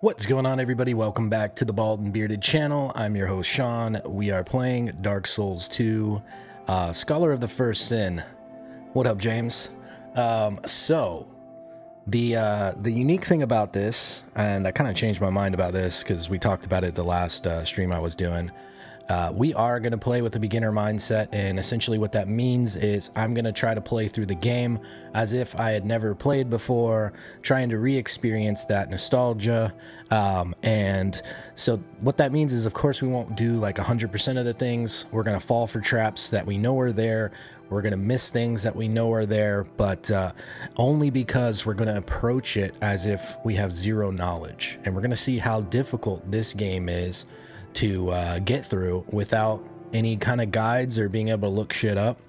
What's going on, everybody? Welcome back to the Bald and Bearded channel. I'm your host, Sean. We are playing Dark Souls 2, Scholar of the First Sin. What up, James? So, the unique thing about this, and I kind of changed my mind about this because we talked about it the last stream I was doing, we are going to play with a beginner mindset, and essentially what that means is I'm going to try to play through the game as if I had never played before, trying to re-experience that nostalgia. And so what that means is, of course, we won't do like 100% of the things. We're going to fall for traps that we know are there. We're going to miss things that we know are there, but only because we're going to approach it as if we have zero knowledge. And we're going to see how difficult this game is to get through without any kind of guides or being able to look shit up.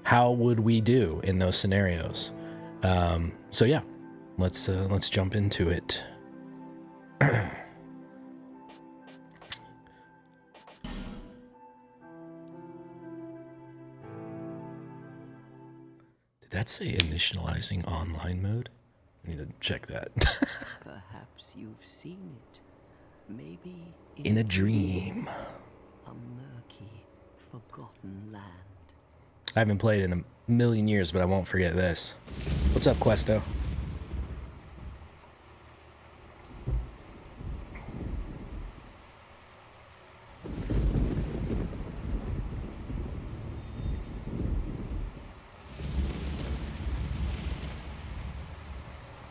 How would we do in those scenarios? So yeah, let's jump into it. Did that say initializing online mode? I need to check that. Perhaps you've seen it. Maybe in a dream. A murky, forgotten land. I haven't played in a million years, but I won't forget this. What's up, Questo?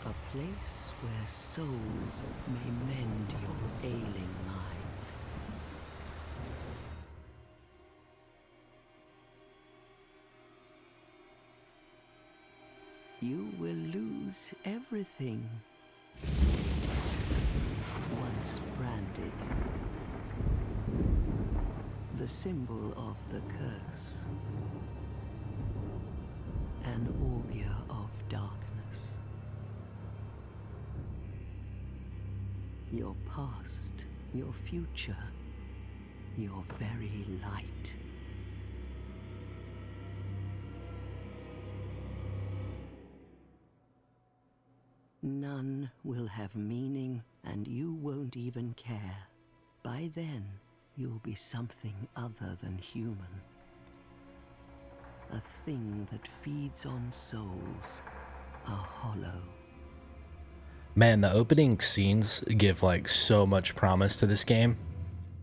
A place where souls may mend your ailing mind. You will lose everything. Once branded, the symbol of the curse, an augur of darkness. Your past, your future, your very light. None will have meaning, and you won't even care. By then, you'll be something other than human. A thing that feeds on souls, a hollow. Man, the opening scenes give like so much promise to this game.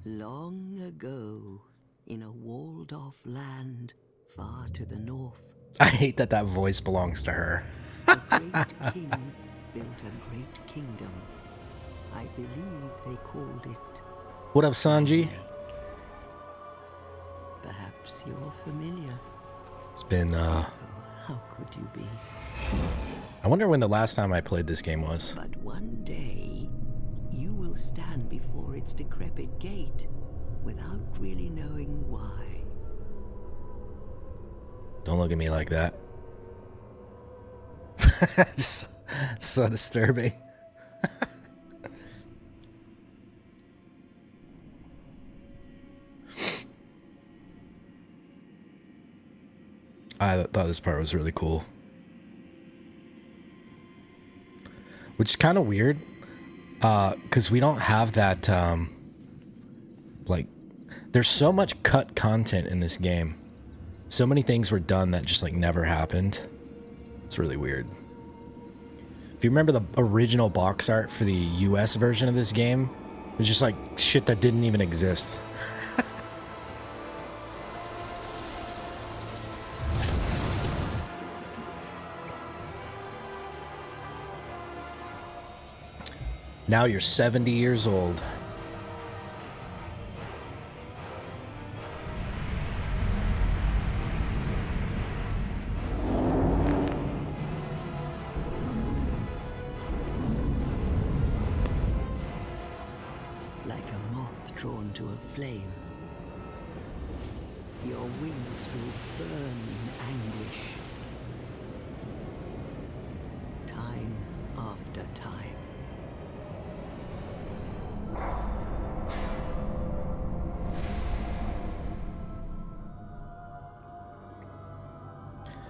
Long ago, in a walled-off land far to the north, I hate that that voice belongs to her. a great king built a great kingdom. I believe they called it... What up, Sanji? Lake. Perhaps you're familiar. It's been, Oh, how could you be? I wonder when the last time I played this game was. But one day, you will stand before its decrepit gate without really knowing why. Don't look at me like that. So disturbing. I thought this part was really cool. Which is kind of weird, because we don't have that, like, there's so much cut content in this game. So many things were done that just, like, never happened. It's really weird. If you remember the original box art for the US version of this game, it was just, like, shit that didn't even exist. Now you're 70 years old. Like a moth drawn to a flame, your wings will burn in anguish. Time after time.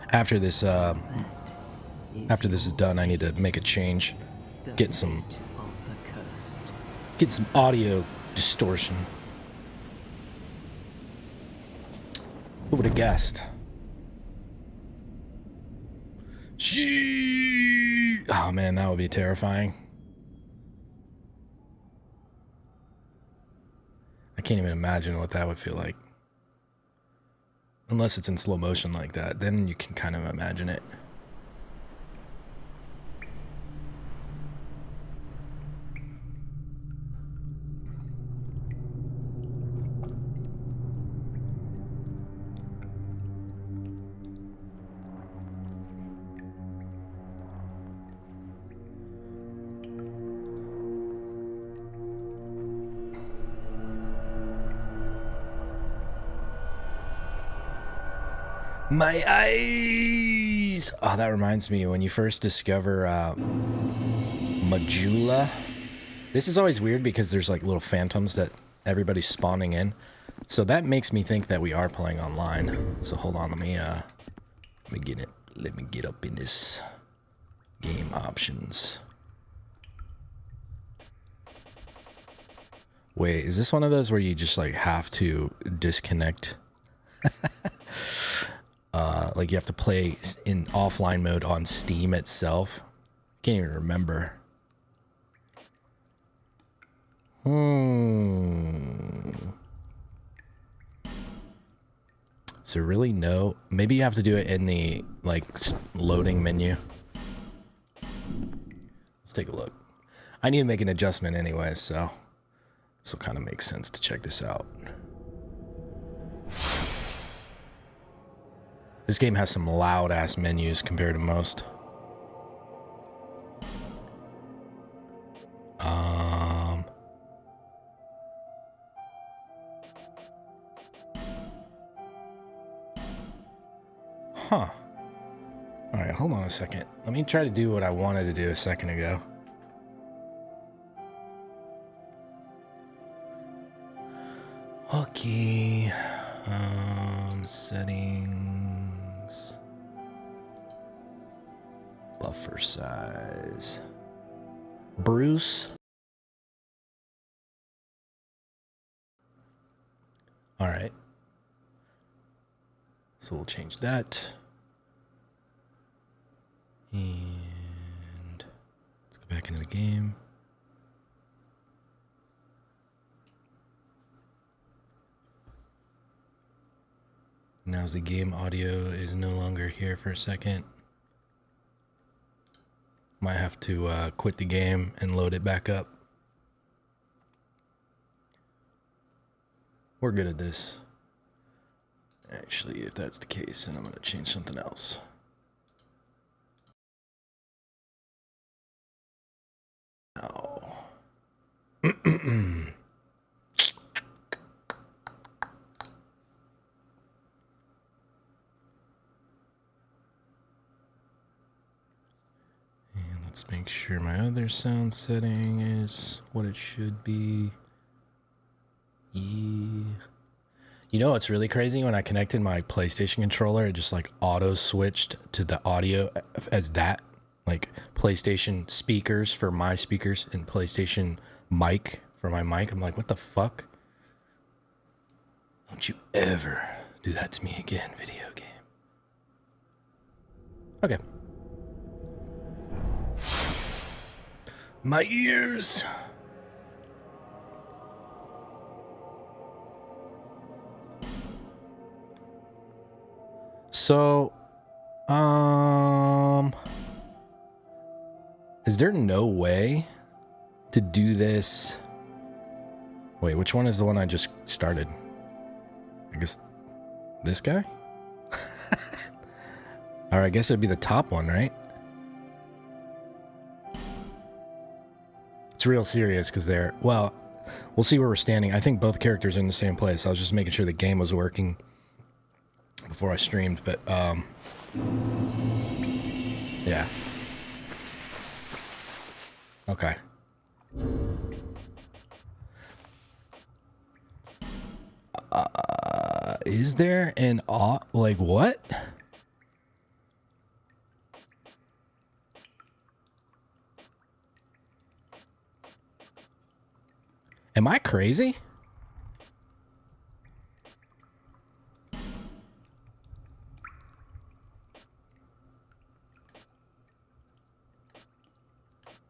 After this is done, I need to make a change. Get some of the cursed. Get some audio distortion. Who would have guessed? Oh man, that would be terrifying. I can't even imagine what that would feel like. Unless it's in slow motion like that, then you can kind of imagine it. My eyes! Oh, that reminds me, when you first discover Majula. This is always weird because there's like little phantoms that everybody's spawning in. So that makes me think that we are playing online. So hold on, let me get it. Let me get up in this game options. Wait, is this one of those where you just like have to disconnect? Like you have to play in offline mode on Steam itself. Can't even remember. So really no. Maybe you have to do it in the like loading menu. Let's take a look. I need to make an adjustment anyway, so this will kind of make sense to check this out. This game has some loud ass menus compared to most. Huh. Alright, hold on a second. Let me try to do what I wanted to do a second ago. Okay. Settings. Buffer size. Bruce. Alright. So we'll change that. And let's go back into the game. Now the game audio is no longer here for a second. Might have to quit the game and load it back up. We're good at this. Actually, if that's the case, then I'm going to change something else. Oh. Let's make sure my other sound setting is what it should be. Yeah. You know what's really crazy? When I connected my PlayStation controller, it just like auto switched to the audio as that. Like PlayStation speakers for my speakers and PlayStation mic for my mic. I'm like, what the fuck? Don't you ever do that to me again, video game. Okay. My ears. So, is there no way to do this? Wait, which one is the one I just started? I guess this guy? Or I guess it'd be the top one, right? It's real serious because they're, well, we'll see where we're standing. I think both characters are in the same place. I was just making sure the game was working before I streamed, but yeah. Okay. Is there an like what? Am I crazy?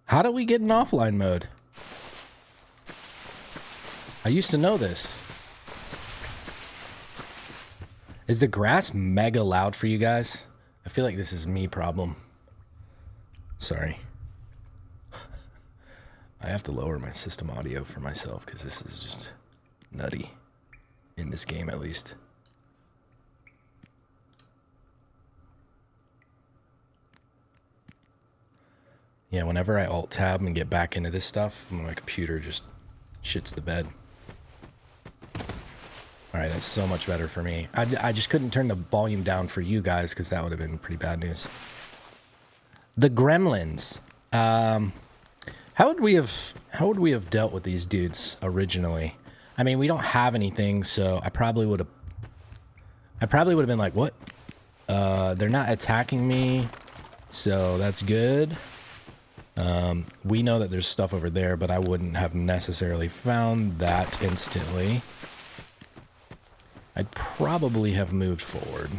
How do we get in offline mode? I used to know this. Is the grass mega loud for you guys? I feel like this is me problem. Sorry. I have to lower my system audio for myself because this is just nutty. In this game, at least. Yeah, whenever I alt-tab and get back into this stuff, my computer just shits the bed. Alright, that's so much better for me. I just couldn't turn the volume down for you guys because that would have been pretty bad news. The Gremlins. How would we have dealt with these dudes originally? I mean, we don't have anything, so I probably would have been like, what? They're not attacking me, so that's good. We know that there's stuff over there, but I wouldn't have necessarily found that instantly. I'd probably have moved forward.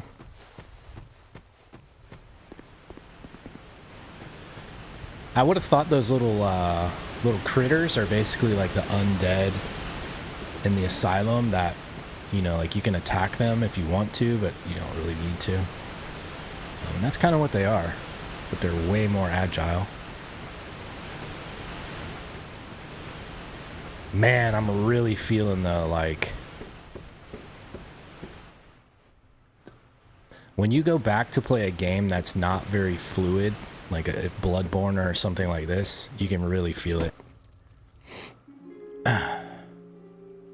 I would have thought those little critters are basically like the undead in the asylum that, you know, like you can attack them if you want to, but you don't really need to. And that's kind of what they are, but they're way more agile. Man, I'm really feeling the, like... When you go back to play a game that's not very fluid, like a Bloodborne or something like this, you can really feel it.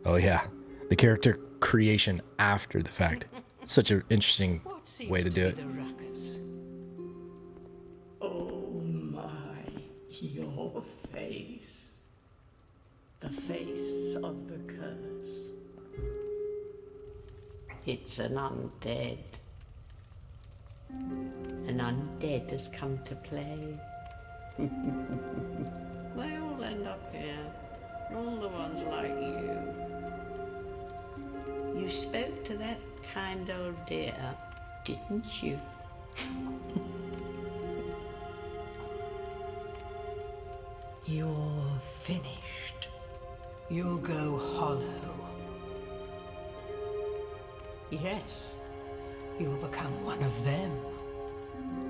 Oh yeah, the character creation after the fact. Such an interesting way to do it. Oh my, your face. The face of the curse. It's an undead. An undead has come to play. They all end up here. All the ones like you. You spoke to that kind old dear, didn't you? You're finished. You'll go hollow. Yes, you'll become one of them.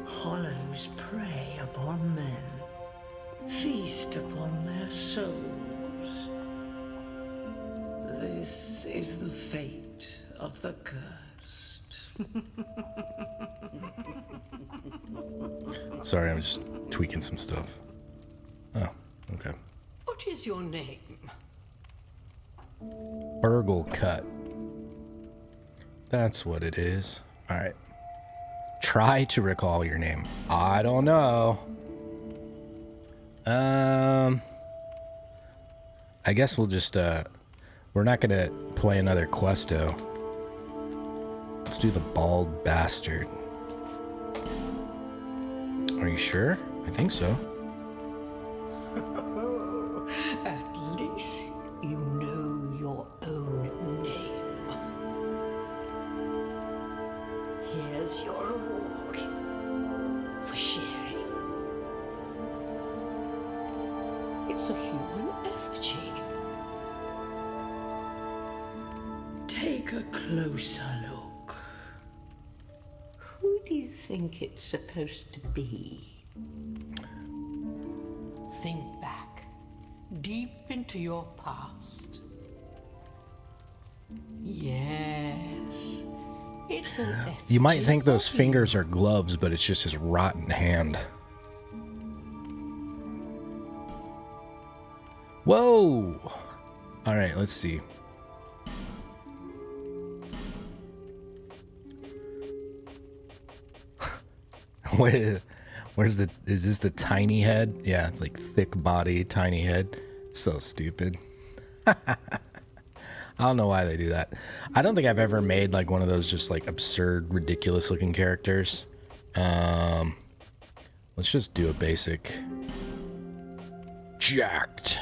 Hollows prey upon men, feast upon their souls. This is the fate of the cursed. Sorry, I'm just tweaking some stuff. Oh, okay. What is your name? Burgle cut. That's what it is. All right. Try to recall your name. I don't know. I guess we'll just, we're not gonna play another questo. Let's do the bald bastard. Are you sure? I think so. At least you know your own name. Here's your reward for sharing. It's a human effigy. Take a closer look. Who do you think it's supposed to be? Think back, deep into your past. Yes, it's an effigy. You might think those fingers are gloves, but it's just his rotten hand. Whoa! All right, let's see. Where's the, is this the tiny head? Yeah, like thick body, tiny head. So stupid. I don't know why they do that. I don't think I've ever made like one of those just like absurd, ridiculous looking characters. Let's just do a basic. Jacked.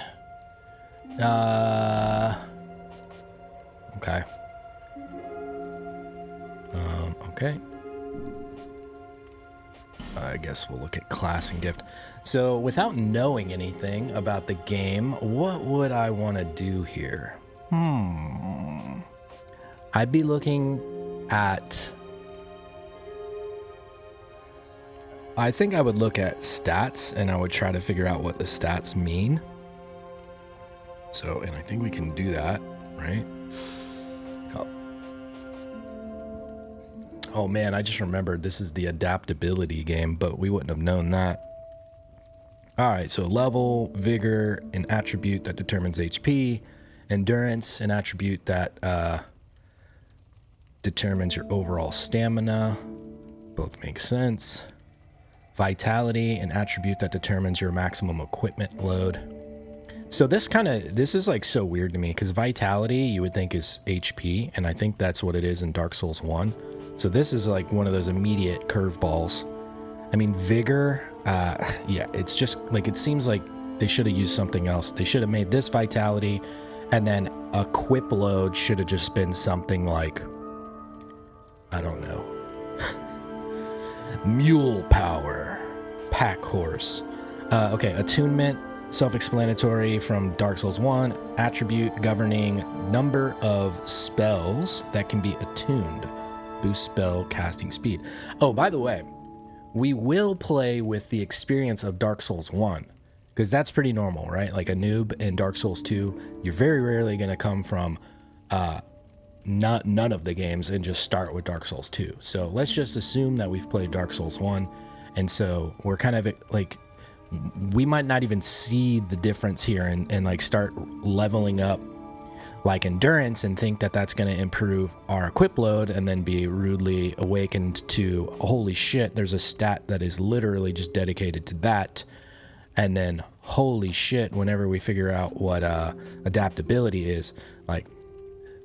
Okay. Okay. I guess we'll look at class and gift. So without knowing anything about the game, what would I want to do here? I'd be looking at... I think I would look at stats, and I would try to figure out what the stats mean. So, and I think we can do that, right? Yep. Oh man, I just remembered this is the adaptability game, but we wouldn't have known that. Alright, so level, vigor, an attribute that determines HP, endurance, an attribute that determines your overall stamina. Both make sense. Vitality, an attribute that determines your maximum equipment load. So this is like so weird to me, because vitality you would think is HP, and I think that's what it is in Dark Souls 1. So this is like one of those immediate curveballs. I mean, vigor, yeah, it's just like, it seems like they should have used something else. They should have made this vitality, and then equip load should have just been something like, I don't know. Mule power, pack horse. Okay, attunement, self-explanatory from Dark Souls 1. Attribute governing number of spells that can be attuned. Boost spell casting speed. Oh, by the way, we will play with the experience of Dark Souls 1, because that's pretty normal, right? Like a noob in Dark Souls 2, you're very rarely going to come from none of the games and just start with Dark Souls 2. So let's just assume that we've played Dark Souls 1, and so we're kind of like, we might not even see the difference here and like start leveling up like endurance and think that that's going to improve our equip load, and then be rudely awakened to, holy shit, there's a stat that is literally just dedicated to that. And then holy shit, whenever we figure out what adaptability is, like,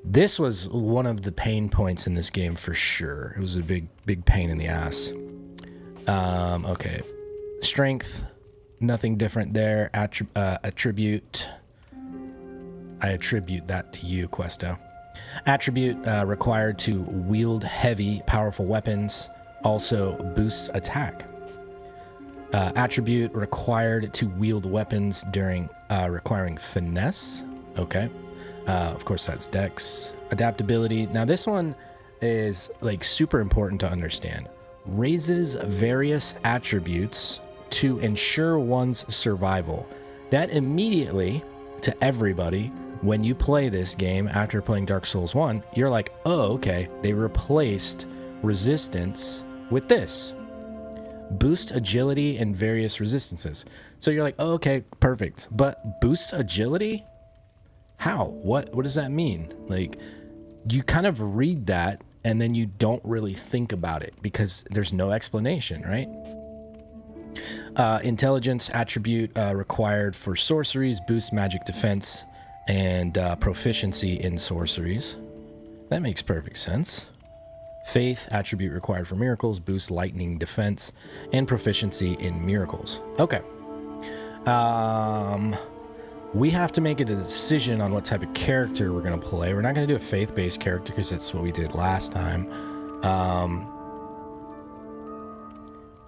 this was one of the pain points in this game for sure. It was a big pain in the ass. Okay. Strength, nothing different there. Attribute. I attribute that to you, Questo. Attribute required to wield heavy, powerful weapons. Also boosts attack. Attribute required to wield weapons during requiring finesse. Okay. Of course, that's Dex. Adaptability. Now, this one is like super important to understand. Raises various attributes to ensure one's survival. That immediately, to everybody, when you play this game after playing Dark Souls 1, you're like, oh, okay, they replaced resistance with this. Boost agility and various resistances. So you're like, oh, okay, perfect. But boost agility? How? What does that mean? Like, you kind of read that and then you don't really think about it because there's no explanation, right? Intelligence attribute required for sorceries, boosts magic defense, and proficiency in sorceries. That makes perfect sense. Faith attribute required for miracles, boosts lightning defense, and proficiency in miracles. Okay. We have to make a decision on what type of character we're going to play. We're not going to do a faith-based character because that's what we did last time.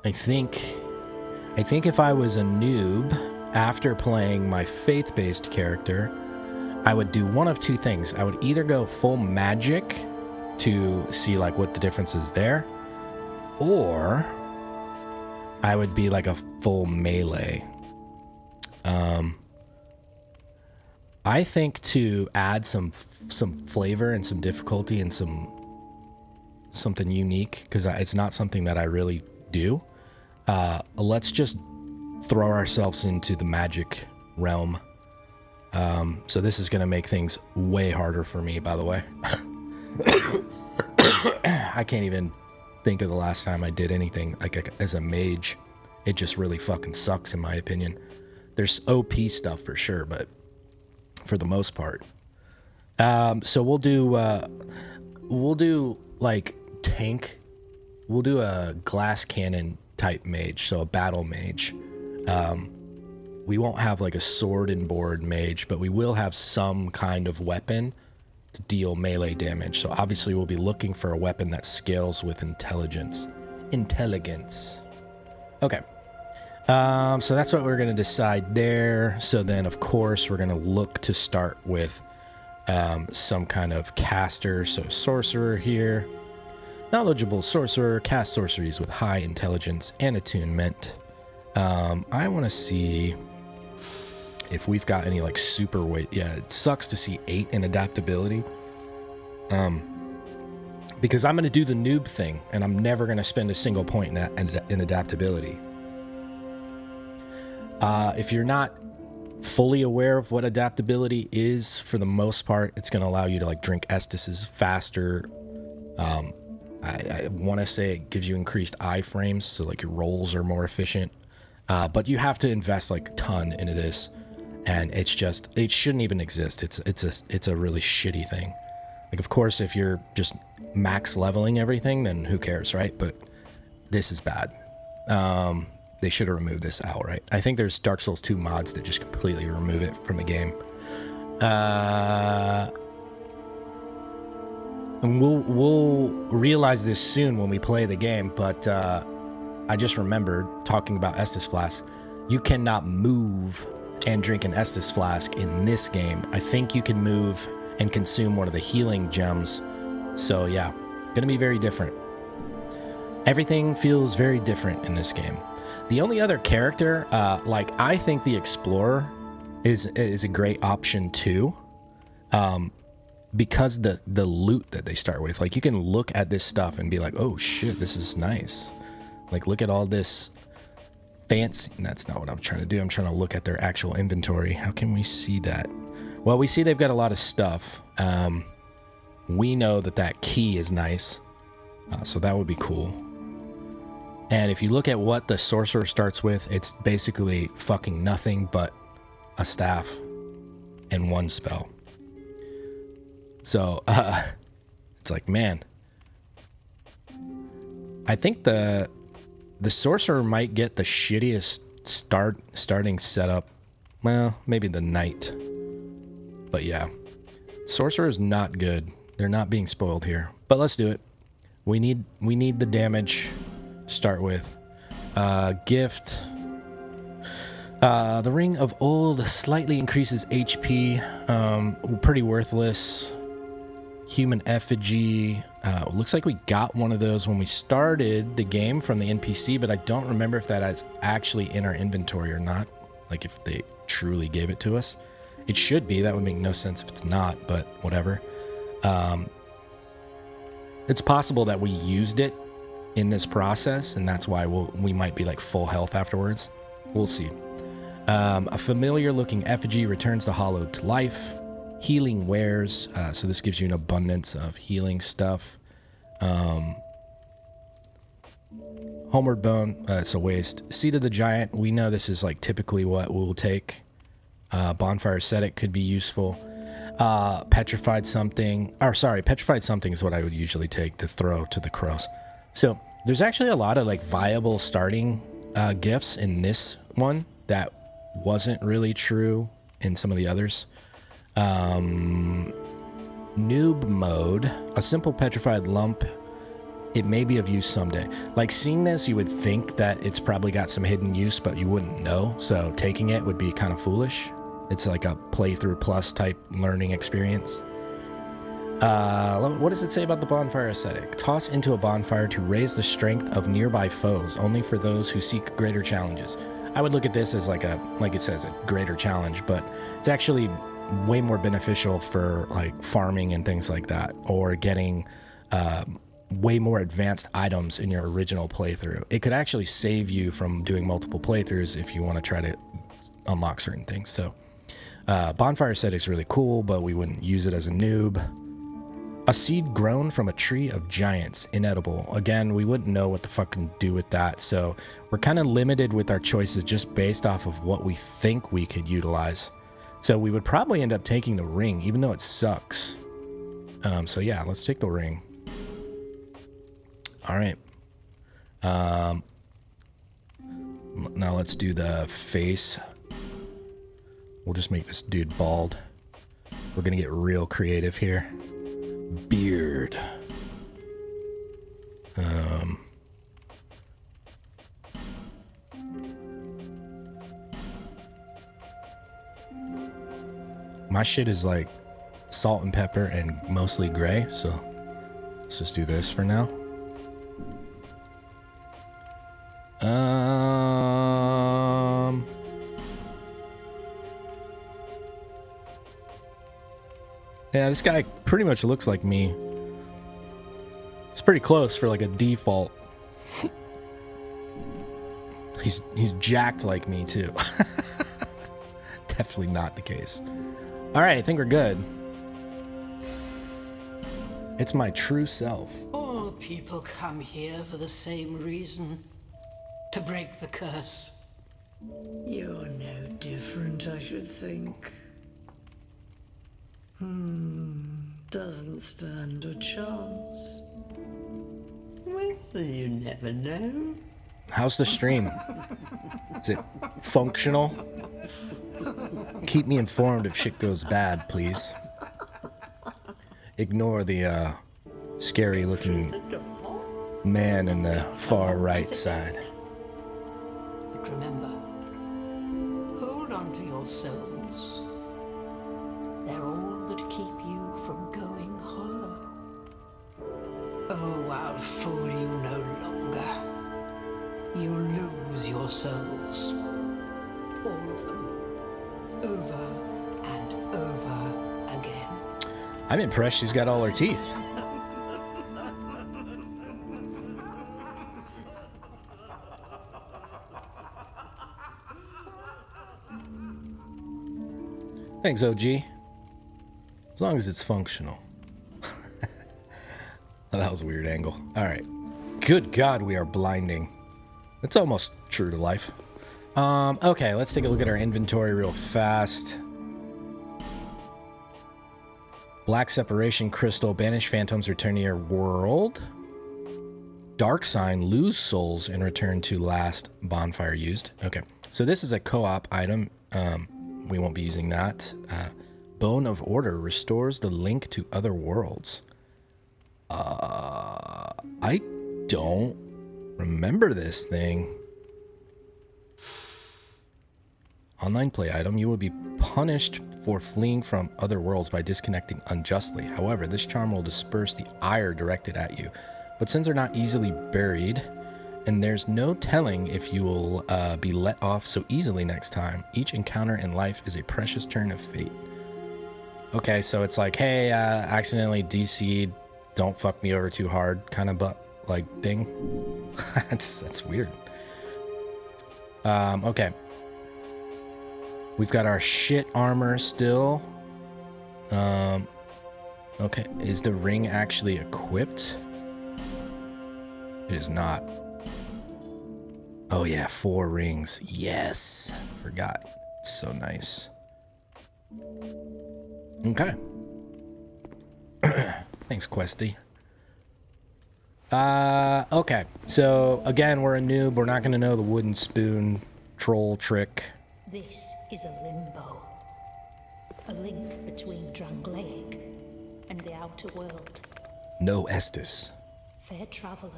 I think if I was a noob after playing my faith-based character, I would do one of two things. I would either go full magic to see like what the difference is there, or I would be like a full melee. I think to add some flavor and some difficulty and something unique, because it's not something that I really do. Let's just throw ourselves into the magic realm. So this is going to make things way harder for me, by the way. I can't even think of the last time I did anything like as a mage. It just really fucking sucks in my opinion. There's OP stuff for sure, but for the most part. So we'll do like tank. We'll do a glass cannon type mage, so a battle mage. we won't have like a sword and board mage, but we will have some kind of weapon to deal melee damage. So obviously we'll be looking for a weapon that scales with intelligence. Okay. So that's what we're going to decide there. So then, of course, we're going to look to start with some kind of caster. So sorcerer here. Knowledgeable sorcerer, cast sorceries with high intelligence and attunement. I want to see if we've got any like super weight. Yeah, it sucks to see 8 in adaptability. Because I'm going to do the noob thing, and I'm never going to spend a single point in adaptability. If you're not fully aware of what adaptability is, for the most part, it's going to allow you to like drink Estises faster. I want to say it gives you increased iframes, so like your rolls are more efficient. But you have to invest like a ton into this, and it shouldn't even exist. It's a really shitty thing. Like, of course, if you're just max leveling everything, then who cares, right? But this is bad. They should have removed this outright. I think there's Dark Souls 2 mods that just completely remove it from the game. And we'll realize this soon when we play the game, but I just remembered, talking about Estus Flask, you cannot move and drink an Estus Flask in this game. I think you can move and consume one of the healing gems. So yeah, gonna be very different. Everything feels very different in this game. The only other character, like I think the Explorer is a great option too. Because the loot that they start with, like you can look at this stuff and be like, oh shit, this is nice. Like look at all this fancy, that's not what I'm trying to do. I'm trying to look at their actual inventory. How can we see that? Well, we see they've got a lot of stuff. We know that key is nice. So that would be cool. And if you look at what the sorcerer starts with, it's basically fucking nothing but a staff and 1 spell. So, it's like, man, I think the sorcerer might get the shittiest starting setup. Well, maybe the knight. But yeah, sorcerer is not good. They're not being spoiled here. But let's do it. We need the damage to start with. Gift. The Ring of Old slightly increases HP. Pretty worthless. Human Effigy. Looks like we got one of those when we started the game from the NPC, but I don't remember if that is actually in our inventory or not. Like if they truly gave it to us. It should be. That would make no sense if it's not, but whatever. It's possible that we used it in this process, and that's why we might be like full health afterwards. We'll see. A familiar looking effigy returns the hollowed to life. Healing wares, so this gives you an abundance of healing stuff. Homeward Bone, it's a waste. Seed of the Giant, we know this is like typically what we'll take. Bonfire Ascetic could be useful. Petrified Something is what I would usually take to throw to the crows. So there's actually a lot of like viable starting gifts in this one that wasn't really true in some of the others. Noob mode, a simple petrified lump. It may be of use someday. Like seeing this, you would think that it's probably got some hidden use, but you wouldn't know. So taking it would be kind of foolish. It's like a playthrough plus type learning experience. What does it say about the Bonfire Ascetic? Toss into a bonfire to raise the strength of nearby foes, only for those who seek greater challenges. I would look at this as like it says, a greater challenge, but it's actually way more beneficial for like farming and things like that, or getting way more advanced items in your original playthrough. It could actually save you from doing multiple playthroughs if you want to try to unlock certain things. So Bonfire Ascetic is really cool, but we wouldn't use it as a noob. A seed grown from a tree of giants, inedible. Again, we wouldn't know what the fuck to do with that, so we're kind of limited with our choices just based off of what we think we could utilize. So we would probably end up taking the ring, even though it sucks. So yeah, let's take the ring. All right. Now let's do the face We'll just make this dude bald. We're gonna get real creative here. Beard. My shit is like salt and pepper and mostly gray, so let's just do this for now. Yeah, this guy pretty much looks like me. It's pretty close for like a default. He's jacked like me too. Definitely not the case. All right, I think we're good. It's my true self. All people come here for the same reason. To break the curse. You're no different, I should think. Doesn't stand a chance. Well, you never know. How's the stream? Is it functional? Keep me informed if shit goes bad, please. Ignore the scary looking man in the far right side. But remember, hold on to your souls. They're all that keep you from going hollow. Oh, I'll fool you no longer. You lose your souls. All of them. Over and over again. I'm impressed she's got all her teeth. Thanks, OG. As long as it's functional. Oh, that was a weird angle. All right. Good God, we are blinding. It's almost true to life. Okay, let's take a look at our inventory real fast. Black Separation Crystal. Banish phantoms, return to your world. Dark Sign. Lose souls and return to last bonfire used. Okay, so this is a co-op item. We won't be using that. Bone of Order restores the link to other worlds. I don't remember this thing. Online play item. You will be punished for fleeing from other worlds by disconnecting unjustly. However, this charm will disperse the ire directed at you. But since they're not easily buried, and there's no telling if you will be let off so easily next time, each encounter in life is a precious turn of fate. Okay, so it's like, hey, accidentally DC'd, don't fuck me over too hard kind of like thing. That's weird. Okay. We've got our shit armor still. Okay, is the ring actually equipped? It is not. Oh yeah, 4 rings. Yes. Forgot. So nice. Okay. Thanks, Questy. Okay. So again, we're a noob. We're not gonna know the wooden spoon troll trick. This is a limbo. A link between Drangleic and the outer world. No Estes. Fair traveler,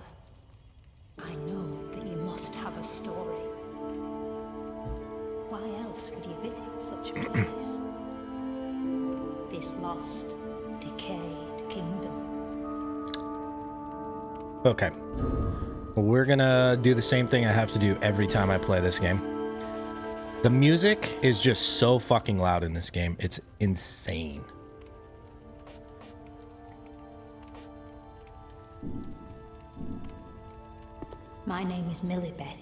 I know that you must have a story. Why else would you visit such a place? This lost, decayed kingdom. Okay. Well, we're gonna do the same thing I have to do every time I play this game. The music is just so fucking loud in this game. It's insane. My name is Millibeth.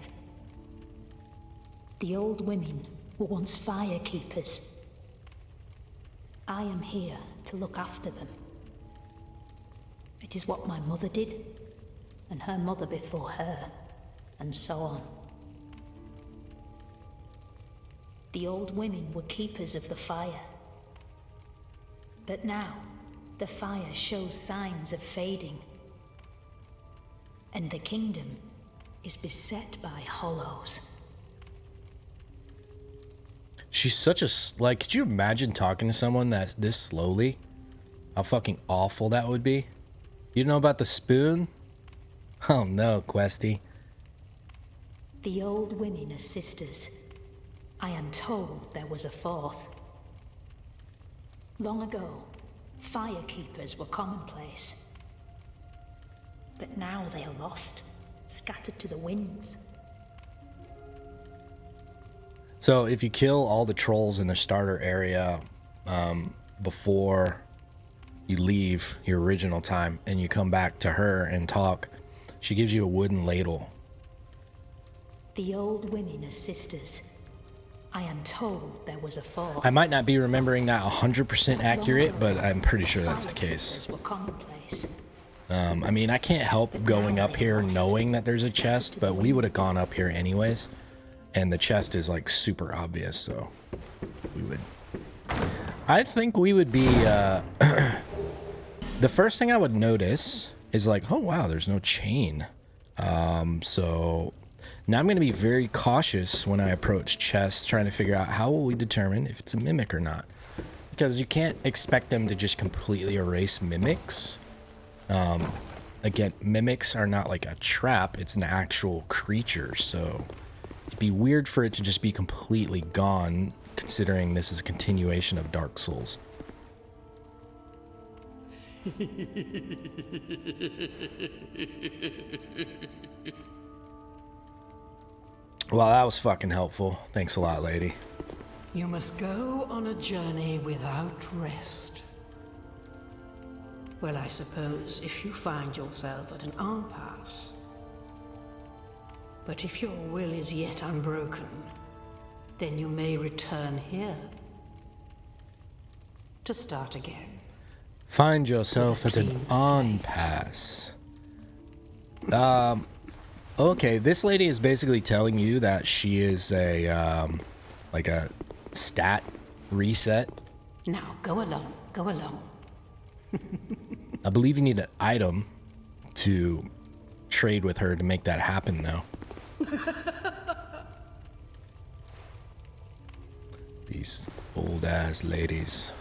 The old women were once fire keepers. I am here to look after them. It is what my mother did, and her mother before her, and so on. The old women were keepers of the fire. But now, the fire shows signs of fading. And the kingdom is beset by hollows. She's such a like. Could you imagine talking to someone that's this slowly? How fucking awful that would be. You know about the spoon? Oh no, Questy. The old women are sisters. I am told there was a fourth. Long ago, firekeepers were commonplace. But now they are lost, scattered to the winds. So if you kill all the trolls in the starter area before you leave your original time and you come back to her and talk, she gives you a wooden ladle. The old women are sisters. I am told there was a fourth. I might not be remembering that 100% accurate, but I'm pretty sure that's the case. I mean, I can't help going up here knowing that there's a chest, but we would have gone up here anyways. And the chest is like super obvious, so we would... I think we would be... the first thing I would notice is like, oh wow, there's no chain. So now I'm going to be very cautious when I approach chests, trying to figure out how will we determine if it's a mimic or not. Because you can't expect them to just completely erase mimics. Again, mimics are not like a trap, it's an actual creature, so it'd be weird for it to just be completely gone, considering this is a continuation of Dark Souls. Well, that was fucking helpful. Thanks a lot, lady. You must go on a journey without rest. Well, I suppose if you find yourself at an impasse. But if your will is yet unbroken, then you may return here to start again. Find yourself at an impasse. Okay, this lady is basically telling you that she is a, like a stat reset. Now, go along, go along. I believe you need an item to trade with her to make that happen, though. These old-ass ladies.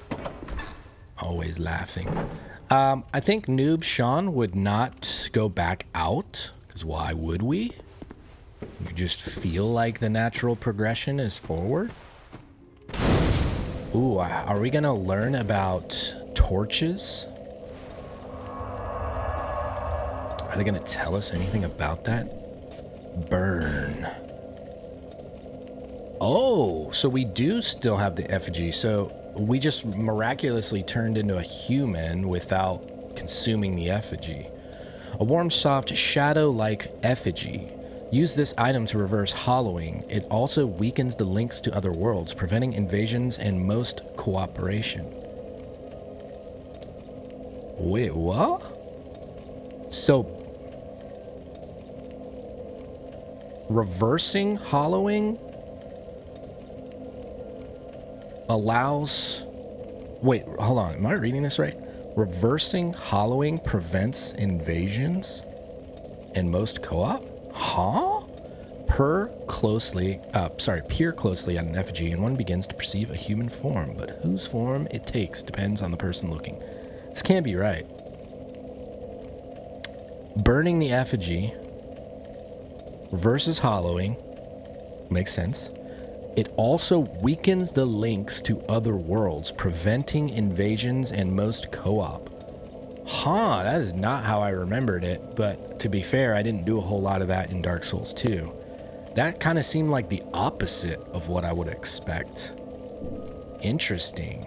Always laughing. I think Noob Sean would not go back out, because why would we? You just feel like the natural progression is forward. Ooh, are we gonna learn about torches? Are they gonna tell us anything about that? Burn. Oh, so we do still have the effigy. So we just miraculously turned into a human without consuming the effigy. A warm, soft, shadow-like effigy. Use this item to reverse hollowing. It also weakens the links to other worlds, preventing invasions and most cooperation. Wait, what? So, reversing hollowing allows... Wait, hold on. Am I reading this right? Reversing hollowing prevents invasions and most co-op? Huh? Peer closely on an effigy and one begins to perceive a human form, but whose form it takes depends on the person looking. This can't be right. Burning the effigy reverses hollowing. Makes sense. It also weakens the links to other worlds, preventing invasions and most co-op. Huh, that is not how I remembered it, but to be fair, I didn't do a whole lot of that in Dark Souls 2. That kind of seemed like the opposite of what I would expect. Interesting.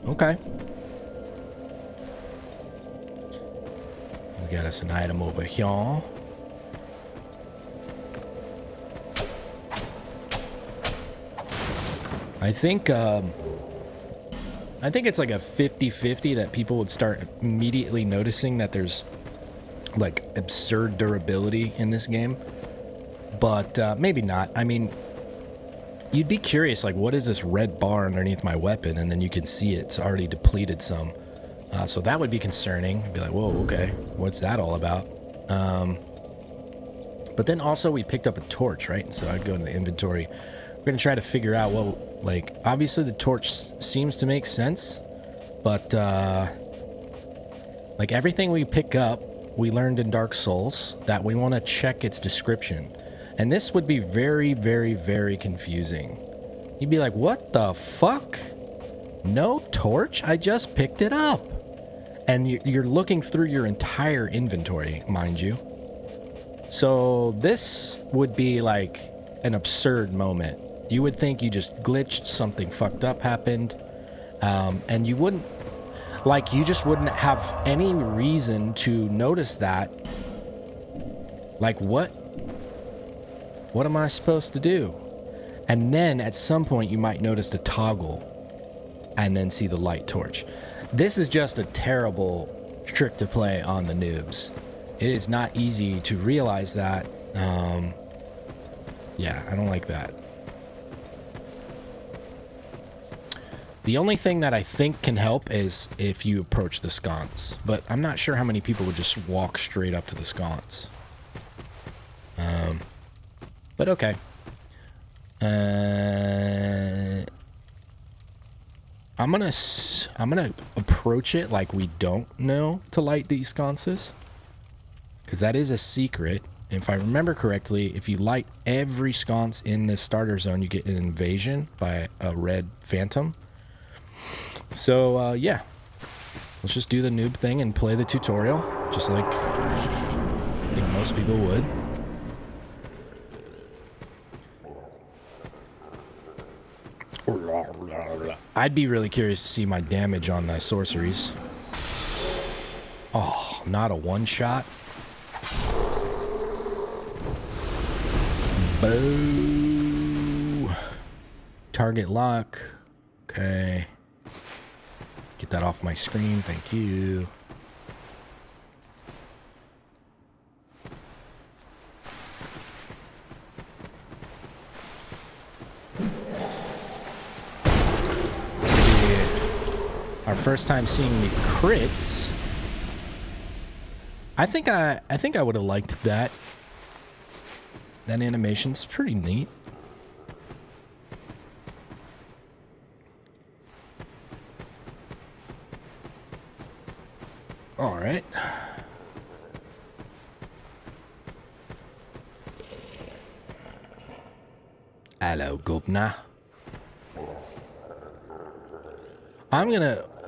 Okay. We got us an item over here. I think it's like a 50-50 that people would start immediately noticing that there's like absurd durability in this game, but maybe not. I mean, you'd be curious, like, what is this red bar underneath my weapon? And then you can see it's already depleted some. So that would be concerning. I'd be like, whoa, okay, what's that all about? But then also we picked up a torch, right? So I'd go into the inventory. We're going to try to figure out what, like, obviously the torch seems to make sense. But, like, everything we pick up, we learned in Dark Souls that we want to check its description. And this would be very, very, very confusing. You'd be like, what the fuck? No torch? I just picked it up. And you're looking through your entire inventory, mind you. So this would be like an absurd moment. You would think you just glitched, something fucked up happened, and you wouldn't, like, you just wouldn't have any reason to notice that. Like, what am I supposed to do? And then at some point you might notice the toggle and then see the light torch. This is just a terrible trick to play on the noobs. It is not easy to realize that. Yeah, I don't like that. The only thing that I think can help is if you approach the sconce. But I'm not sure how many people would just walk straight up to the sconce. But okay. I'm gonna approach it like we don't know to light these sconces, because that is a secret. If I remember correctly, if you light every sconce in this starter zone, you get an invasion by a red phantom. So yeah, let's just do the noob thing and play the tutorial, just like I think most people would. I'd be really curious to see my damage on my sorceries. Oh, not a one-shot. Boo. Target lock. Okay. Get that off my screen. Thank you. Our first time seeing the crits. I think I would have liked that. That animation's pretty neat. All right. Hello, Gobna.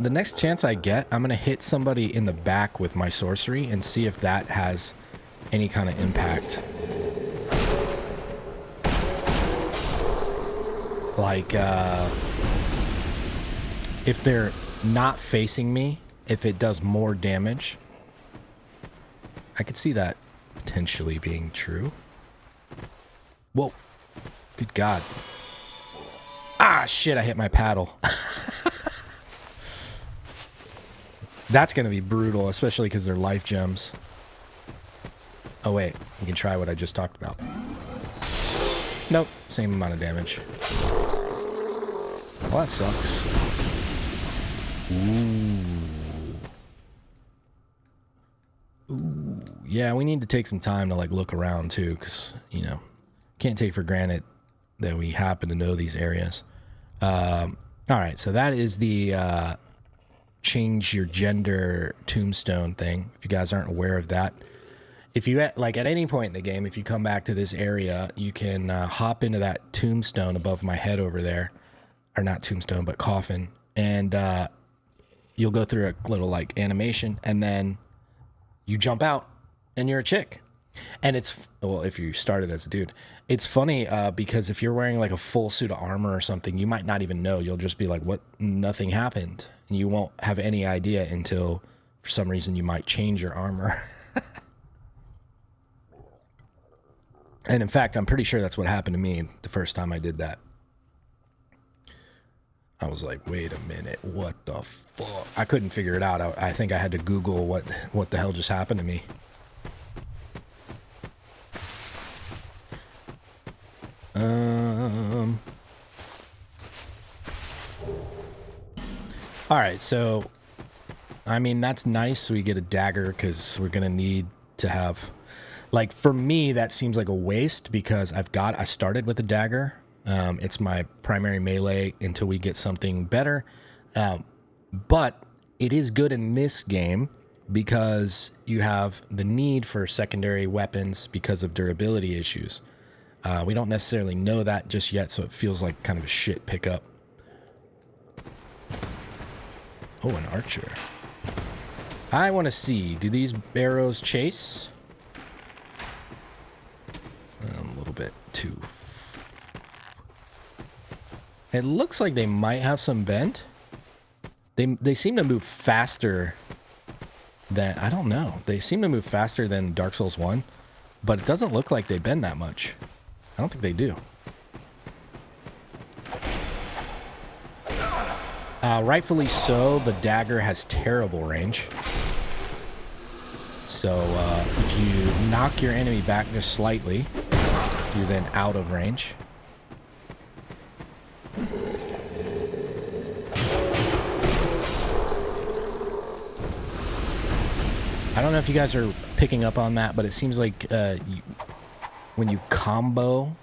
The next chance I get, I'm gonna hit somebody in the back with my sorcery and see if that has any kind of impact. Like, if they're not facing me, if it does more damage. I could see that potentially being true. Whoa. Good God. Ah, shit, I hit my paddle. That's going to be brutal, especially because they're life gems. Oh, wait. We can try what I just talked about. Nope. Same amount of damage. Well, that sucks. Ooh. Yeah, we need to take some time to, like, look around, too, because, you know, can't take for granted that we happen to know these areas. All right, so that is the... change your gender tombstone thing, if you guys aren't aware of that. If you like at any point in the game, if you come back to this area, you can hop into that tombstone above my head over there, or not tombstone but coffin, and you'll go through a little like animation, and then you jump out and you're a chick. And it's, well, if you started as a dude, it's funny because if you're wearing like a full suit of armor or something, you might not even know. You'll just be like, what? Nothing happened. And you won't have any idea until for some reason you might change your armor. And in fact, I'm pretty sure that's what happened to me the first time I did that. I was like, wait a minute, what the fuck? I couldn't figure it out. I think I had to Google what the hell just happened to me. All right, so, I mean, that's nice. We get a dagger because we're going to need to have Like, for me, that seems like a waste because I started with a dagger. It's my primary melee until we get something better. But it is good in this game because you have the need for secondary weapons because of durability issues. We don't necessarily know that just yet, so it feels like kind of a shit pickup. Oh, an archer. I want to see, do these arrows chase? A little bit too. It looks like they might have some bend. They seem to move faster than, I don't know. They seem to move faster than Dark Souls 1, but it doesn't look like they bend that much. I don't think they do. Rightfully so, the dagger has terrible range. So if you knock your enemy back just slightly, you're then out of range. I don't know if you guys are picking up on that, but it seems like when you combo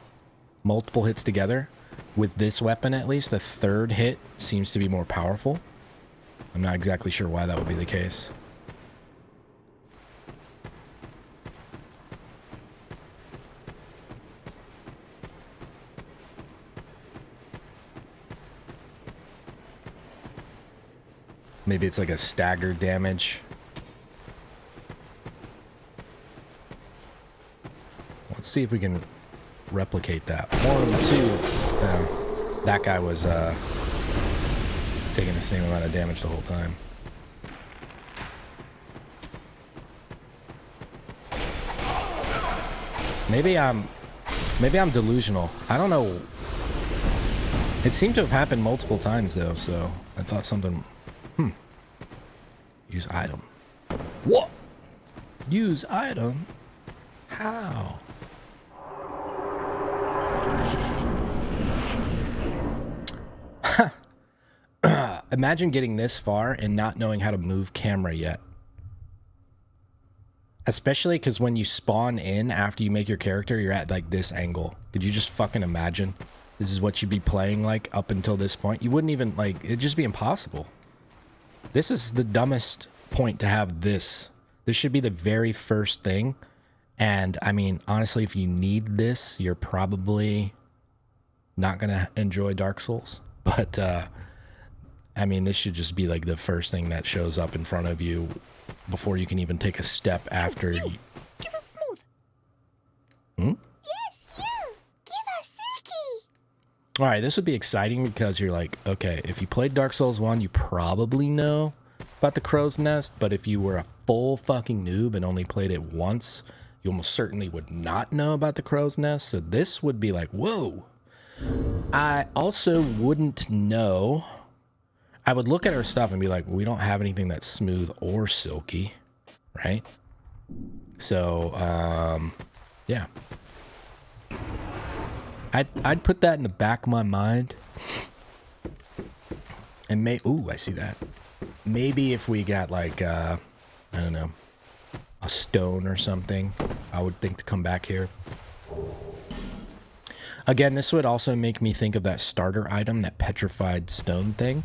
multiple hits together, with this weapon at least, the third hit seems to be more powerful. I'm not exactly sure why that would be the case. Maybe it's like a staggered damage. Let's see if we can replicate that. 1, 2. That guy was taking the same amount of damage the whole time. Maybe I'm delusional. I don't know. It seemed to have happened multiple times though, so I thought something. Use item. What? Use item? How? Imagine getting this far and not knowing how to move camera yet. Especially because when you spawn in after you make your character, you're at like this angle. Could you just fucking imagine? This is what you'd be playing like up until this point. You wouldn't even like, it'd just be impossible. This is the dumbest point to have this. This should be the very first thing. And I mean, honestly, if you need this, you're probably not going to enjoy Dark Souls. But, I mean, this should just be like the first thing that shows up in front of you before you can even take a step after you. Give us smooth. Yes, you. Give us silky. All right, this would be exciting because you're like, okay, if you played Dark Souls 1, you probably know about the crow's nest. But if you were a full fucking noob and only played it once, you almost certainly would not know about the crow's nest. So this would be like, whoa. I also wouldn't know. I would look at our stuff and be like, we don't have anything that's smooth or silky, right? So, yeah. I'd put that in the back of my mind. And ooh, I see that. Maybe if we got like, I don't know, a stone or something, I would think to come back here. Again, this would also make me think of that starter item, that petrified stone thing.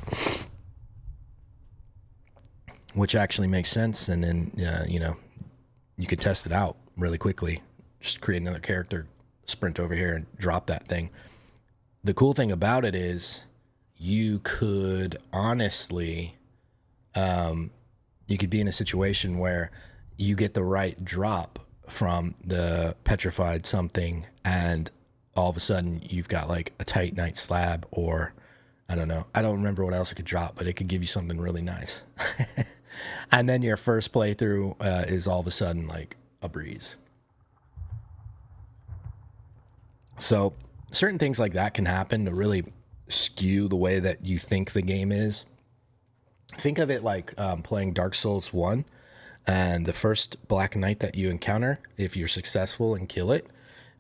Which actually makes sense, and then, you know, you could test it out really quickly. Just create another character, sprint over here, and drop that thing. The cool thing about it is you could honestly, you could be in a situation where you get the right drop from the petrified something, and all of a sudden you've got like a titanite slab, or I don't know. I don't remember what else it could drop, but it could give you something really nice. And then your first playthrough is all of a sudden like a breeze. So certain things like that can happen to really skew the way that you think the game is. Think of it like playing Dark Souls 1, and the first Black Knight that you encounter, if you're successful and kill it,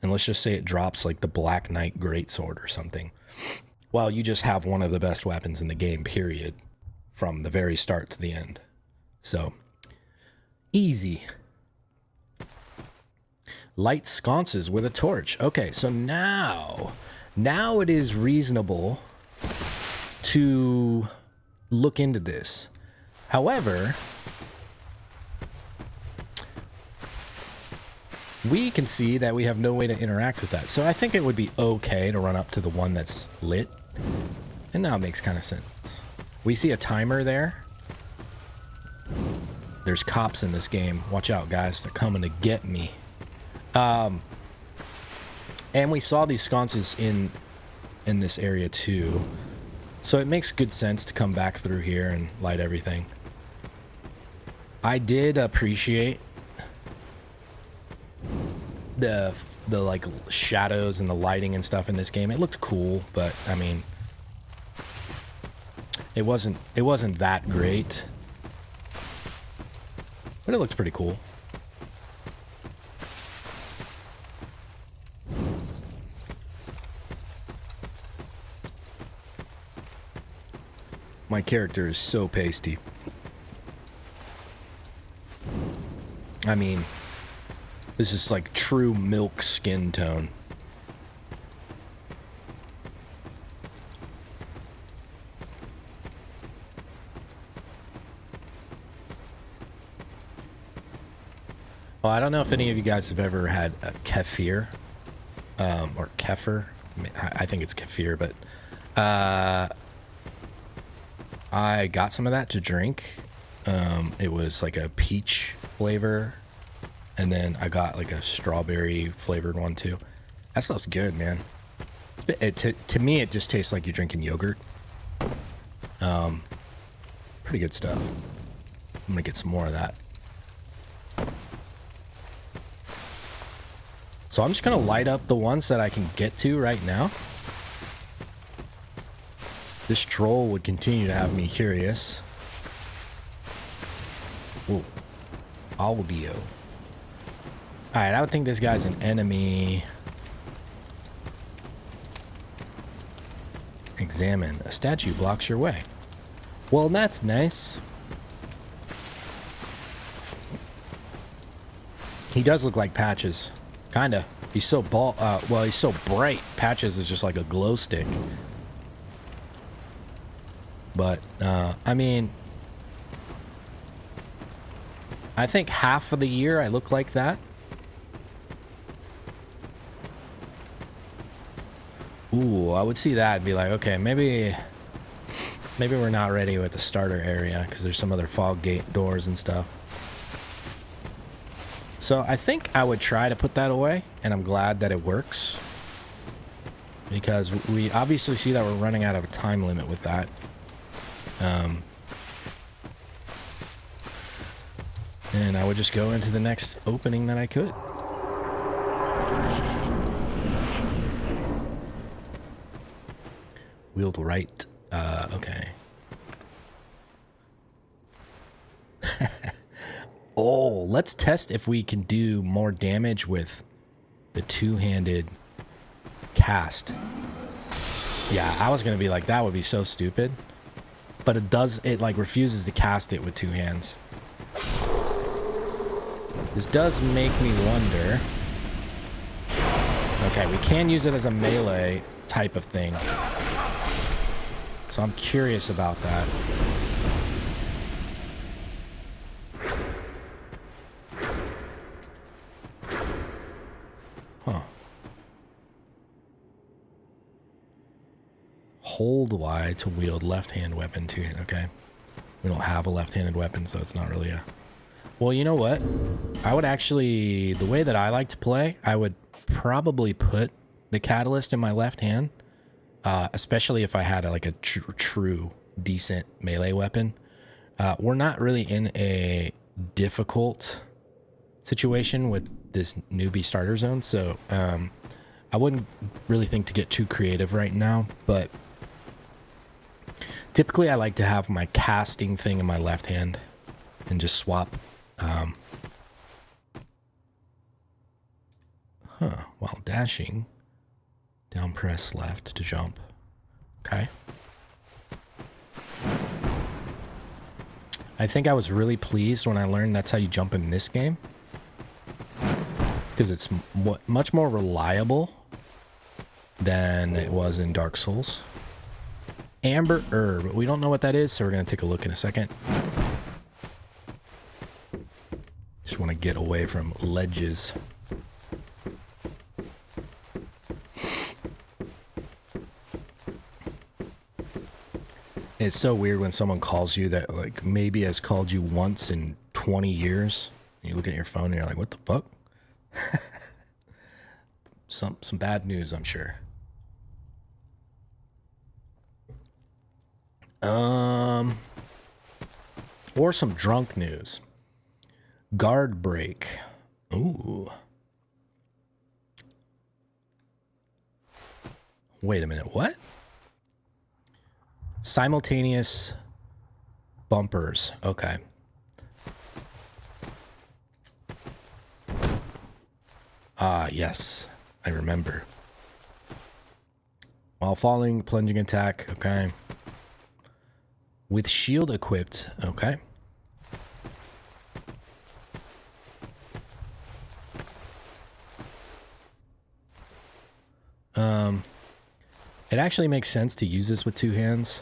and let's just say it drops like the Black Knight Greatsword or something. Well, you just have one of the best weapons in the game, period, from the very start to the end. So, easy. Light sconces with a torch. Okay, so now it is reasonable to look into this. However, we can see that we have no way to interact with that. So I think it would be okay to run up to the one that's lit. And now it makes kind of sense. We see a timer there. There's cops in this game. Watch out, guys. They're coming to get me. And we saw these sconces in this area too. So it makes good sense to come back through here and light everything. I did appreciate the like shadows and the lighting and stuff in this game. It looked cool, but I mean, it wasn't that great. But it looks pretty cool. My character is so pasty. I mean, this is like true milk skin tone. Well, I don't know if any of you guys have ever had a kefir, or kefir. I think it's kefir, but I got some of that to drink. It was like a peach flavor, and then I got like a strawberry flavored one too. That stuff's good, man. To me, it just tastes like you're drinking yogurt. Pretty good stuff. I'm gonna get some more of that. So I'm just gonna light up the ones that I can get to right now. This troll would continue to have me curious. Whoa. Audio. Alright, I don't think this guy's an enemy. Examine. A statue blocks your way. Well, that's nice. He does look like Patches. Kinda. He's so well, he's so bright. Patches is just like a glow stick. But, I mean, I think half of the year I look like that. Ooh, I would see that and be like, okay, maybe we're not ready with the starter area because there's some other fog gate doors and stuff. So I think I would try to put that away, and I'm glad that it works. Because we obviously see that we're running out of a time limit with that. And I would just go into the next opening that I could. Wheeled right. Okay. Oh, let's test if we can do more damage with the two-handed cast. Yeah, I was gonna be like, that would be so stupid. But it like refuses to cast it with two hands. This does make me wonder. Okay, we can use it as a melee type of thing. So I'm curious about that. Huh. Hold Y to wield left-hand weapon two-hand. Okay. We don't have a left-handed weapon, so it's not really a... Well, you know what? I would actually... The way that I like to play, I would probably put the catalyst in my left hand. Especially if I had like a true decent melee weapon. We're not really in a difficult situation with this newbie starter zone, so I wouldn't really think to get too creative right now, but typically I like to have my casting thing in my left hand and just swap. While dashing, down press left to jump. Okay. I think I was really pleased when I learned that's how you jump in this game. because it's much more reliable than it was in Dark Souls. Amber herb. We don't know what that is, so we're going to take a look in a second. Just want to get away from ledges. It's so weird when someone calls you that, like, maybe has called you once in 20 years. You look at your phone and you're like, what the fuck? Some bad news, I'm sure. Or some drunk news. Guard break. Ooh. Wait a minute, what? Simultaneous bumpers. Okay. Ah, yes. I remember. While falling, plunging attack. Okay. With shield equipped. Okay. It actually makes sense to use this with two hands.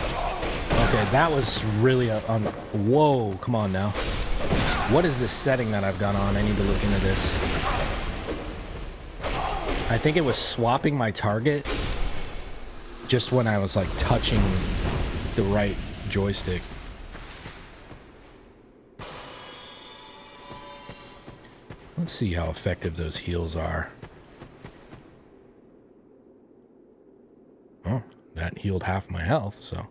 Okay, that was really whoa, come on now. What is this setting that I've got on? I need to look into this. I think it was swapping my target just when I was like touching the right joystick. Let's see how effective those heals are. Oh, that healed half my health, so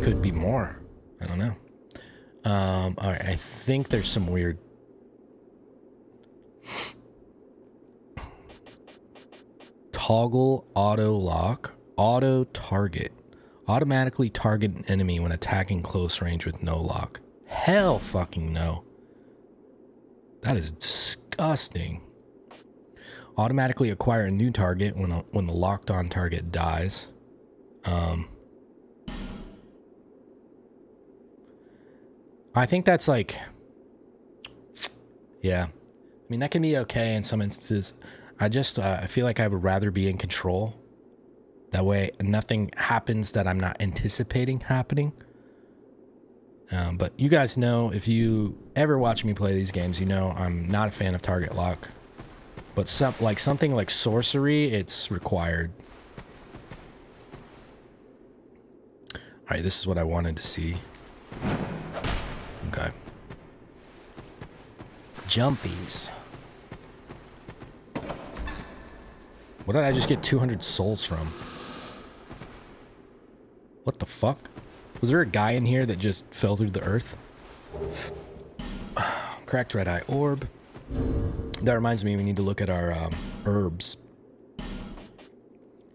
could be more. I don't know. All right, I think there's some weird... Toggle auto lock, auto target. Automatically target an enemy when attacking close range with no lock. Hell fucking no. That is disgusting. Automatically acquire a new target when the locked on target dies. I think that's like, yeah. I mean, that can be okay in some instances. I feel like I would rather be in control. That way nothing happens that I'm not anticipating happening. But you guys know, if you ever watch me play these games, you know I'm not a fan of target lock. But something like sorcery, it's required. Alright, this is what I wanted to see. Okay. Jumpies. What did I just get 200 souls from? What the fuck? Was there a guy in here that just fell through the earth? Cracked red eye orb. That reminds me, we need to look at our herbs.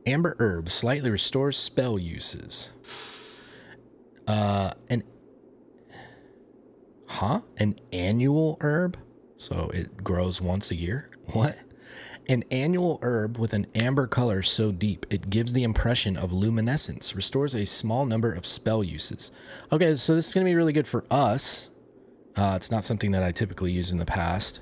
Amber herb slightly restores spell uses. An annual herb? So it grows once a year? What? An annual herb with an amber color so deep it gives the impression of luminescence. Restores a small number of spell uses. Okay, so this is going to be really good for us. It's not something that I typically use in the past.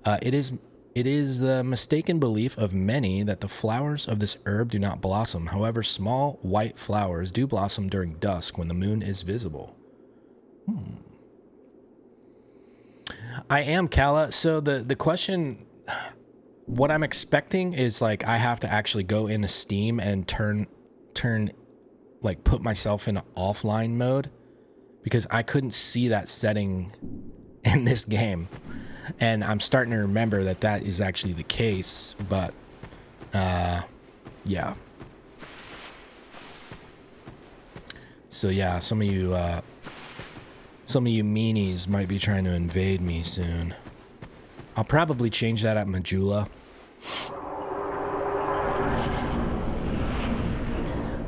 It is the mistaken belief of many that the flowers of this herb do not blossom. However, small white flowers do blossom during dusk when the moon is visible. I am Kala. So the question, what I'm expecting is like I have to actually go into Steam and like put myself in offline mode, because I couldn't see that setting in this game. And I'm starting to remember that that is actually the case, but, yeah. So yeah, some of you meanies might be trying to invade me soon. I'll probably change that at Majula.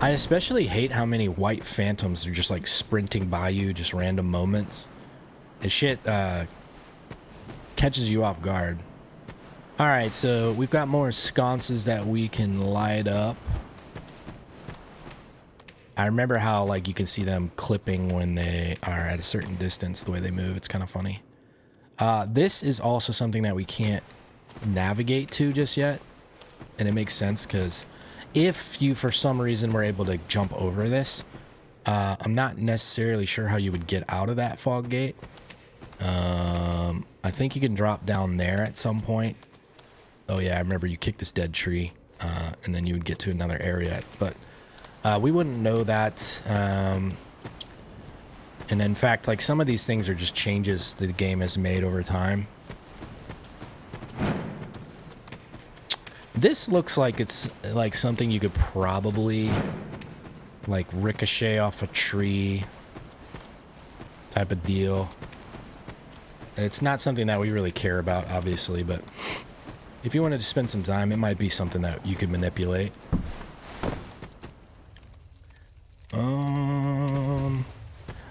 I especially hate how many white phantoms are just like sprinting by you, just random moments. And shit, catches you off guard. Alright, so we've got more sconces that we can light up. I remember how like you can see them clipping when they are at a certain distance, the way they move. It's kind of funny. This is also something that we can't navigate to just yet. And it makes sense because if you, for some reason, were able to jump over this, I'm not necessarily sure how you would get out of that fog gate. I think you can drop down there at some point. Oh yeah, I remember you kick this dead tree, and then you would get to another area. But we wouldn't know that. And in fact, like, some of these things are just changes the game has made over time. This looks like it's like something you could probably like ricochet off a tree type of deal. It's not something that we really care about, obviously, but if you wanted to spend some time, it might be something that you could manipulate.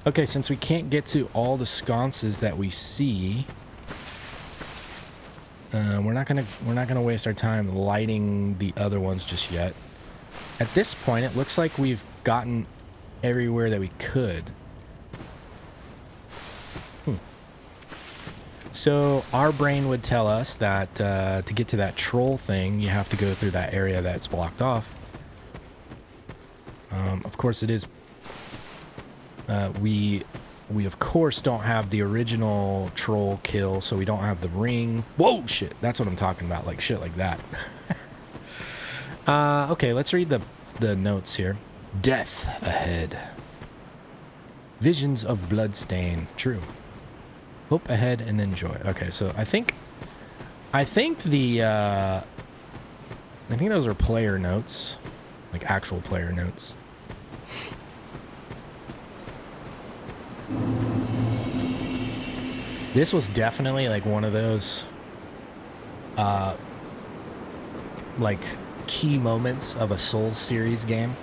Okay, since we can't get to all the sconces that we see, we're not gonna waste our time lighting the other ones just yet. At this point, it looks like we've gotten everywhere that we could. So our brain would tell us that to get to that troll thing, you have to go through that area that's blocked off. Of course, it is. We of course don't have the original troll kill, so we don't have the ring. Whoa, shit! That's what I'm talking about, like shit like that. Okay, let's read the notes here. Death ahead. Visions of bloodstain. True. Hope ahead and then joy. Okay, so I think those are player notes, like actual player notes. This was definitely like one of those like key moments of a Souls series game.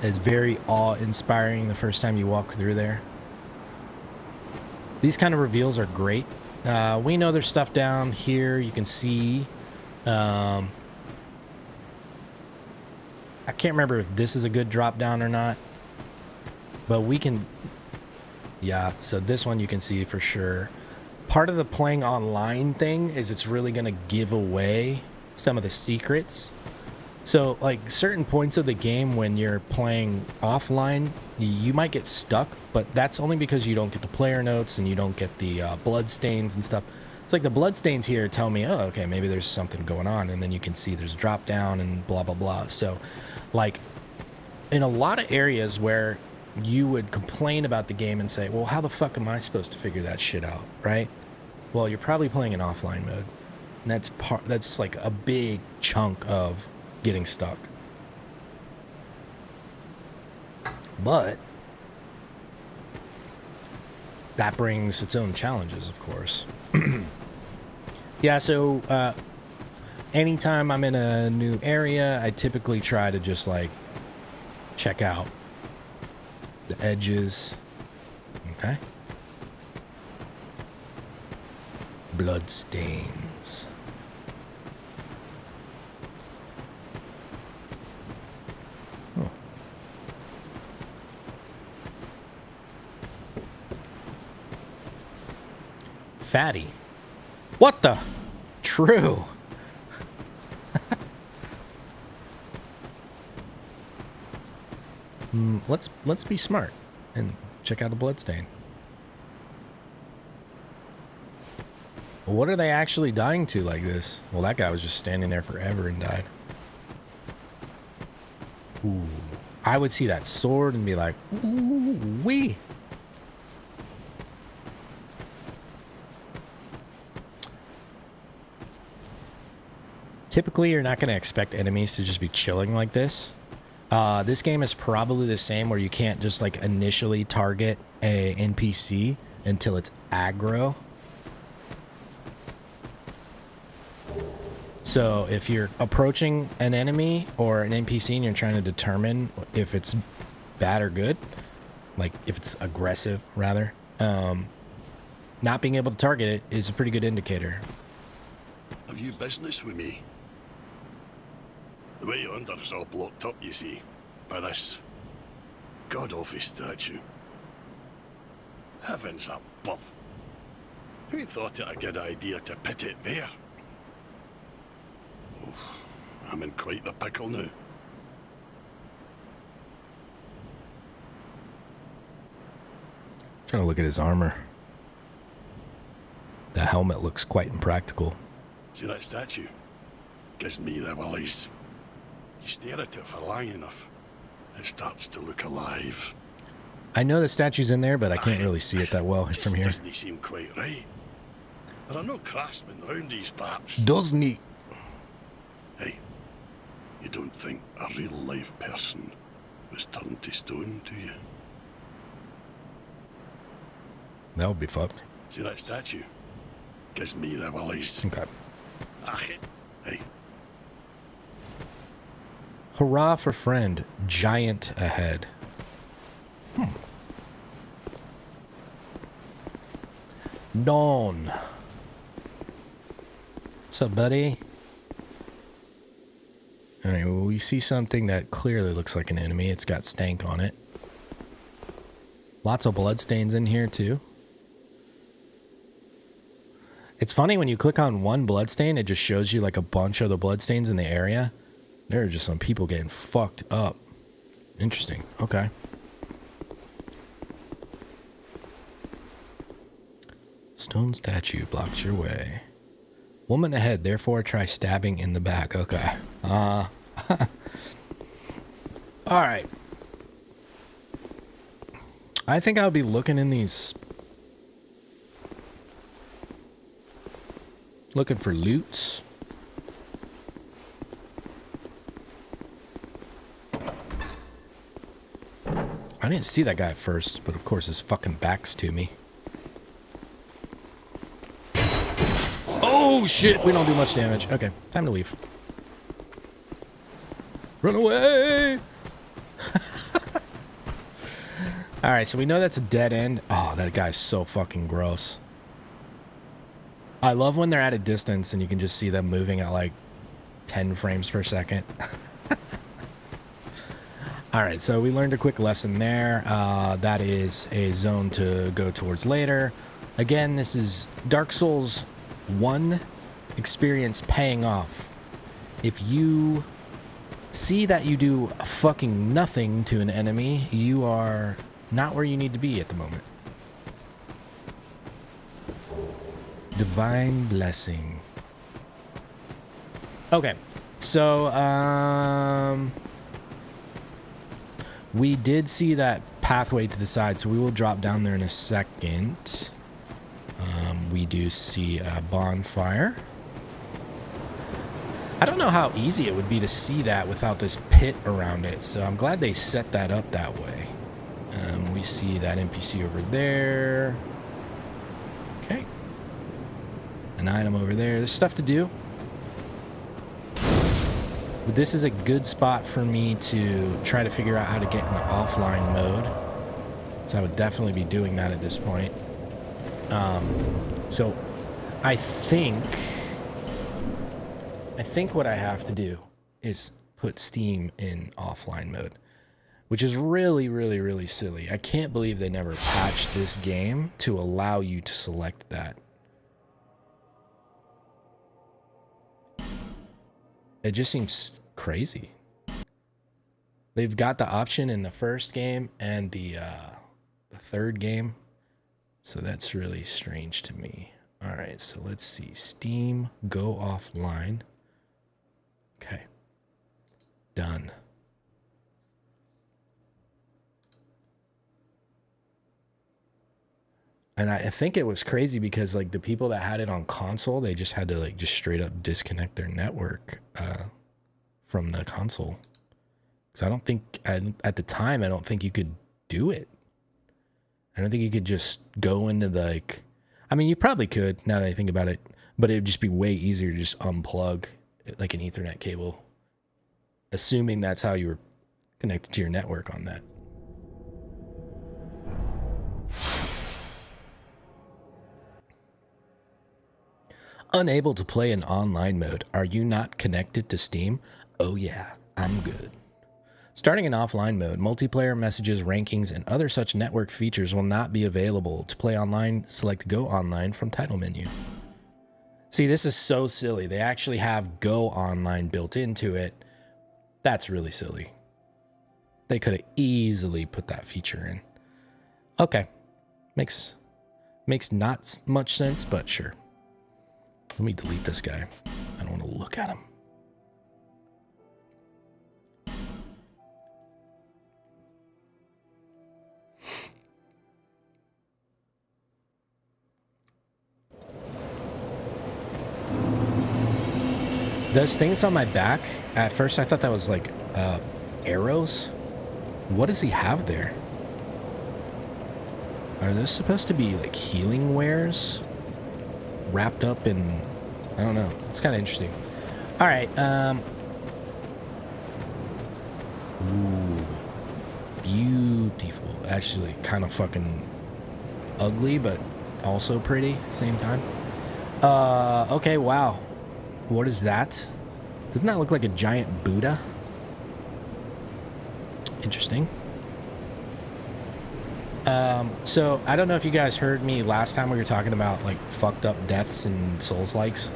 It's very awe-inspiring the first time you walk through there. These kind of reveals are great. We know there's stuff down here you can see. I can't remember if this is a good drop down or not, but we can. Yeah, so this one you can see for sure. Part of the playing online thing is it's really going to give away some of the secrets. So, like, certain points of the game when you're playing offline, you might get stuck, but that's only because you don't get the player notes and you don't get the blood stains and stuff. It's like the blood stains here tell me, oh, okay, maybe there's something going on, and then you can see there's a drop down and blah, blah, blah. So, like, in a lot of areas where you would complain about the game and say, well, how the fuck am I supposed to figure that shit out, right? Well, you're probably playing in offline mode. And that's like a big chunk of getting stuck. But that brings its own challenges, of course. Yeah, so anytime I'm in a new area, I typically try to just like check out the edges. Okay. Blood stains. Oh. Fatty. What the? True. Let's be smart and check out a bloodstain. Well, what are they actually dying to like this? Well, that guy was just standing there forever and died. Ooh. I would see that sword and be like, ooh, wee. Typically, you're not going to expect enemies to just be chilling like this. This game is probably the same where you can't just like initially target a NPC until it's aggro. So if you're approaching an enemy or an NPC and you're trying to determine if it's bad or good, like if it's aggressive rather, not being able to target it is a pretty good indicator. Have you business with me? The way under's all blocked up, you see, by this god-awful statue. Heavens above. Who thought it a good idea to put it there? Oof, I'm in quite the pickle now. Trying to look at his armor. The helmet looks quite impractical. See that statue? Gives me the willies. You stare at it for long enough, it starts to look alive. I know the statue's in there, but I can't really see it that well from here. Doesn't he seem quite right? There are no craftsmen round these parts. Doesn't he? Hey, you don't think a real-life person was turned to stone, do you? That would be fucked. See that statue? Gives me the willies. Okay. Hey. Hurrah for friend. Giant ahead. Dawn. What's up, buddy? Alright, well, we see something that clearly looks like an enemy. It's got stank on it. Lots of bloodstains in here, too. It's funny, when you click on one bloodstain, it just shows you like a bunch of the bloodstains in the area. There are just some people getting fucked up. Interesting. Okay. Stone statue blocks your way. Woman ahead, therefore try stabbing in the back. Okay. Alright. I think I'll be looking in these... Looking for loots. I didn't see that guy at first, but of course his fucking back's to me. Oh shit, we don't do much damage. Okay, time to leave. Run away! Alright, so we know that's a dead end. Oh, that guy's so fucking gross. I love when they're at a distance and you can just see them moving at like 10 frames per second. Alright, so we learned a quick lesson there. That is a zone to go towards later. Again, this is Dark Souls 1 experience paying off. If you see that you do fucking nothing to an enemy, you are not where you need to be at the moment. Divine blessing. Okay, so we did see that pathway to the side, so we will drop down there in a second. We do see a bonfire. I don't know how easy it would be to see that without this pit around it, so I'm glad they set that up that way. We see that NPC over there. Okay. An item over there. There's stuff to do. But this is a good spot for me to try to figure out how to get into offline mode. So I would definitely be doing that at this point. So I think what I have to do is put Steam in offline mode, which is really, really, really silly. I can't believe they never patched this game to allow you to select that. It just seems crazy. They've got the option in the first game and the third game. So that's really strange to me. All right, so let's see. Steam, go offline. Okay. Done. And I think it was crazy because like the people that had it on console, they just had to like just straight up disconnect their network from the console. Because I don't think, at the time, I don't think you could do it. I don't think you could just go into the, like, I mean, you probably could now that I think about it, but it would just be way easier to just unplug like an Ethernet cable, assuming that's how you were connected to your network on that. Unable to play in online mode. Are you not connected to Steam? Oh yeah, I'm good. Starting in offline mode, multiplayer messages, rankings, and other such network features will not be available. To play online, select Go Online from title menu. See, this is so silly. They actually have Go Online built into it. That's really silly. They could have easily put that feature in. Okay. Makes not much sense, but sure. Let me delete this guy. I don't want to look at him. Those things on my back, at first I thought that was like arrows. What does he have there? Are those supposed to be like healing wares? Wrapped up in, I don't know. It's kind of interesting. All right. Ooh, beautiful. Actually, kind of fucking ugly, but also pretty at the same time. Okay, wow. What is that? Doesn't that look like a giant Buddha? Interesting. So I don't know if you guys heard me last time we were talking about like fucked up deaths and Souls-likes.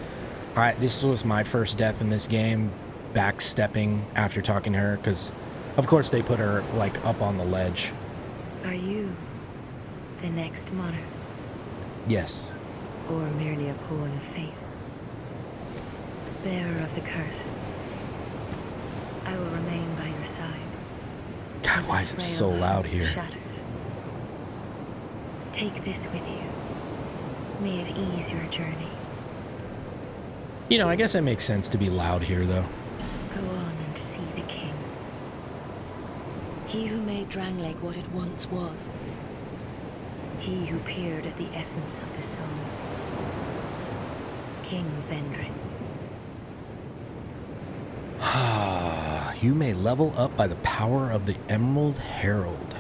This was my first death in this game, backstepping after talking to her, because of course they put her like up on the ledge. Are you the next monarch? Yes. Or merely a pawn of fate? Bearer of the curse, I will remain by your side. God, why is it so loud here? Shatters. Take this with you. May it ease your journey. You know, I guess it makes sense to be loud here, though. Go on and see the king. He who made Drangleic what it once was. He who peered at the essence of the soul. King Vendrick. You may level up by the power of the Emerald Herald.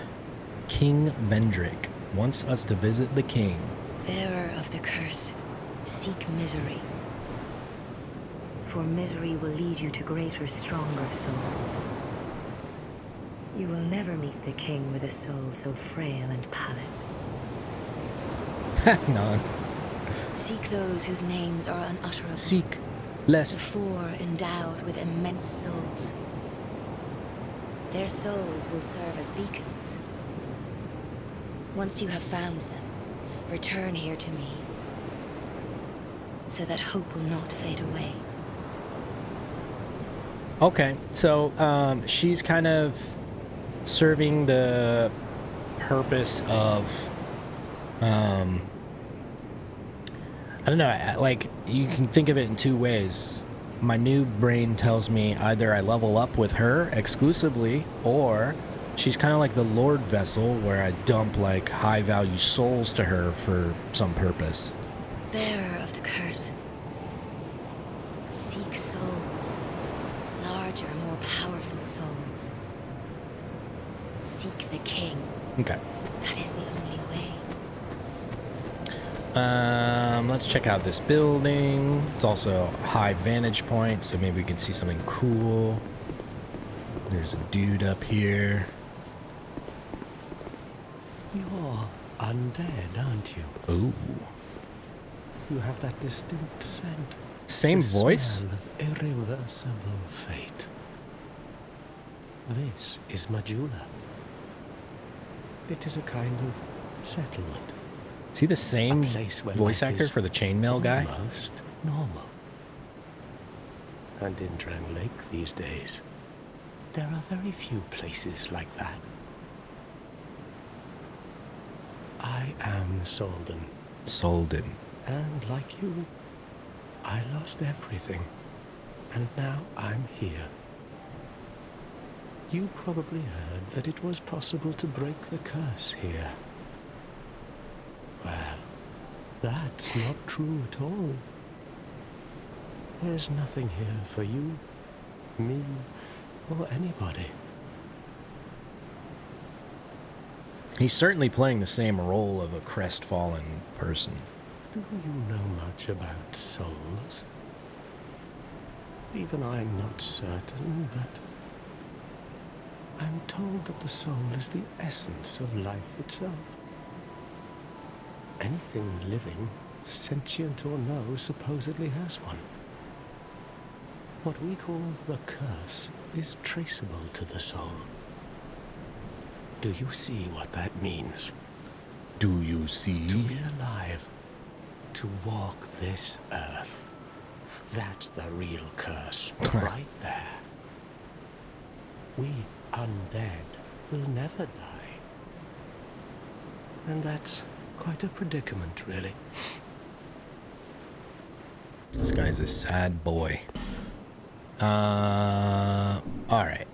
King Vendrick wants us to visit the king. Bearer of the curse, seek misery. For misery will lead you to greater, stronger souls. You will never meet the king with a soul so frail and pallid. None. Seek those whose names are unutterable. Seek, The lest. four endowed with immense souls. Their souls will serve as beacons. Once you have found them, return here to me, so that hope will not fade away. Okay, so she's kind of serving the purpose of, I don't know, like, you can think of it in two ways. My new brain tells me either I level up with her exclusively, or she's kind of like the Lord vessel where I dump like high value souls to her for some purpose. Bearer of the curse, seek souls, larger, more powerful souls. Seek the king. Okay. That is the only way. Let's check out this building. It's also a high vantage point, so maybe we can see something cool. There's a dude up here. You're undead, aren't you? Ooh. You have that distinct scent. Same The voice? smell of irreversible fate. This is Majula. It is a kind of settlement. Is he the same A place where voice life actor is for the chainmail guy? Almost normal. And in Drangleic these days, there are very few places like that. I am Solden. Solden. And like you, I lost everything. And now I'm here. You probably heard that it was possible to break the curse here. Well, that's not true at all. There's nothing here for you, me, or anybody. He's certainly playing the same role of a crestfallen person. Do you know much about souls? Even I'm not certain, but I'm told that the soul is the essence of life itself. Anything living, sentient or no, supposedly has one. What we call the curse is traceable to the soul. Do you see what that means? Do you see? To be alive, to walk this earth. That's the real curse, right there. We undead will never die. And that's quite a predicament, really. This guy's a sad boy. Alright.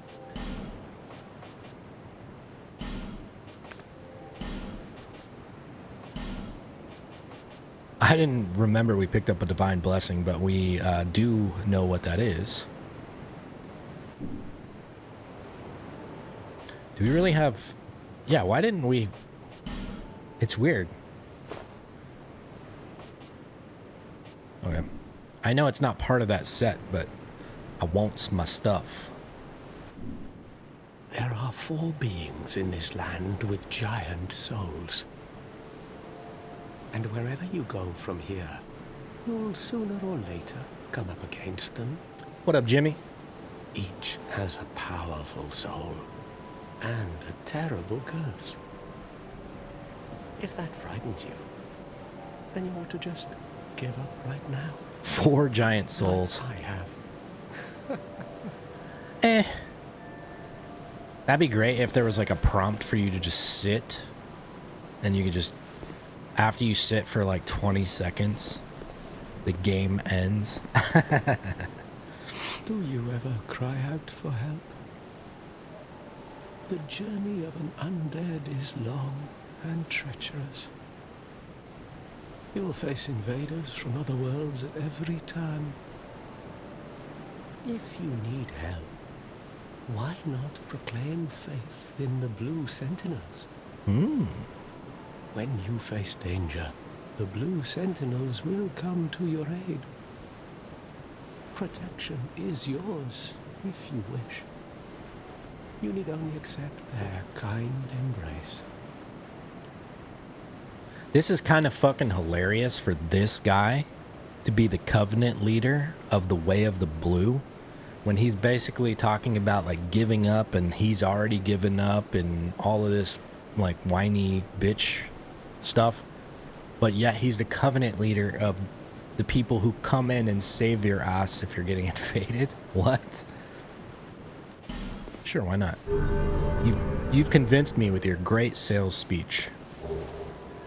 I didn't remember we picked up a divine blessing, but we do know what that is. Do we really have... Yeah, why didn't we... It's weird. Okay. I know it's not part of that set, but I want my stuff. There are 4 beings in this land with giant souls. And wherever you go from here, you'll sooner or later come up against them. What up, Jimmy? Each has a powerful soul and a terrible curse. If that frightens you, then you ought to just give up right now. 4 giant souls. Like I have. That'd be great if there was like a prompt for you to just sit, and you could just, after you sit for like 20 seconds, the game ends. Do you ever cry out for help? The journey of an undead is long and treacherous. You will face invaders from other worlds at every turn. If you need help, why not proclaim faith in the Blue Sentinels? When you face danger, the Blue Sentinels will come to your aid. Protection is yours, if you wish. You need only accept their kind embrace. This is kind of fucking hilarious for this guy to be the Covenant leader of the Way of the Blue, when he's basically talking about like giving up, and he's already given up and all of this like whiny bitch stuff, but yet he's the Covenant leader of the people who come in and save your ass if you're getting invaded. What? Sure, why not? You've convinced me with your great sales speech.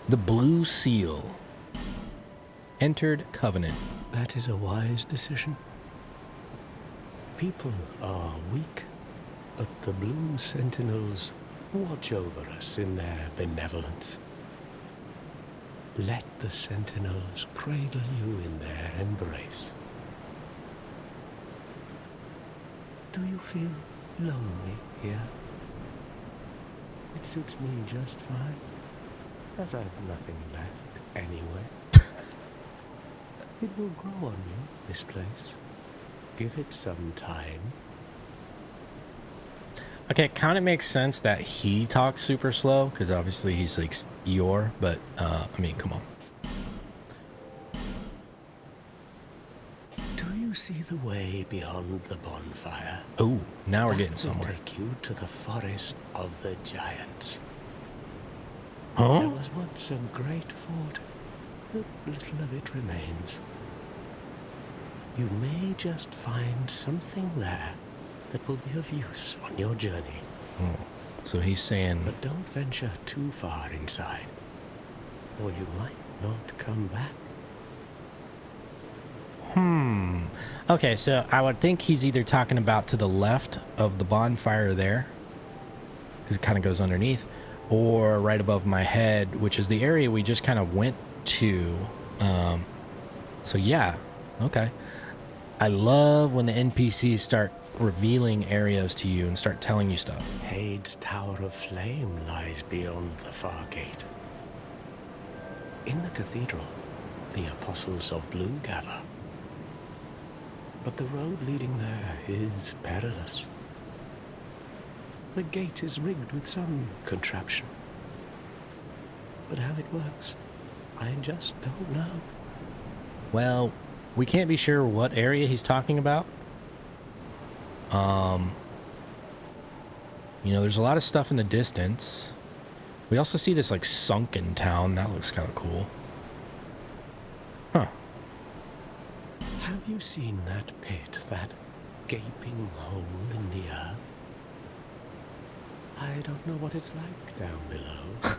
The Blue Seal. Entered Covenant. That is a wise decision. People are weak, but the Blue Sentinels watch over us in their benevolence. Let the Sentinels cradle you in their embrace. Do you feel lonely here? It suits me just fine, as I've nothing left anyway. It will grow on you, this place. Give it some time. Okay, it kind of makes sense that he talks super slow, because obviously he's like Eeyore, but, I mean, come on. Do you see the way beyond the bonfire? Oh, now we're getting That somewhere. will take you to the forest of the giants. Huh? There was once a great fort, but little of it remains. You may just find something there that will be of use on your journey. Oh, so he's saying... But don't venture too far inside, or you might not come back. Okay, so I would think he's either talking about to the left of the bonfire there, because it kind of goes underneath, or right above my head, which is the area we just kind of went to. So yeah, okay. I love when the NPCs start revealing areas to you and start telling you stuff. Hade's Tower of Flame lies beyond the far gate. In the cathedral, the Apostles of Blue gather. But the road leading there is perilous. The gate is rigged with some contraption. But how it works, I just don't know. Well, we can't be sure what area he's talking about. You know, there's a lot of stuff in the distance. We also see this, like, sunken town. That looks kind of cool. Huh. Have you seen that pit, that gaping hole in the earth? I don't know what it's like down below,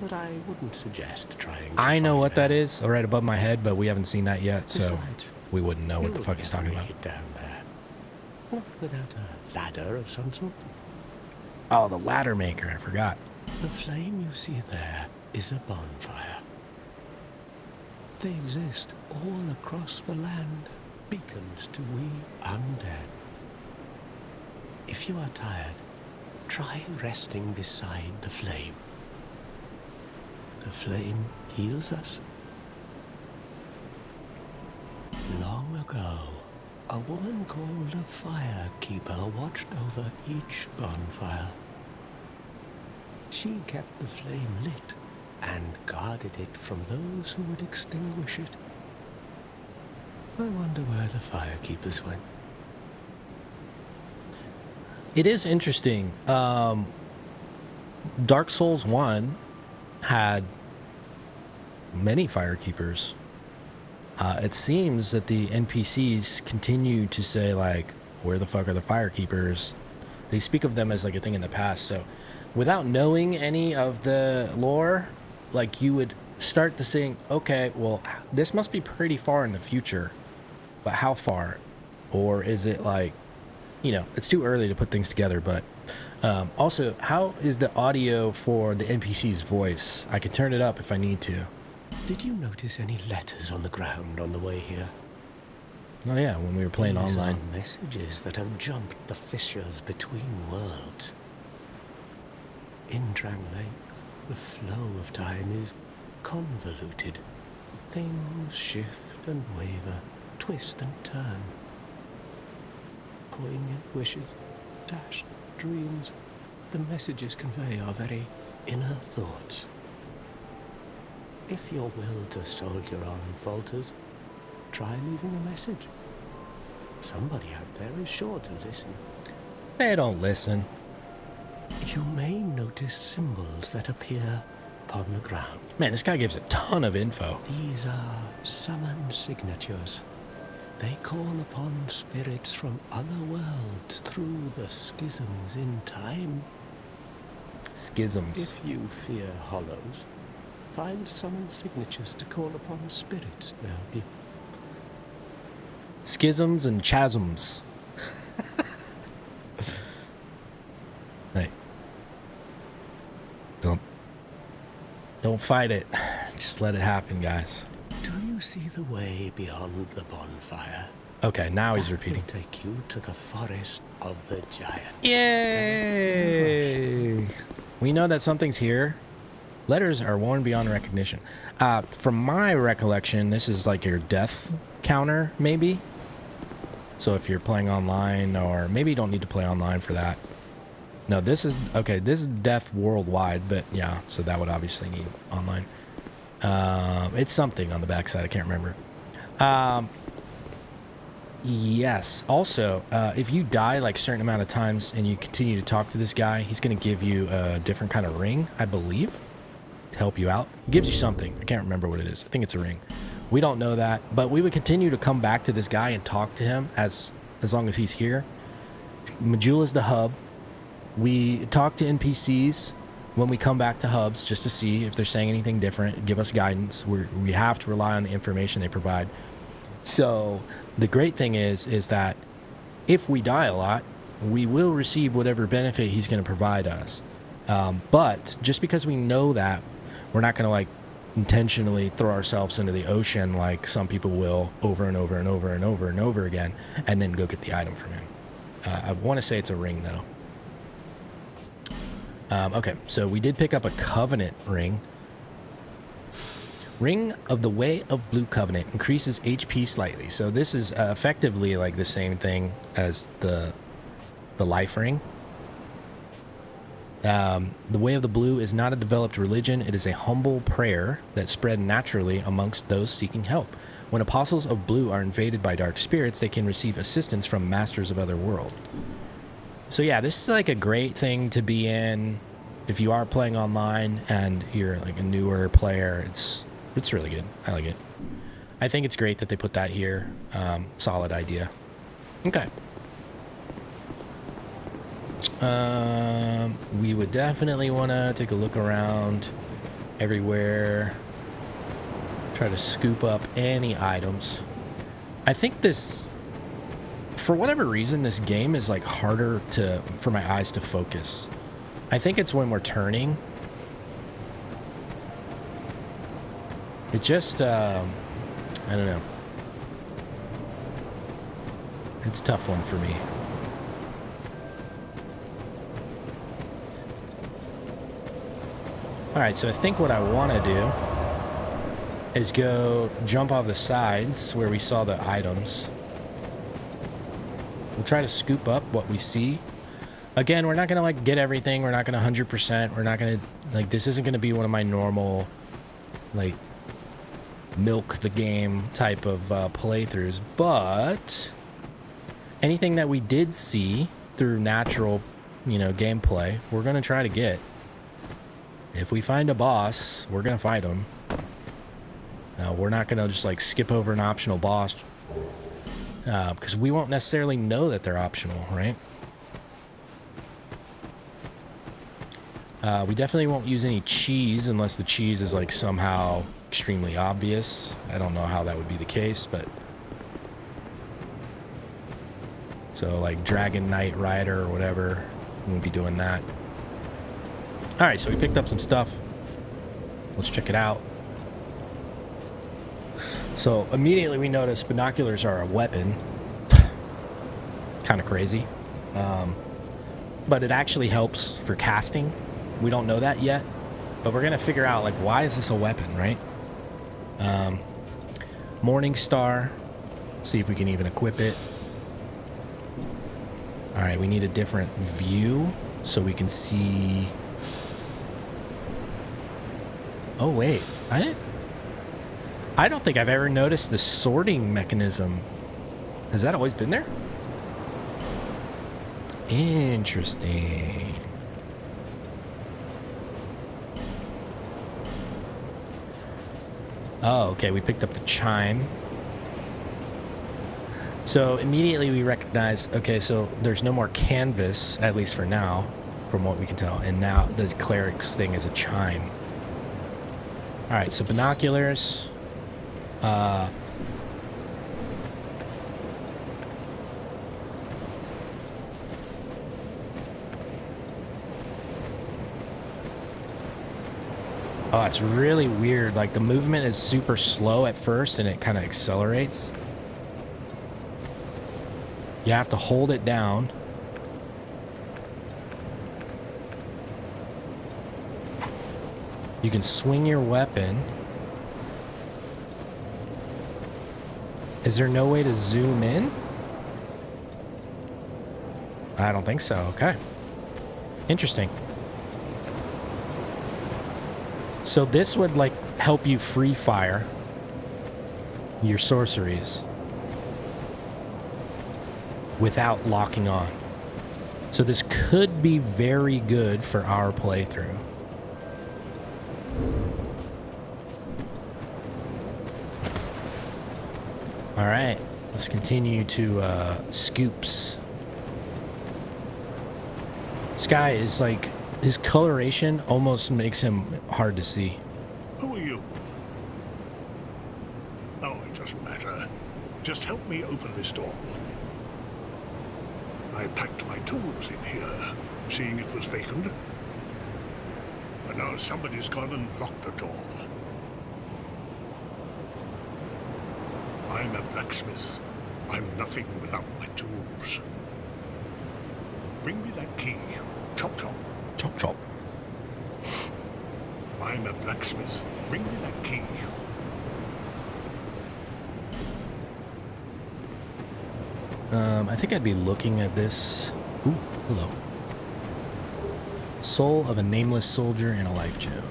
but I wouldn't suggest trying to I know find what that out. is, right above my head, but we haven't seen that yet, so Besides, we wouldn't know what the you'll fuck he's never talking make about. it down there. Not without a ladder of some sort. Oh, the ladder maker, I forgot. The flame you see there is a bonfire. They exist all across the land, beacons to we undead. If you are tired, try resting beside the flame. The flame heals us. Long ago, a woman called a firekeeper watched over each bonfire. She kept the flame lit and guarded it from those who would extinguish it. I wonder where the firekeepers went. It is interesting. Dark Souls 1 had many firekeepers. It seems that the NPCs continue to say, like, where the fuck are the firekeepers? They speak of them as, like, a thing in the past. So without knowing any of the lore, like, you would start to think, okay, well, this must be pretty far in the future, but how far? Or is it like, you know, it's too early to put things together. But also, how is the audio for the NPC's voice? I can turn it up if I need to. Did you notice any letters on the ground on the way here? Oh yeah, when we were playing These online. are messages that have jumped the fissures between worlds. In Drang Lake, the flow of time is convoluted. Things shift and waver, twist and turn. Poignant wishes, dashed dreams. The messages convey our very inner thoughts. If your will to soldier on falters, try leaving a message. Somebody out there is sure to listen. They don't listen. You may notice symbols that appear upon the ground. Man, this guy gives a ton of info. These are summon signatures. They call upon spirits from other worlds through the schisms in time. Schisms. If you fear hollows, find summon signatures to call upon spirits to help you. Schisms and chasms. Hey. Don't fight it. Just let it happen, guys. Do you see the way beyond the bonfire? Okay, now he's That repeating. will take you to the forest of the giants. Yay! We know that something's here. Letters are worn beyond recognition. From my recollection, this is like your death counter, maybe. So if you're playing online, or maybe you don't need to play online for that. No, this is, okay, this is death worldwide, but yeah, so that would obviously need online. It's something on the backside, I can't remember. Yes, also, if you die like a certain amount of times and you continue to talk to this guy, he's going to give you a different kind of ring, I believe, to help you out. He gives you something. I can't remember what it is. I think it's a ring. We don't know that, but we would continue to come back to this guy and talk to him as long as he's here. Majula's the hub. We talk to NPCs when we come back to hubs just to see if they're saying anything different, give us guidance. We have to rely on the information they provide. So the great thing is that if we die a lot, we will receive whatever benefit he's going to provide us. But just because we know that, we're not going to like intentionally throw ourselves into the ocean like some people will over and over and over and over and over again and then go get the item from him. I want to say it's a ring though. Okay, so we did pick up a Covenant ring. Ring of the Way of Blue Covenant increases HP slightly. So this is effectively like the same thing as the life ring. The way of the blue is not a developed religion. It is a humble prayer that spread naturally amongst those seeking help. When apostles of blue are invaded by dark spirits, they can receive assistance from masters of other world. So yeah, this is like a great thing to be in if you are playing online and you're like a newer player. It's really good. I like it. I think it's great that they put that here. Solid idea. Okay. We would definitely want to take a look around everywhere. Try to scoop up any items. I think this, for whatever reason, this game is like harder for my eyes to focus. I think it's when we're turning. It just, I don't know. It's a tough one for me. Alright, so I think what I want to do is go jump off the sides where we saw the items. We'll try to scoop up what we see. Again, we're not going to like get everything. We're not going to 100%. We're not going to, like, this isn't going to be one of my normal, like, milk the game type of playthroughs. But anything that we did see through natural, you know, gameplay, we're going to try to get. If we find a boss, we're going to fight him. We're not going to just like skip over an optional boss because we won't necessarily know that they're optional, right? We definitely won't use any cheese unless the cheese is like somehow extremely obvious. I don't know how that would be the case, but so like Dragon Knight Rider or whatever, we won't be doing that. All right, so we picked up some stuff. Let's check it out. So immediately we notice binoculars are a weapon. Kind of crazy. But it actually helps for casting. We don't know that yet, but we're gonna figure out like why is this a weapon, right? Morning Star. See if we can even equip it. All right, we need a different view so we can see. Oh wait, I don't think I've ever noticed the sorting mechanism. Has that always been there? Interesting. Oh, okay, we picked up the chime. So immediately we recognize, okay, so there's no more canvas, at least for now, from what we can tell. And now the cleric's thing is a chime. All right, so binoculars. Oh, it's really weird. Like the movement is super slow at first and it kind of accelerates. You have to hold it down. You can swing your weapon. Is there no way to zoom in? I don't think so. Okay. Interesting. So this would like help you free fire your sorceries without locking on. So this could be very good for our playthrough. All right, let's continue to scoops. This guy is like, his coloration almost makes him hard to see. Who are you? Oh, it doesn't matter. Just help me open this door. I packed my tools in here, seeing it was vacant. But now somebody's gone and locked the door. I'm a blacksmith. I'm nothing without my tools. Bring me that key. Chop chop. Chop chop. I'm a blacksmith. Bring me that key. I think I'd be looking at this. Ooh, hello. Soul of a nameless soldier in a life gem.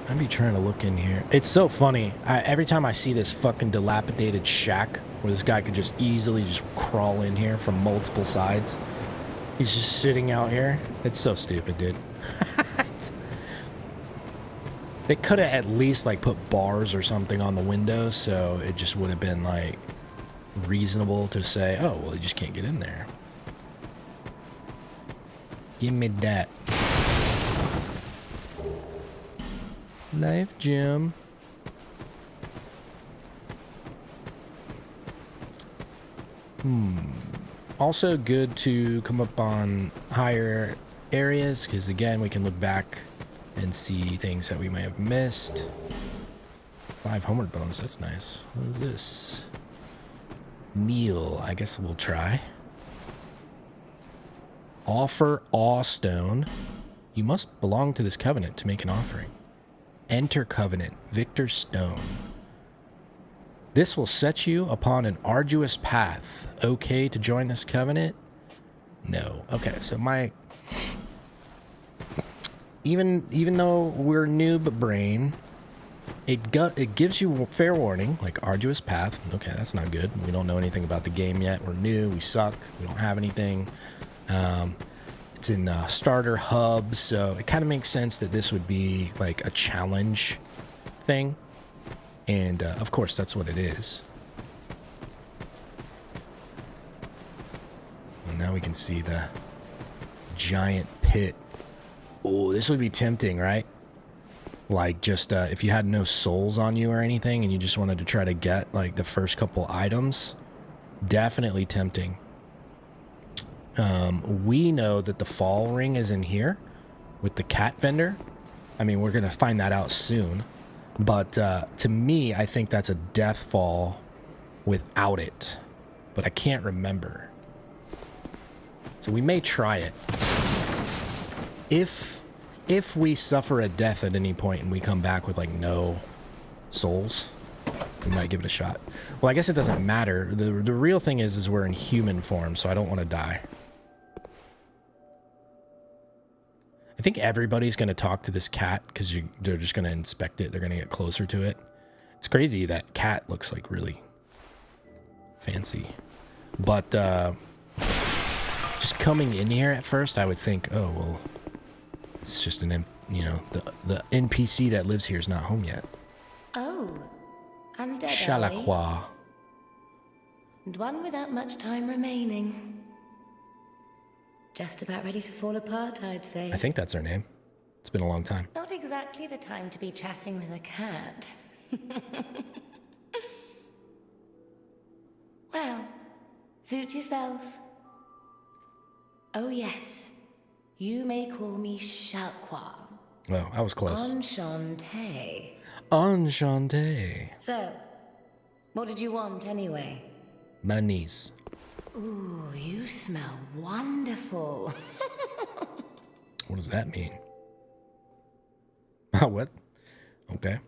I'd be trying to look in here. It's so funny. Every time I see this fucking dilapidated shack where this guy could just easily just crawl in here from multiple sides. He's just sitting out here. It's so stupid, dude. They could have at least like put bars or something on the windows, so it just would have been like reasonable to say, oh, well, you just can't get in there. Give me that. Life gem. Also good to come up on higher areas, because again, we can look back and see things that we may have missed. 5 homeward bones, that's nice. What is this? Meal, I guess we'll try. Offer awe stone. You must belong to this covenant to make an offering. Enter covenant, Victor Stone. This will set you upon an arduous path. Okay to join this covenant? No. Okay, so my... Even though we're noob brain, it gives you fair warning, like arduous path. Okay, that's not good. We don't know anything about the game yet. We're new. We suck. We don't have anything. It's in starter hub, so it kind of makes sense that this would be like a challenge thing. And of course, that's what it is. And now we can see the giant pit. Oh, this would be tempting, right? Like just if you had no souls on you or anything and you just wanted to try to get like the first couple items, definitely tempting. We know that the fall ring is in here with the cat vendor. I mean, we're going to find that out soon. But to me, I think that's a death fall without it. But I can't remember. So we may try it. If we suffer a death at any point and we come back with like no souls, we might give it a shot. Well, I guess it doesn't matter. The real thing is we're in human form, so I don't want to die. I think everybody's going to talk to this cat because they're just going to inspect it. They're going to get closer to it. It's crazy that cat looks like really fancy. But just coming in here at first, I would think, oh, well, it's just an, you know, the NPC that lives here is not home yet. Oh, undead. Shalaqua. And one without much time remaining. Just about ready to fall apart, I'd say. I think that's her name. It's been a long time. Not exactly the time to be chatting with a cat. Well, suit yourself. Oh yes, you may call me Shalaqua. Oh, I was close. Enchanté. Enchanté. So, what did you want anyway? My niece. Ooh, you smell wonderful. What does that mean? What? Okay.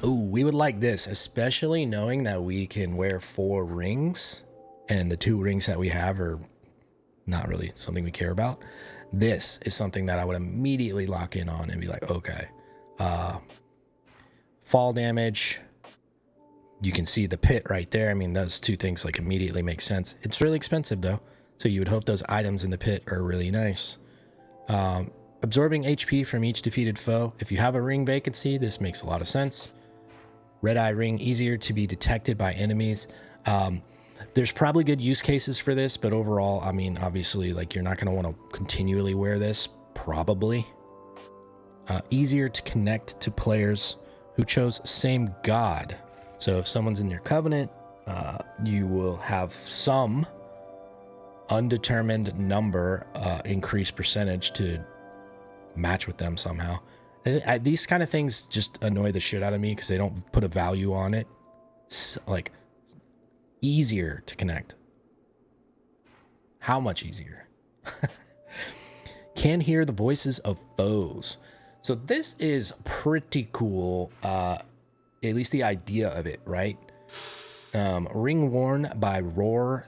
Ooh, we would like this, especially knowing that we can wear 4 rings, and the 2 rings that we have are not really something we care about. This is something that I would immediately lock in on and be like, okay. Fall damage. You can see the pit right there. I mean, those 2 things like immediately make sense. It's really expensive though. So you would hope those items in the pit are really nice. Absorbing HP from each defeated foe. If you have a ring vacancy, this makes a lot of sense. Red eye ring, easier to be detected by enemies. There's probably good use cases for this, but overall, I mean, obviously, like you're not going to want to continually wear this, probably. Easier to connect to players who chose same god. So if someone's in your covenant, you will have some undetermined number, increased percentage to match with them somehow. These kind of things just annoy the shit out of me because they don't put a value on it. Like, easier to connect. How much easier? Can hear the voices of foes. So this is pretty cool. At least the idea of it, right? Ring Worn by Roy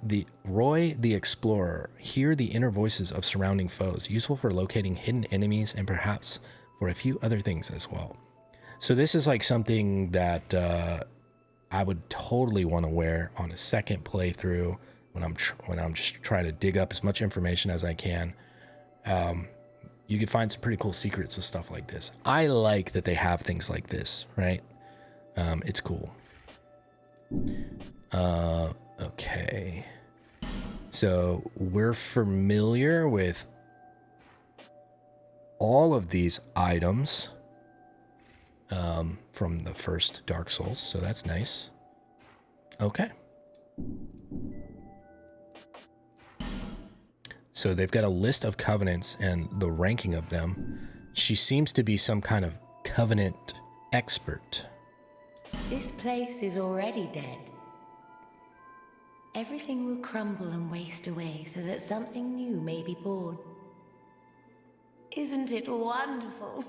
the Explorer. Hear the inner voices of surrounding foes. Useful for locating hidden enemies and perhaps for a few other things as well. So this is like something that I would totally want to wear on a second playthrough when I'm just trying to dig up as much information as I can. You can find some pretty cool secrets with stuff like this. I like that they have things like this, right? It's cool. Okay. So we're familiar with all of these items from the first Dark Souls, so that's nice. Okay. So they've got a list of covenants and the ranking of them. She seems to be some kind of covenant expert. This place is already dead. Everything will crumble and waste away so that something new may be born. Isn't it wonderful?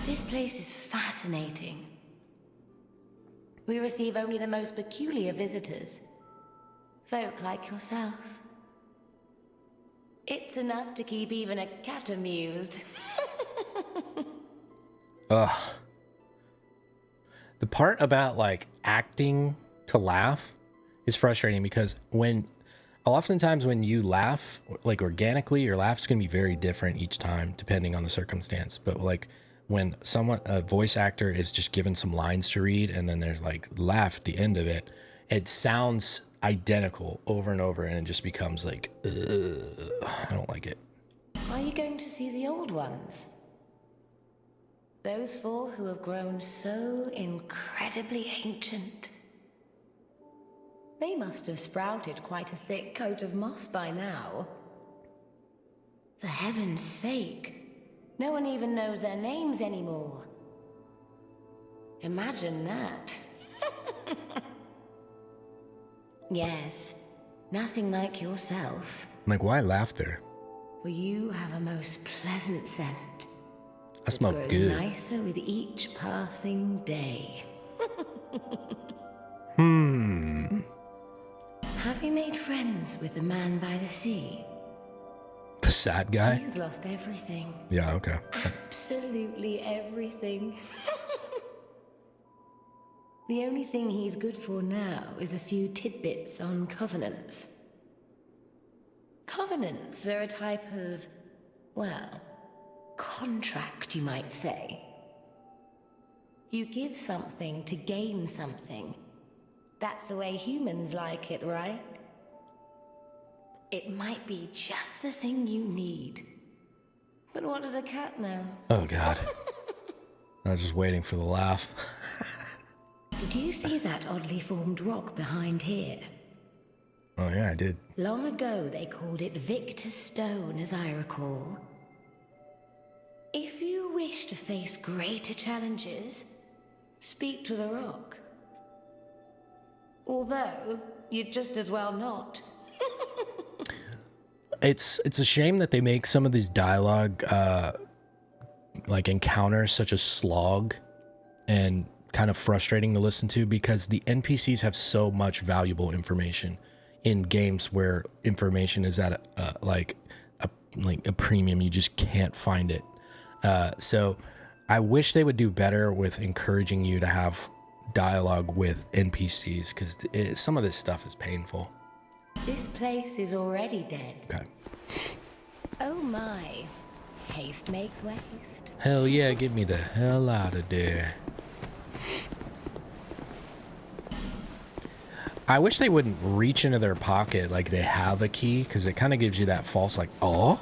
This place is fascinating. We receive only the most peculiar visitors. Folk like yourself. It's enough to keep even a cat amused. Ugh. The part about like acting to laugh is frustrating because oftentimes when you laugh, like organically, your laugh's gonna be very different each time depending on the circumstance. But like when a voice actor is just given some lines to read and then there's like laugh at the end of it, it sounds identical over and over and it just becomes like, I don't like it. Are you going to see the old ones? Those four who have grown so incredibly ancient. They must have sprouted quite a thick coat of moss by now. For heaven's sake, no one even knows their names anymore. Imagine that. Yes, nothing like yourself. Like, why laugh there? For you have a most pleasant scent. I smell It grows good. nicer with each passing day. Have you made friends with the man by the sea? The sad guy? He's lost everything. Yeah, okay. Absolutely everything. The only thing he's good for now is a few tidbits on covenants. Covenants are a type of, well, contract, you might say. You give something to gain something. That's the way humans like it, right? It might be just the thing you need. But what does a cat know? Oh, God. I was just waiting for the laugh. Did you see that oddly formed rock behind here? Oh, yeah, I did. Long ago, they called it Victor Stone, as I recall. If you wish to face greater challenges, speak to the rock. Although, you'd just as well not. It's a shame that they make some of these dialogue, like encounters such a slog and kind of frustrating to listen to because the NPCs have so much valuable information in games where information is at a premium. You just can't find it. So I wish they would do better with encouraging you to have dialogue with NPCs because some of this stuff is painful. This place is already dead. Okay. Oh my. Haste makes waste. Hell yeah, get me the hell out of there. I wish they wouldn't reach into their pocket like they have a key because it kind of gives you that false like, oh?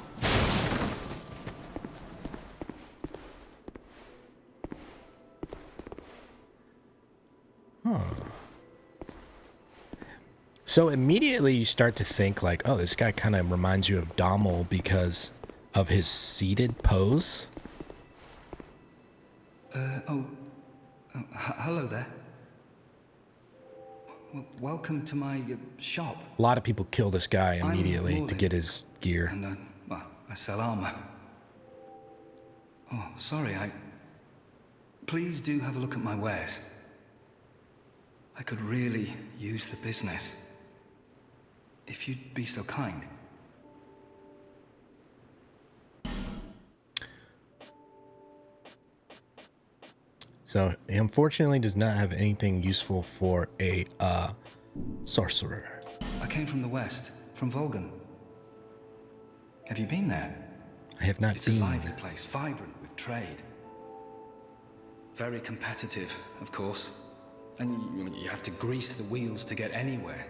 Huh. So immediately you start to think like, oh, this guy kind of reminds you of Dommel because of his seated pose. Hello there. Welcome to my shop. A lot of people kill this guy immediately to get his gear. And I sell armor. Oh, sorry, Please do have a look at my wares. I could really use the business. If you'd be so kind. So he unfortunately does not have anything useful for a sorcerer. I came from the west, from Volgan. Have you been there? I have not It's been. a lively place, vibrant with trade. Very competitive, of course. And you have to grease the wheels to get anywhere.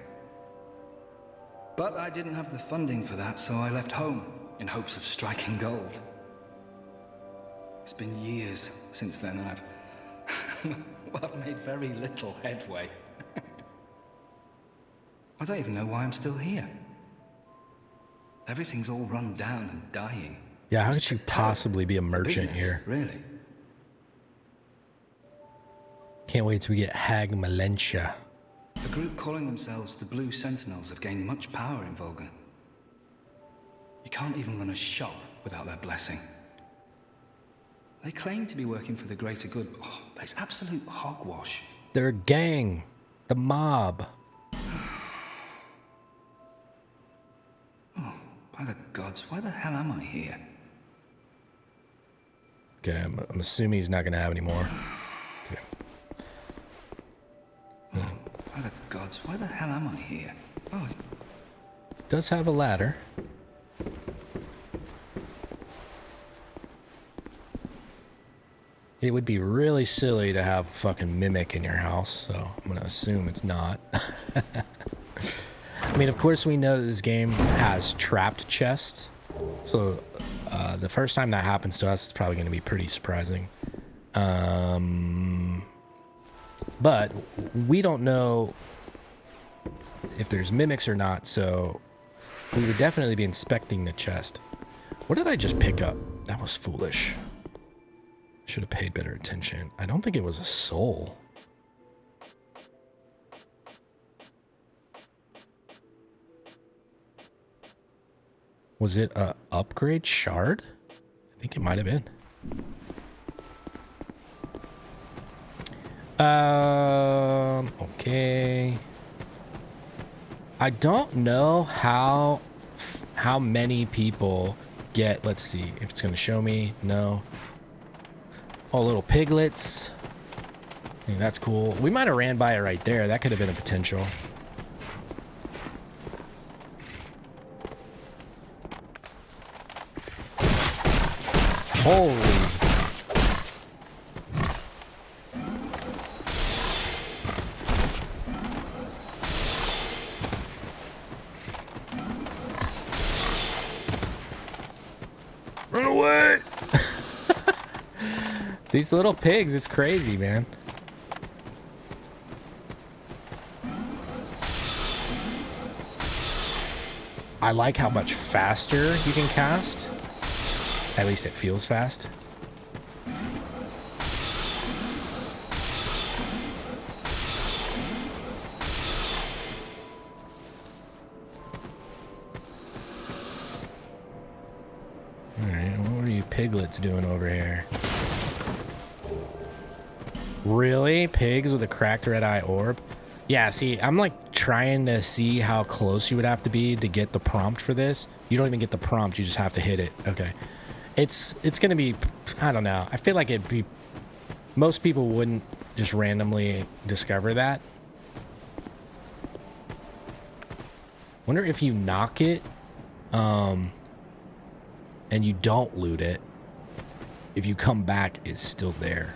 But I didn't have the funding for that, so I left home in hopes of striking gold. It's been years since then, and I've made very little headway. I don't even know why I'm still here. Everything's all run down and dying. Yeah, how could you possibly be a merchant Business, here? Really? Can't wait till we get Hag Malentia. A group calling themselves the Blue Sentinels have gained much power in Volgan. You can't even run a shop without their blessing. They claim to be working for the greater good, but it's absolute hogwash. They're a gang. The mob. Oh, by the gods, why the hell am I here? Okay, I'm assuming he's not going to have any more. Okay. By the gods, why the hell am I here? Oh, Does have a ladder. It would be really silly to have a fucking mimic in your house, so I'm going to assume it's not. I mean, of course we know that this game has trapped chests, so the first time that happens to us, it's probably going to be pretty surprising. But we don't know if there's mimics or not, so we would definitely be inspecting the chest. What did I just pick up? That was foolish. Should have paid better attention. I don't think it was a soul. Was it a upgrade shard? I think it might have been. Okay. I don't know how many people get, let's see if it's going to show me. No. Oh, little piglets. I think that's cool. We might have ran by it right there. That could have been a potential. Holy. Run away. These little pigs, it's crazy, man. I like how much faster you can cast. At least it feels fast. Alright, what are you piglets doing over here? Really? Pigs with a cracked red eye orb? Yeah, see, I'm like trying to see how close you would have to be to get the prompt for this. You don't even get the prompt, you just have to hit it. Okay. It's gonna be, I don't know. I feel like it'd be, most people wouldn't just randomly discover that. Wonder if you knock it, and you don't loot it, if you come back, it's still there.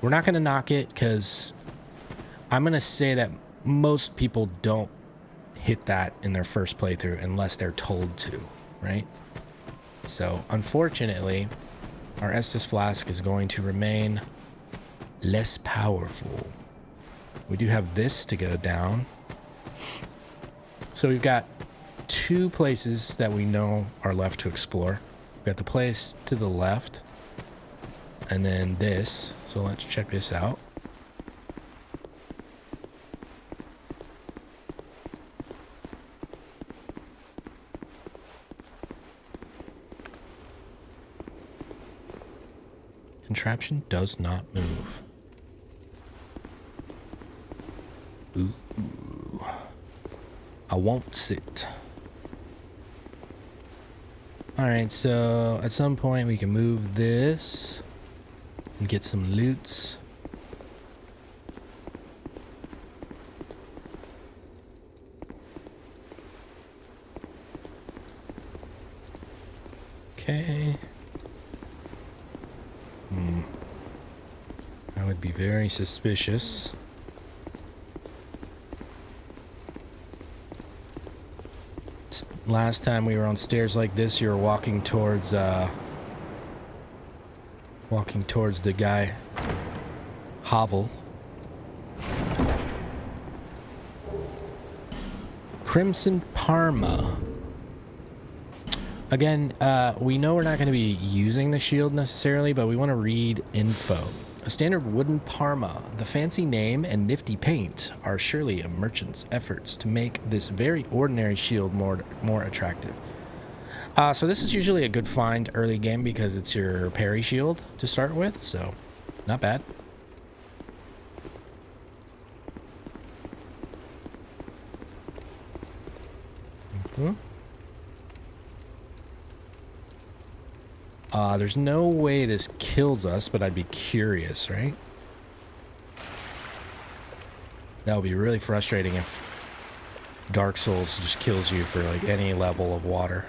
We're not gonna knock it because I'm gonna say that most people don't hit that in their first playthrough unless they're told to, right? So unfortunately, our Estus Flask is going to remain less powerful. We do have this to go down. So we've got two places that we know are left to explore. We've got the place to the left, and then this. So let's check this out. Contraption does not move. I won't sit. Alright, so at some point we can move this and get some loots. Okay. That would be very suspicious. Last time we were on stairs like this, you were walking towards the guy, Hovel. Crimson Parma. Again, we know we're not going to be using the shield necessarily, but we want to read info. A standard wooden Parma. The fancy name and nifty paint are surely a merchant's efforts to make this very ordinary shield more attractive. So this is usually a good find early game because it's your parry shield to start with, so not bad. There's no way this kills us, but I'd be curious, right? That would be really frustrating if Dark Souls just kills you for like any level of water.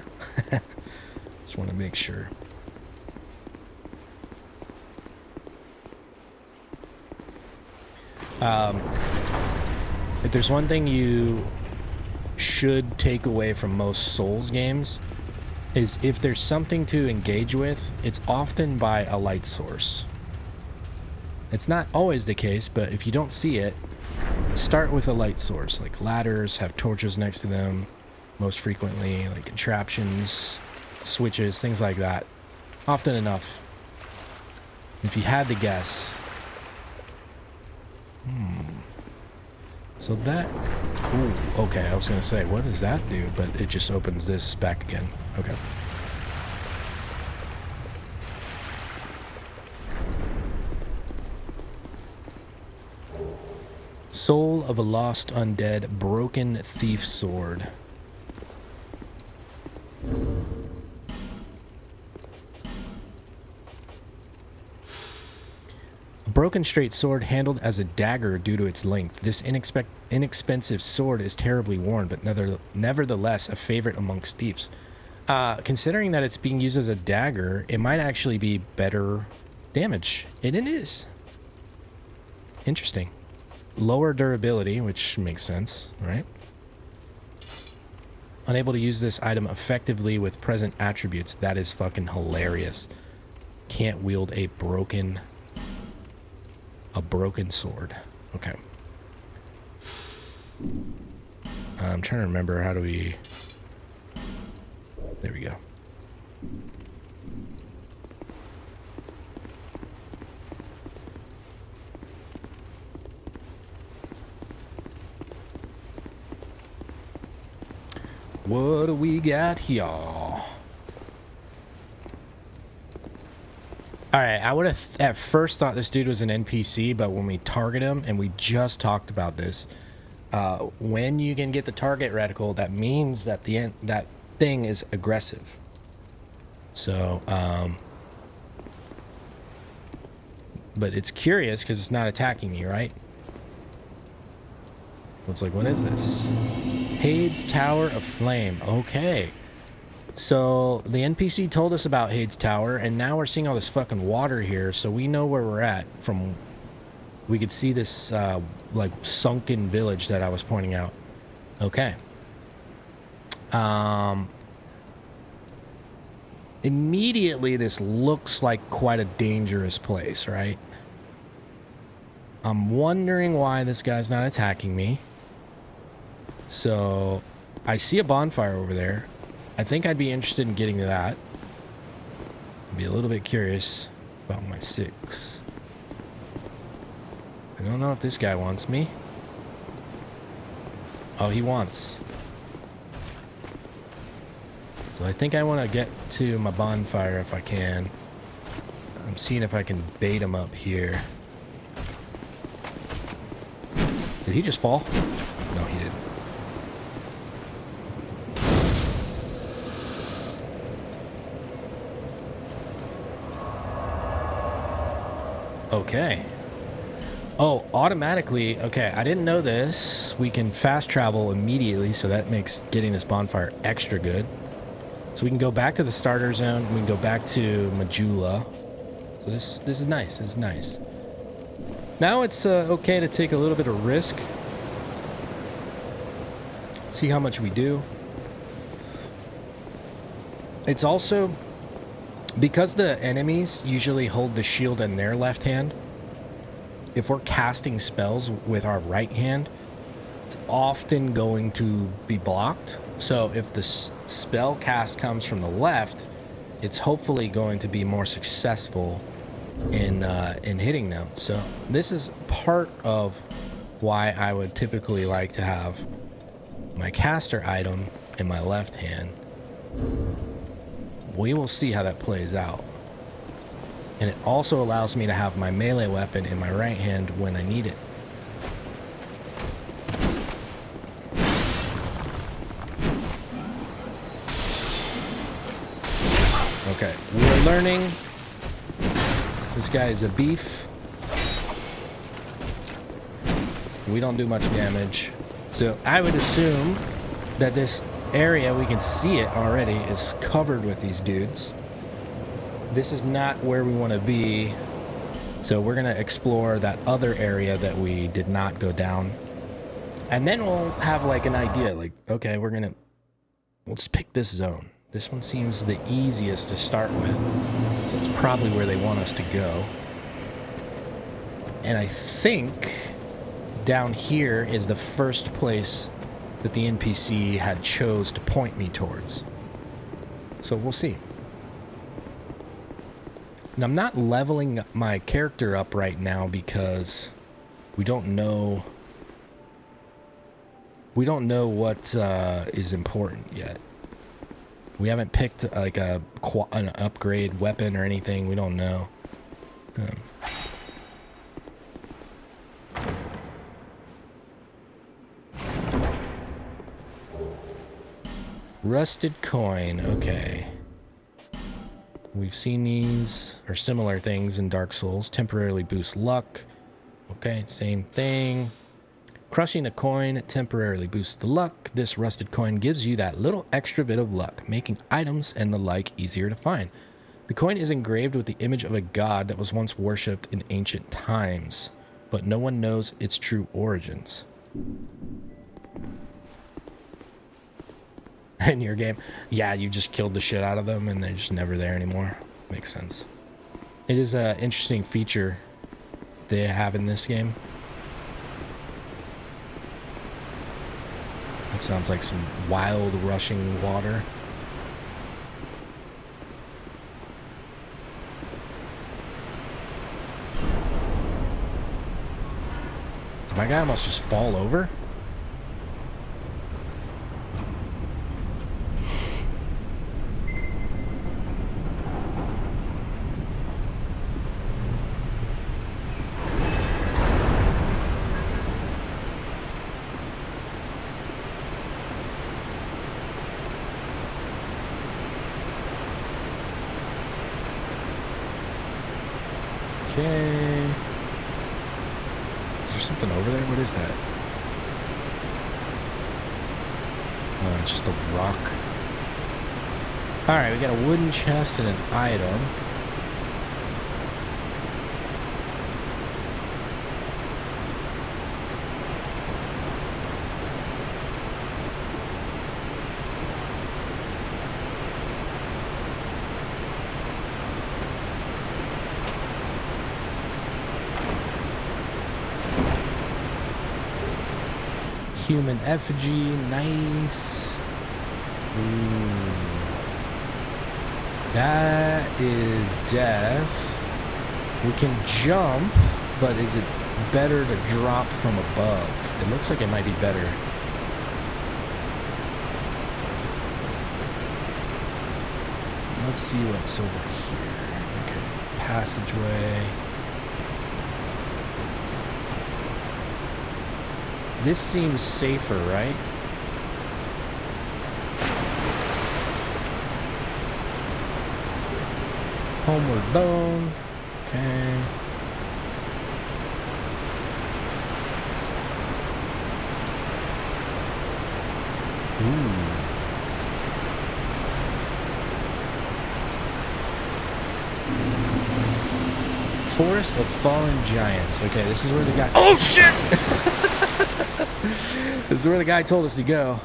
Just want to make sure. If there's one thing you should take away from most Souls games, is if there's something to engage with, it's often by a light source. It's not always the case, but if you don't see it, start with a light source. Like ladders have torches next to them most frequently, like contraptions, switches, things like that. Often enough. If you had to guess. So that... Ooh, okay, I was going to say, what does that do? But it just opens this back again. Okay. Soul of a Lost Undead Broken Thief Sword. A broken straight sword handled as a dagger due to its length. This inexpensive sword is terribly worn, but nevertheless a favorite amongst thieves. Considering that it's being used as a dagger, it might actually be better damage. And it is. Interesting. Lower durability, which makes sense, right? Unable to use this item effectively with present attributes. That is fucking hilarious. Can't wield a broken sword. Okay. I'm trying to remember, how do we... There we go. What do we got here? Alright, I would have at first thought this dude was an NPC, but when we target him, and we just talked about this, when you can get the target reticle, that means that that thing is aggressive. So, but it's curious because it's not attacking me, right? It's like, what is this? Hade's Tower of Flame. Okay. So the NPC told us about Hade's Tower, and now we're seeing all this fucking water here, so we know where we're at. From we could see this like sunken village that I was pointing out. Okay. Immediately this looks like quite a dangerous place, right? I'm wondering why this guy's not attacking me. So I see a bonfire over there. I think I'd be interested in getting to that. I'd be a little bit curious about my 6. I don't know if this guy wants me. Oh, he wants. So I think I want to get to my bonfire if I can. I'm seeing if I can bait him up here. Did he just fall? No, he didn't. Okay. Oh, automatically. Okay, I didn't know this. We can fast travel immediately, so that makes getting this bonfire extra good. So we can go back to the starter zone. We can go back to Majula. So this is nice. This is nice. Now it's okay to take a little bit of risk. See how much we do. It's also because the enemies usually hold the shield in their left hand. If we're casting spells with our right hand, it's often going to be blocked. So if the spell cast comes from the left, it's hopefully going to be more successful in hitting them. So this is part of why I would typically like to have my caster item in my left hand. We will see how that plays out. And it also allows me to have my melee weapon in my right hand when I need it. Okay, we're learning. This guy is a beef. We don't do much damage. So I would assume that this area, we can see it already, is covered with these dudes. This is not where we want to be. So we're going to explore that other area that we did not go down. And then we'll have like an idea, like, okay, let's pick this zone. This one seems the easiest to start with. So it's probably where they want us to go. And I think down here is the first place that the NPC had chose to point me towards. So we'll see. And I'm not leveling my character up right now because we don't know what is important yet. We haven't picked like an upgrade weapon or anything. We don't know. Rusted coin. Okay. We've seen these or similar things in Dark Souls. Temporarily boost luck. Okay, same thing. Crushing the coin temporarily boosts the luck. This rusted coin gives you that little extra bit of luck, making items and the like easier to find. The coin is engraved with the image of a god that was once worshipped in ancient times, but no one knows its true origins. In your game, yeah, you just killed the shit out of them and they're just never there anymore. Makes sense. It is an interesting feature they have in this game. That sounds like some wild rushing water. Did my guy almost just fall over? Okay. Is there something over there? What is that? Oh, it's just a rock. Alright, we got a wooden chest and an item. Human effigy, nice. Ooh. That is death. We can jump, but is it better to drop from above? It looks like it might be better. Let's see what's over here. Okay, passageway. This seems safer, right? Homeward bone. Okay. Forest of Fallen Giants. Okay, this is where the guy... Oh, shit! This is where the guy told us to go.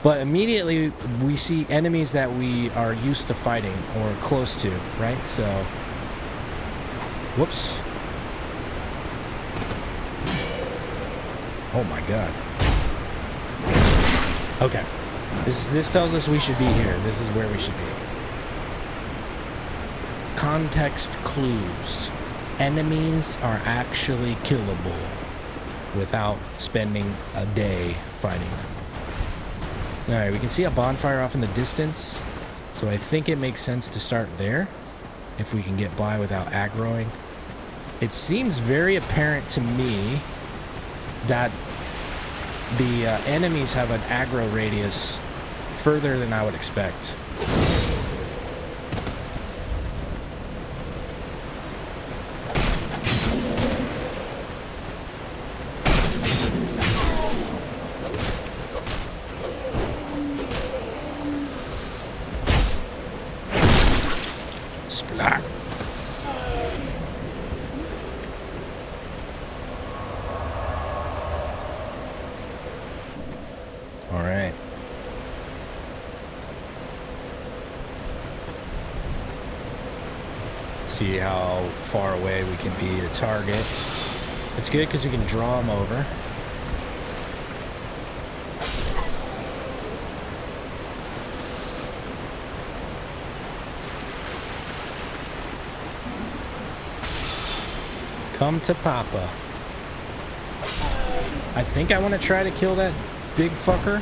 But immediately, we see enemies that we are used to fighting, or close to, right? So... Whoops. Oh my god. Okay. This tells us we should be here. This is where we should be. Context clues. Enemies are actually killable without spending a day fighting them. Alright, we can see a bonfire off in the distance, so I think it makes sense to start there if we can get by without aggroing. It seems very apparent to me that the enemies have an aggro radius further than I would expect. Splat. All right. See how far away we can be to target. It's good because we can draw them over. Come to Papa. I think I want to try to kill that big fucker.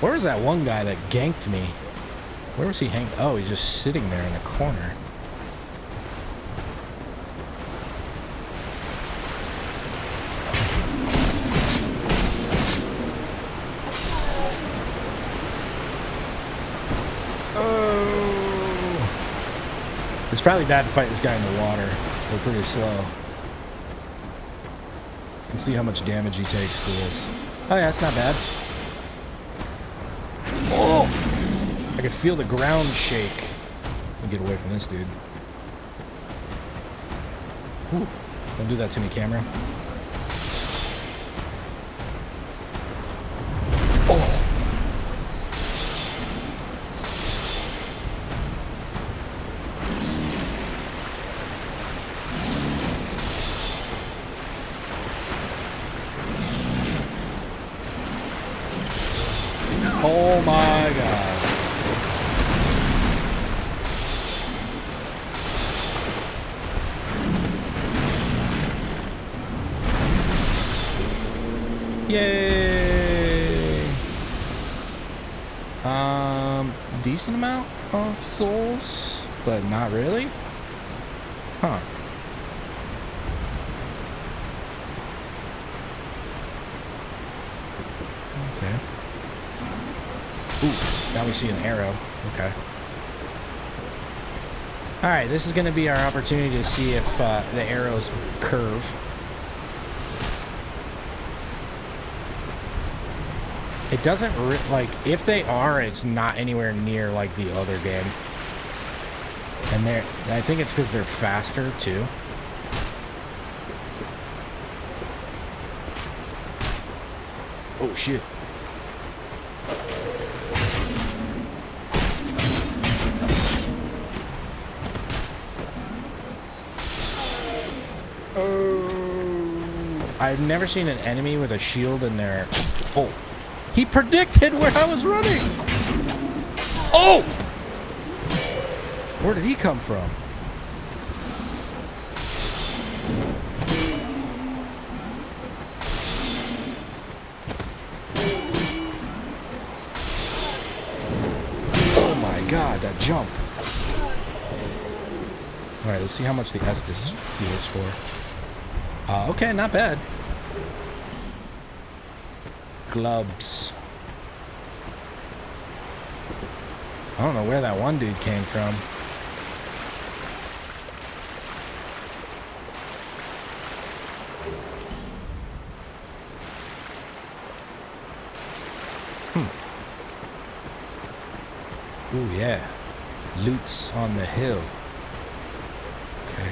Where was that one guy that ganked me? Where was he hanging? Oh, he's just sitting there in the corner. It's probably bad to fight this guy in the water. We're pretty slow. Let's see how much damage he takes to this. Oh yeah, it's not bad. Oh! I can feel the ground shake. Let me get away from this dude. Whew. Don't do that to me, camera. Oh! Oh my god. Yay! Decent amount of souls, but not really? Huh. Okay. Ooh, now we see an arrow. Okay. Alright, this is going to be our opportunity to see if the arrows curve. It doesn't, like, if they are, it's not anywhere near like the other game. And I think it's because they're faster too. Oh shit. I've never seen an enemy with a shield in there. Oh. He predicted where I was running! Oh! Where did he come from? Oh my god, that jump. Alright, let's see how much the Estus heals for. Okay, not bad. Gloves. I don't know where that one dude came from. Ooh, yeah. Loot's on the hill. Okay.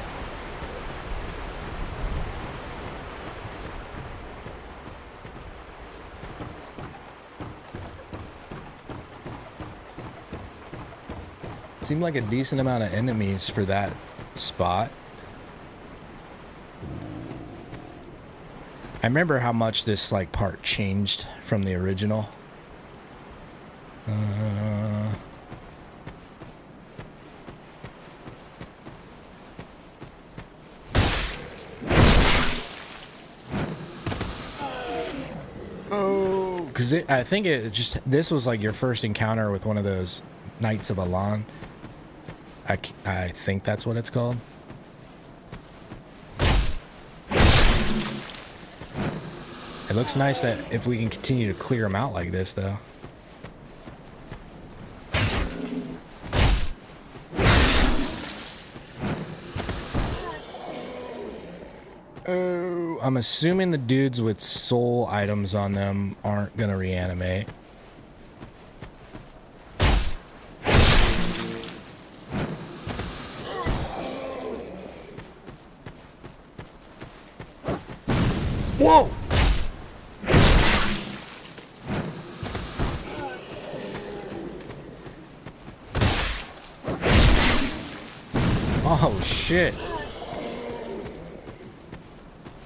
Seemed like a decent amount of enemies for that spot. I remember how much this like part changed from the original. Oh, because I think this was like your first encounter with one of those Knights of Alan. I think that's what it's called. It looks nice that if we can continue to clear them out like this, though. Oh, I'm assuming the dudes with soul items on them aren't gonna reanimate. Whoa! Oh, shit.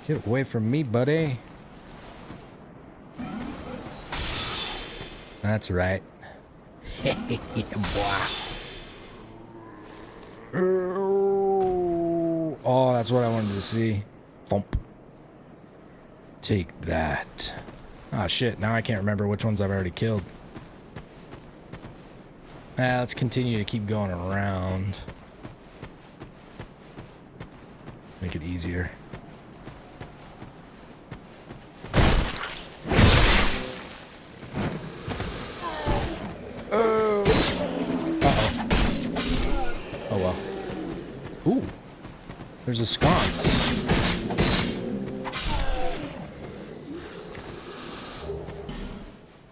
Get away from me, buddy. That's right. Oh, that's what I wanted to see. Thump. Take that. Oh, shit. Now I can't remember which ones I've already killed. Let's continue to keep going around. Make it easier. Oh. Uh-oh. Oh, well. Ooh. There's a sconce.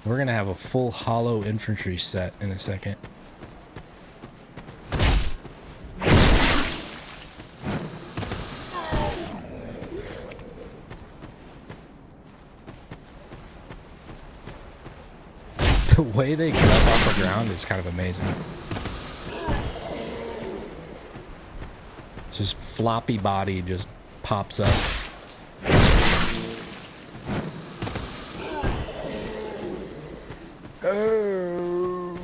We're gonna have a full hollow infantry set in a second. The way they get up off the ground is kind of amazing. Just floppy body just pops up. Oh.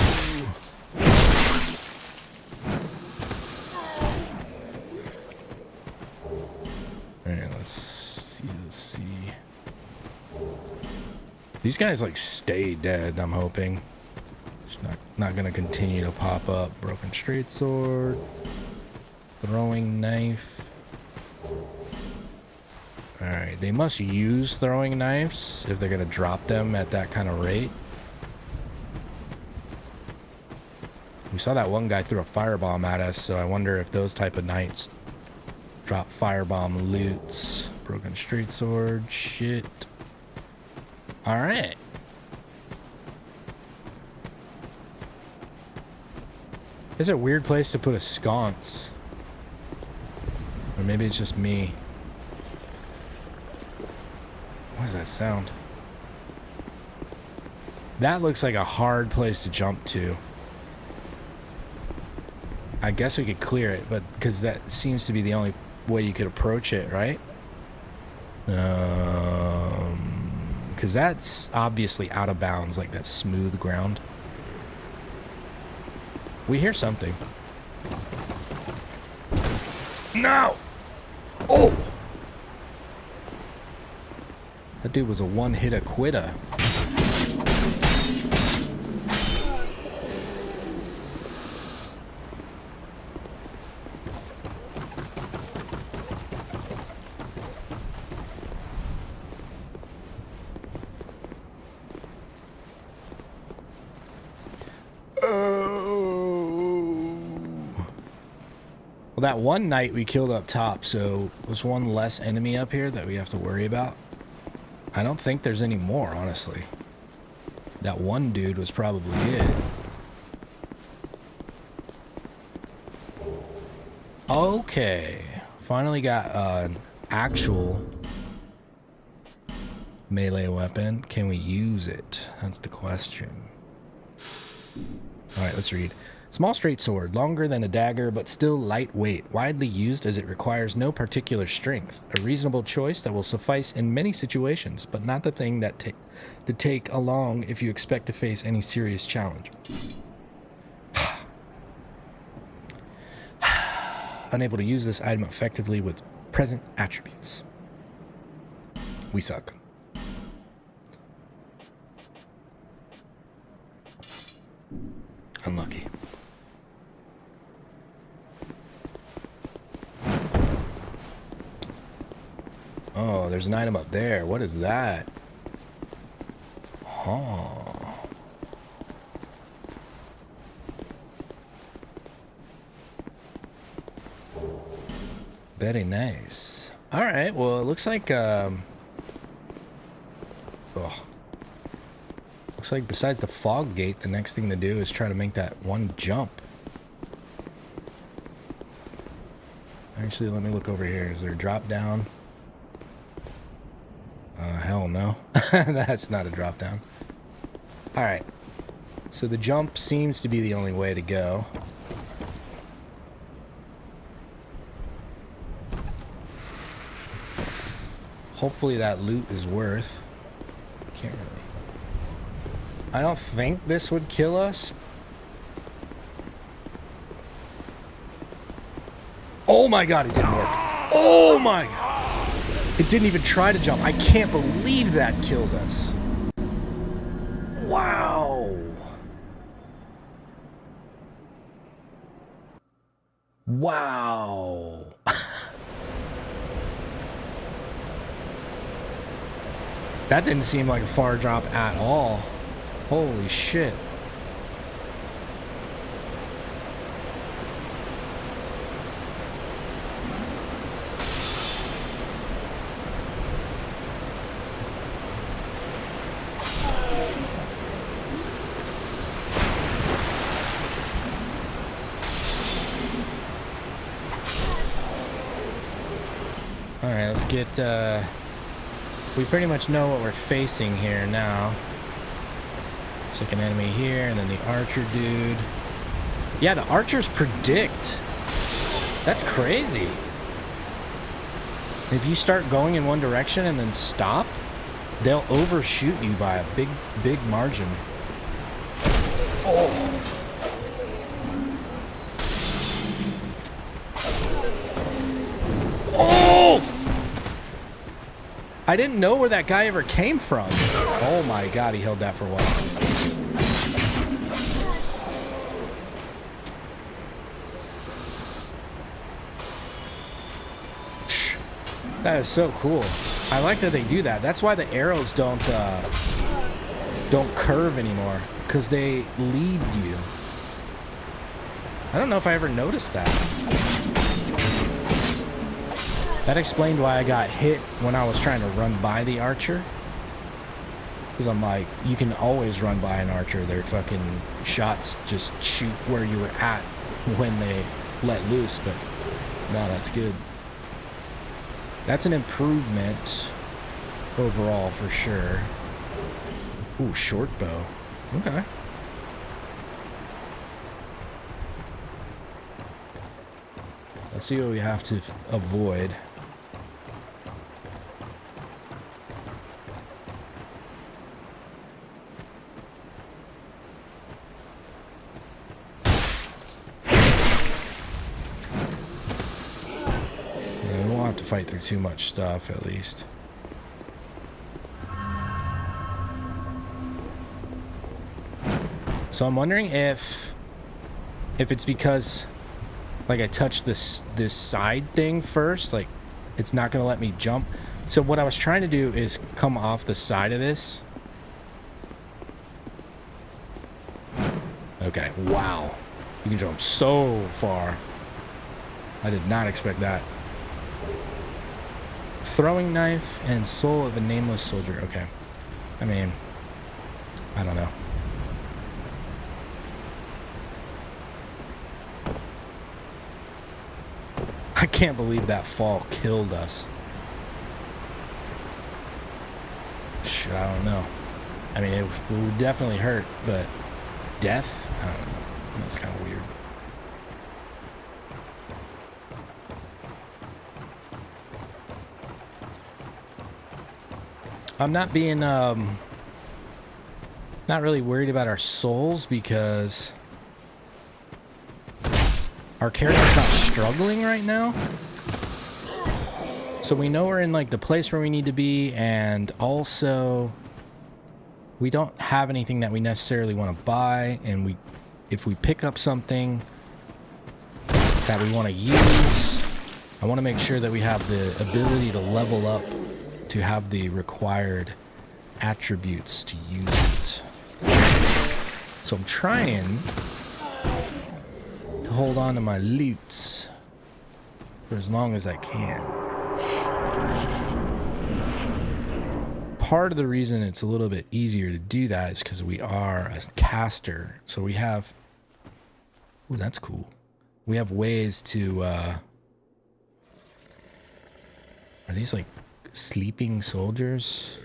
Alright, let's see. These guys like stay dead, I'm hoping. It's not gonna continue to pop up. Broken straight sword. Throwing knife. Alright, they must use throwing knives if they're gonna drop them at that kind of rate. We saw that one guy threw a firebomb at us, so I wonder if those type of knights drop firebomb loots. Broken straight sword, shit. Alright. It's a weird place to put a sconce. Or maybe it's just me. What does that sound? That looks like a hard place to jump to. I guess we could clear it, but because that seems to be the only way you could approach it, right? Because that's obviously out of bounds, like that smooth ground. We hear something. No! Oh! That dude was a one-hit quitter. Well, that one knight we killed up top, so there's one less enemy up here that we have to worry about. I don't think there's any more, honestly. That one dude was probably it. Okay. Finally got an actual melee weapon. Can we use it? That's the question. Alright, let's read. Small straight sword, longer than a dagger, but still lightweight, widely used as it requires no particular strength. A reasonable choice that will suffice in many situations, but not the thing that to take along if you expect to face any serious challenge. Unable to use this item effectively with present attributes. We suck. Unlucky. Oh, there's an item up there. What is that? Oh. Very nice. Alright, well, it looks like, looks like besides the fog gate, the next thing to do is try to make that one jump. Actually, let me look over here. Is there a drop down? Hell no. That's not a drop down. Alright. So the jump seems to be the only way to go. Hopefully that loot is worth. Can't really. I don't think this would kill us. Oh my god, it didn't work. Oh my god. It didn't even try to jump. I can't believe that killed us. Wow. Wow. That didn't seem like a far drop at all. Holy shit. Alright, let's get, we pretty much know what we're facing here now. Looks like an enemy here, and then the archer dude. Yeah, the archers predict. That's crazy. If you start going in one direction and then stop, they'll overshoot you by a big margin. Oh. I didn't know where that guy ever came from. Oh my god, he held that for a while. That is so cool. I like that they do that. That's why the arrows don't curve anymore, because they lead you. I don't know if I ever noticed that. That explained why I got hit when I was trying to run by the archer. Because I'm like, you can always run by an archer. Their fucking shots just shoot where you were at when they let loose. But no, that's good. That's an improvement overall for sure. Ooh, short bow. Okay. Let's see what we have to avoid. To fight through too much stuff, at least. So I'm wondering if it's because like I touched this side thing first, like it's not gonna let me jump. So what I was trying to do is come off the side of this. Okay, wow. You can jump so far. I did not expect that. Throwing knife and soul of a nameless soldier. Okay. I mean, I don't know. I can't believe that fall killed us. I don't know. I mean, it would definitely hurt, but death? I don't know. That's kind of weird. I'm not being, not really worried about our souls because our character's not struggling right now. So we know we're in like the place where we need to be, and also we don't have anything that we necessarily want to buy, and if we pick up something that we want to use, I want to make sure that we have the ability to level up to have the required attributes to use it. So I'm trying to hold on to my loots for as long as I can. Part of the reason it's a little bit easier to do that is because we are a caster. So we have... Ooh, that's cool. We have ways to... Are these like sleeping soldiers?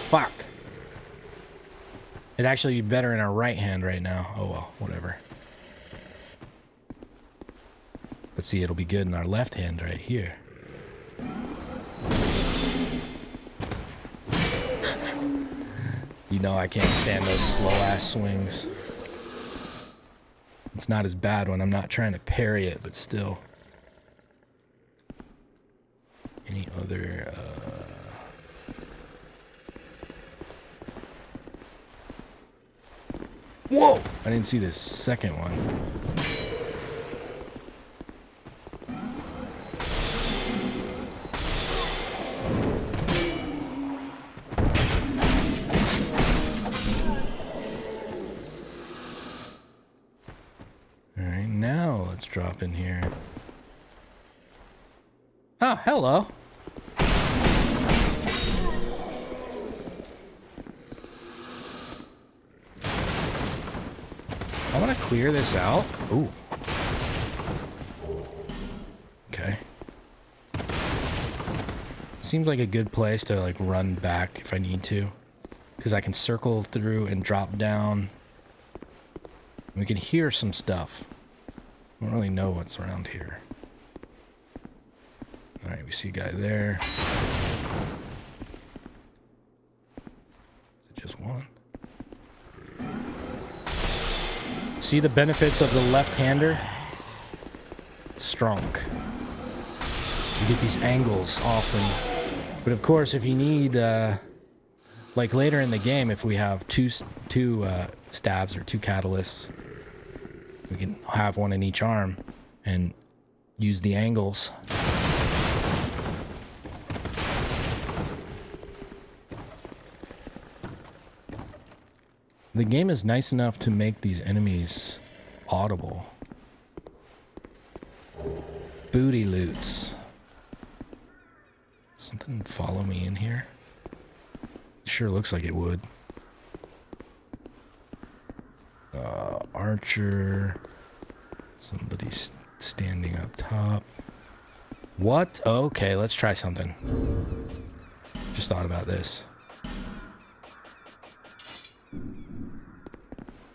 Fuck. It'd actually be better in our right hand right now. Oh well, whatever. But see, it'll be good in our left hand right here. You know I can't stand those slow-ass swings. It's not as bad when I'm not trying to parry it, but still. Any other, Whoa! I didn't see this second one. Alright, now let's drop in here. Oh, hello. I want to clear this out. Ooh. Okay. Seems like a good place to like run back if I need to, because I can circle through and drop down. We can hear some stuff. I don't really know what's around here. Alright, we see a guy there. Is it just one? See the benefits of the left-hander? It's strong. You get these angles often. But of course, if you need, like later in the game, if we have two stabs or two catalysts, we can have one in each arm and use the angles. The game is nice enough to make these enemies audible. Booty loots. Something follow me in here? Sure looks like it would. Archer. Somebody's standing up top. What? Okay, let's try something. Just thought about this.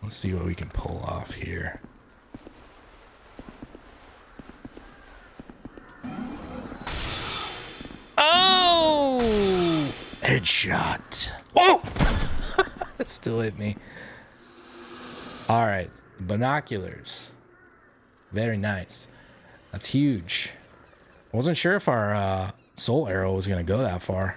Let's see what we can pull off here. Oh! Headshot. Oh! That still hit me. All right, binoculars. Very nice. That's huge. I wasn't sure if our soul arrow was going to go that far.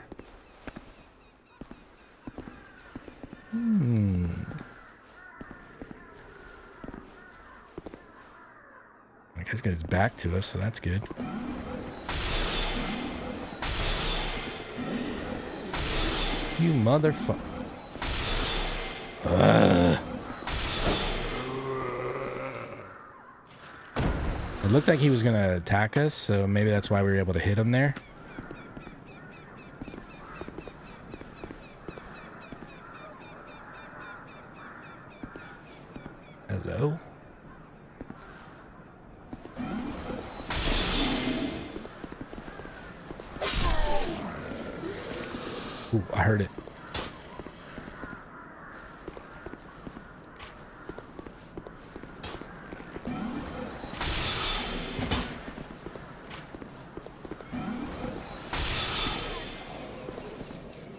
That guy's got his back to us, so that's good. You motherfucker. It looked like he was gonna attack us, so maybe that's why we were able to hit him there. Hello? Ooh, I heard it.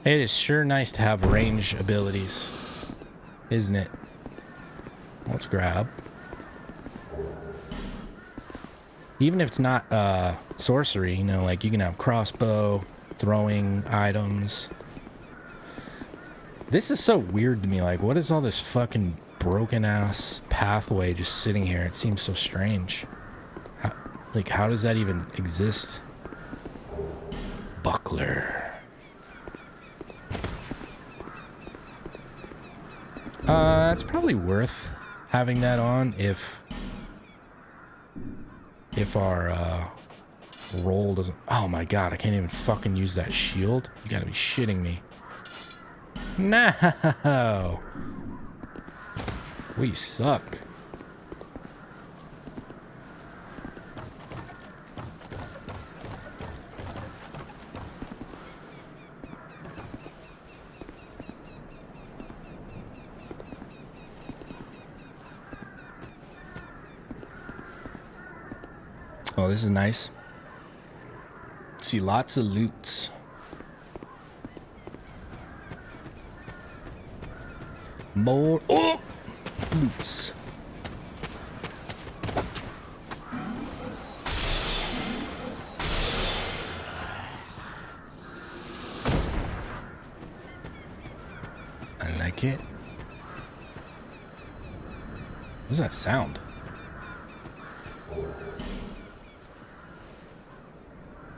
It is sure nice to have range abilities, isn't it? Let's grab. Even if it's not sorcery, you know, like you can have crossbow, throwing items. This is so weird to me. Like, what is all this fucking broken ass pathway just sitting here? It seems so strange. How does that even exist? Buckler. It's probably worth having that on if our roll doesn't. Oh my god, I can't even fucking use that shield. You gotta be shitting me. No, we suck. Oh, this is nice. See lots of loots. More loots. I like it. What's that sound?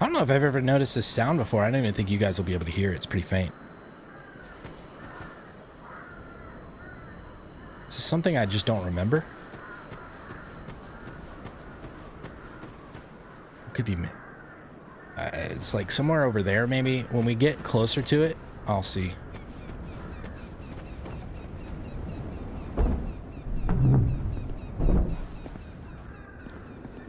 I don't know if I've ever noticed this sound before. I don't even think you guys will be able to hear it. It's pretty faint. This is something I just don't remember. It could be... it's like somewhere over there, maybe. When we get closer to it, I'll see.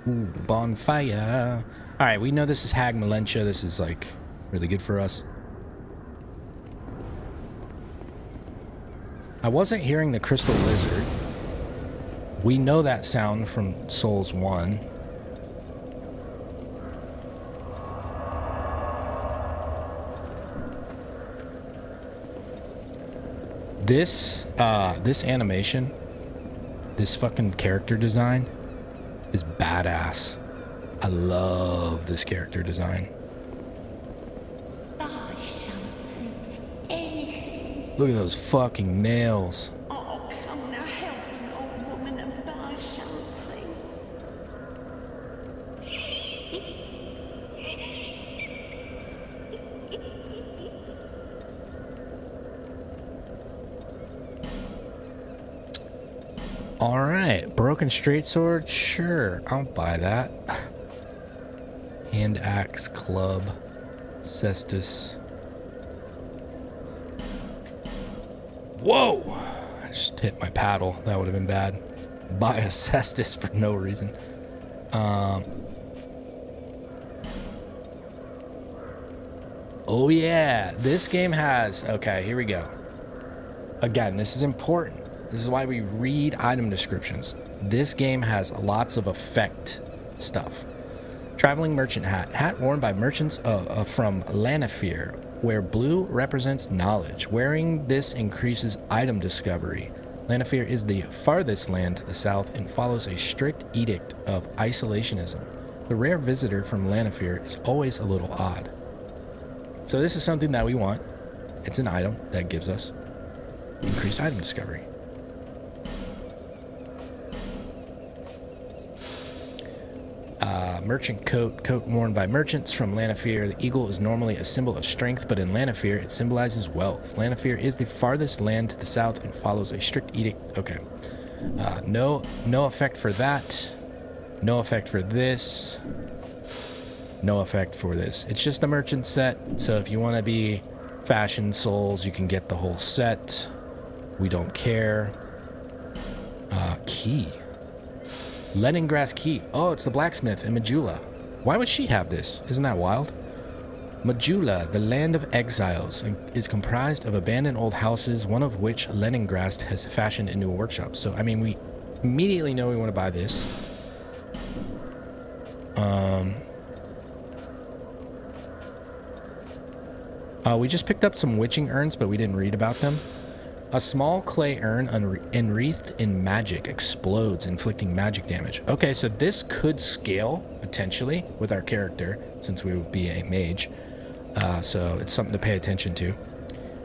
Ooh, bonfire. Alright, we know this is Hag Malentia. This is, like, really good for us. I wasn't hearing the Crystal Lizard. We know that sound from Souls 1. This animation, this fucking character design is badass. I love this character design. Buy something. Anything. Look at those fucking nails. Oh, come now, help an old woman and buy something. Alright, broken straight sword? Sure, I'll buy that. Hand axe, club, cestus. Whoa! I just hit my paddle. That would have been bad. Buy a cestus for no reason. Oh yeah, this game has... Okay, here we go. Again, this is important. This is why we read item descriptions. This game has lots of effect stuff. Traveling merchant hat. Hat worn by merchants from Lanafir, where blue represents knowledge. Wearing this increases item discovery. Lanafir is the farthest land to the south and follows a strict edict of isolationism. The rare visitor from Lanafir is always a little odd. So this is something that we want. It's an item that gives us increased item discovery. Merchant coat worn by merchants from Lanafir. The eagle is normally a symbol of strength, but in Lanafir it symbolizes wealth. Lanafir is the farthest land to the south and follows a strict edict. Okay. No effect for that. No effect for this. No effect for this. It's just a merchant set, so if you want to be fashion souls, you can get the whole set. We don't care. Key. Leningrass key. Oh, it's the blacksmith in Majula. Why would she have this? Isn't that wild? Majula, the land of exiles, is comprised of abandoned old houses, one of which Leningrad has fashioned into a workshop. So, I mean, we immediately know we want to buy this. We just picked up some witching urns, but we didn't read about them. A small clay urn enwreathed in magic explodes, inflicting magic damage. Okay, so this could scale, potentially, with our character, since we would be a mage. So it's something to pay attention to.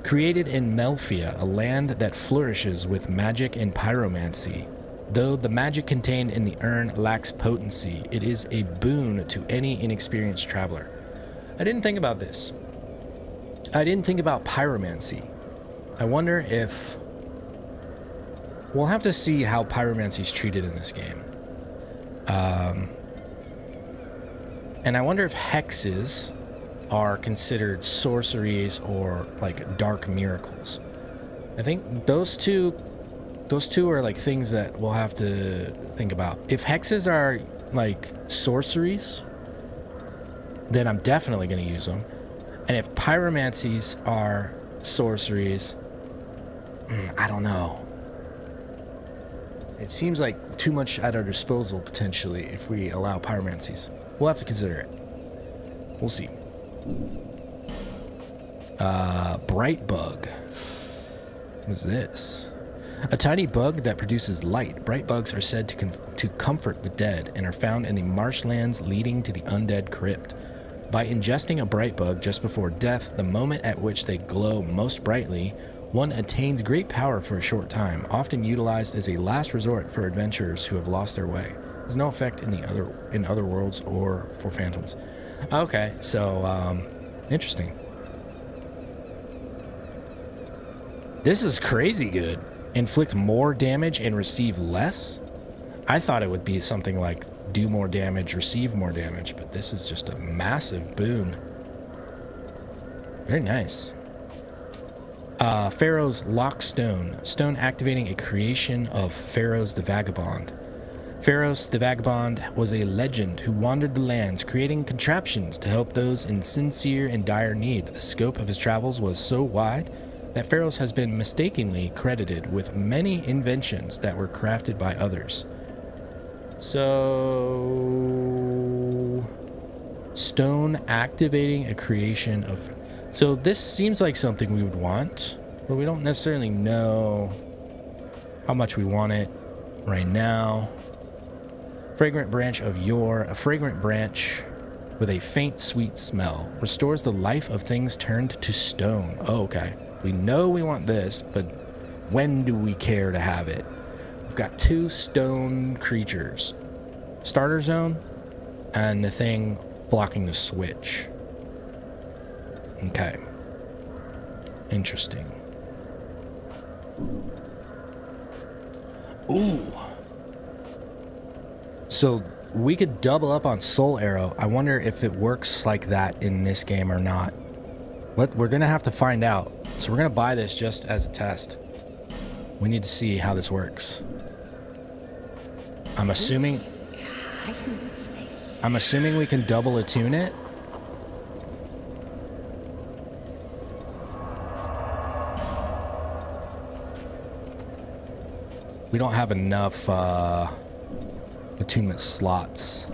Created in Melfia, a land that flourishes with magic and pyromancy. Though the magic contained in the urn lacks potency, it is a boon to any inexperienced traveler. I didn't think about this. I didn't think about pyromancy. I wonder if... We'll have to see how pyromancy is treated in this game. And I wonder if hexes are considered sorceries or like dark miracles. I think those two are like things that we'll have to think about. If hexes are like sorceries, then I'm definitely going to use them. And if pyromancies are sorceries, I don't know. It seems like too much at our disposal, potentially, if we allow pyromancies. We'll have to consider it. We'll see. Bright bug. What's this? A tiny bug that produces light. Bright bugs are said to comfort the dead and are found in the marshlands leading to the undead crypt. By ingesting a bright bug just before death, the moment at which they glow most brightly, one attains great power for a short time, often utilized as a last resort for adventurers who have lost their way. There's no effect in other worlds or for phantoms. Okay, so interesting. This is crazy good. Inflict more damage and receive less? I thought it would be something like do more damage, receive more damage, but this is just a massive boon. Very nice. Pharaoh's Lockstone. Stone activating a creation of Pharaoh's the Vagabond. Pharaoh's the Vagabond was a legend who wandered the lands, creating contraptions to help those in sincere and dire need. The scope of his travels was so wide that Pharaoh's has been mistakenly credited with many inventions that were crafted by others. So, stone activating a creation of... So this seems like something we would want, but we don't necessarily know how much we want it right now. Fragrant branch of yore. A fragrant branch with a faint sweet smell. Restores the life of things turned to stone. Oh, okay. We know we want this, but when do we care to have it? We've got 2 stone creatures. Starter zone and the thing blocking the switch. Okay. Interesting. Ooh. So we could double up on Soul Arrow. I wonder if it works like that in this game or not. We're going to have to find out. So we're going to buy this just as a test. We need to see how this works. I'm assuming we can double attune it. We don't have enough attunement slots.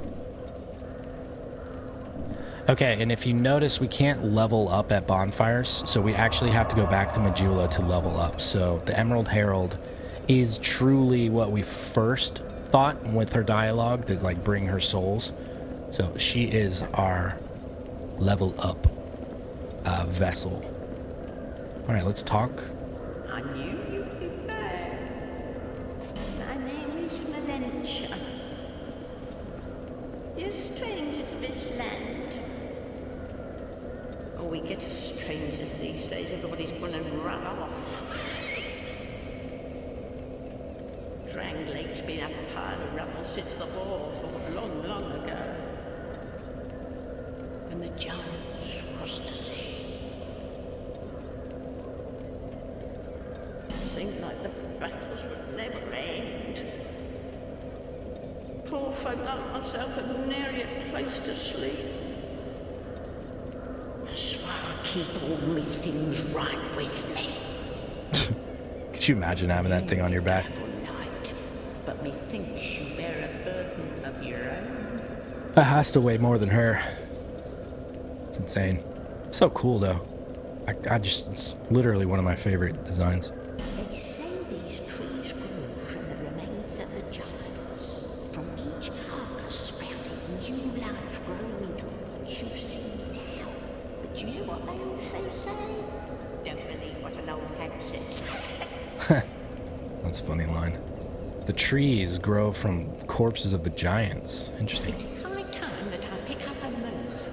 Okay, and if you notice, we can't level up at bonfires, so we actually have to go back to Majula to level up. So the Emerald Herald is truly what we first thought with her dialogue to like bring her souls. So she is our level up vessel. All right, let's talk. I knew you'd be back. My name is Melentia. Yes, get as strangers these days, everybody's gonna run off. Dranglake's been up a pile of rubble since the war fought long, long ago. And the giants crossed the sea. It seemed like the battles would never end. Poor folk like myself had nary a place to sleep. That's why I keep all me things right with me. Could you imagine having that thing on your back? But methinks you bear a burden of your own. That has to weigh more than her. It's insane. So cool though. I just, it's literally one of my favorite designs. They say these trees grew from the remains of the giants. From each carcass sprouted new life growing into what you see now. But you know what they also say? Don't believe what an old hag says. That's a funny line. The trees grow from corpses of the giants. Interesting. It's high time that I pick up a move.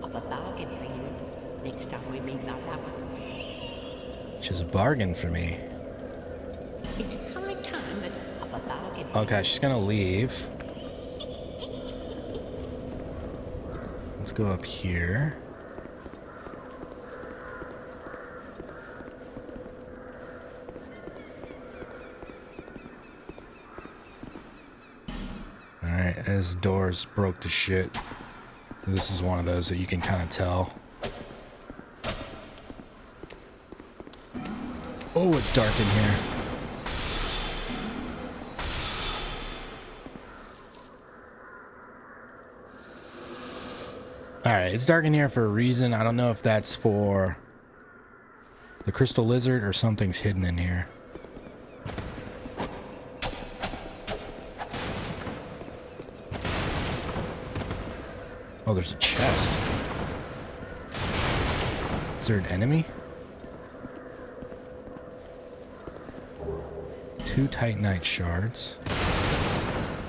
Of a bargain for you next time we meet, my love. Which is a bargain for me. It's high time that of a bargain. Okay, she's gonna leave. Let's go up here. Alright, his door's broke to shit. This is one of those that you can kind of tell. Oh, it's dark in here. Alright, it's dark in here for a reason. I don't know if that's for the crystal lizard or something's hidden in here. Oh, there's a chest. Is there an enemy? 2 Titanite shards.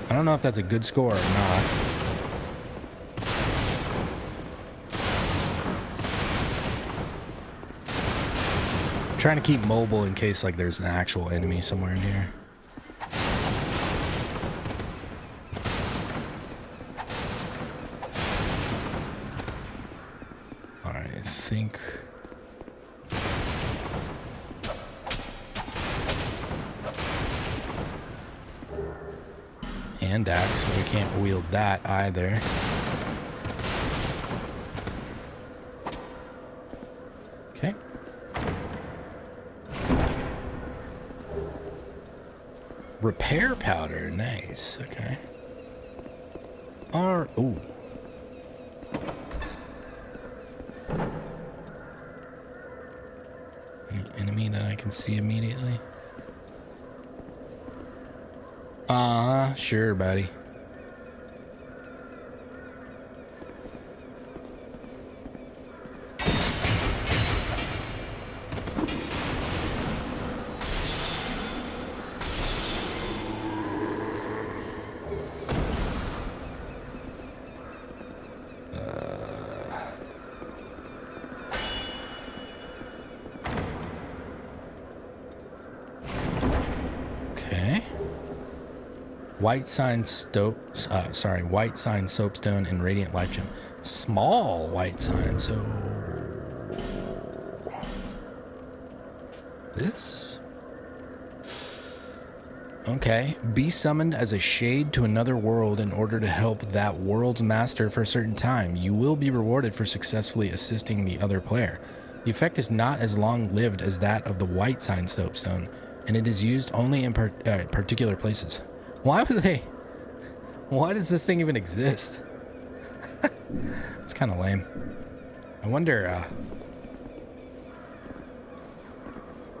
I don't know if that's a good score or not. I'm trying to keep mobile in case like there's an actual enemy somewhere in here. Think hand axe, but we can't wield that either. Okay. Repair powder, nice. Okay. Ooh. Enemy that I can see immediately. Sure, buddy. White sign white sign soapstone and radiant life gem. Small white sign, so this. Okay. Be summoned as a shade to another world in order to help that world's master for a certain time. You will be rewarded for successfully assisting the other player. The effect is not as long-lived as that of the white sign soapstone, and it is used only in particular places. Why does this thing even exist? It's kind of lame. I wonder,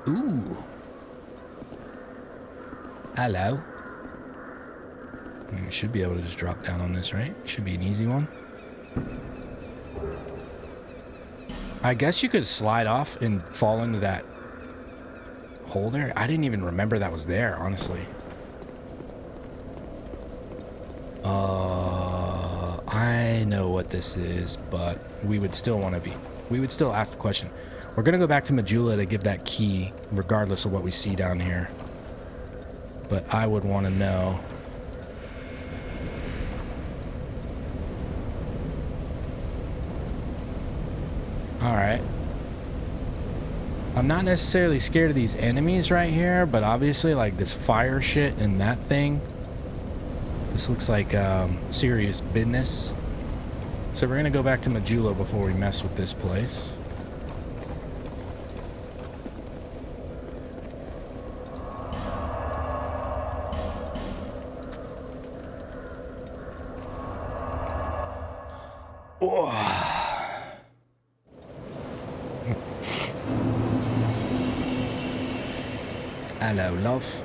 ooh. Hello. We should be able to just drop down on this, right? Should be an easy one. I guess you could slide off and fall into that hole there. I didn't even remember that was there, honestly. I know what this is, but we would still want to be. We would still ask the question. We're going to go back to Majula to give that key, regardless of what we see down here. But I would want to know. Alright. I'm not necessarily scared of these enemies right here, but obviously, like, this fire shit and that thing. This looks like serious business. So we're going to go back to Majula before we mess with this place. Hello, love.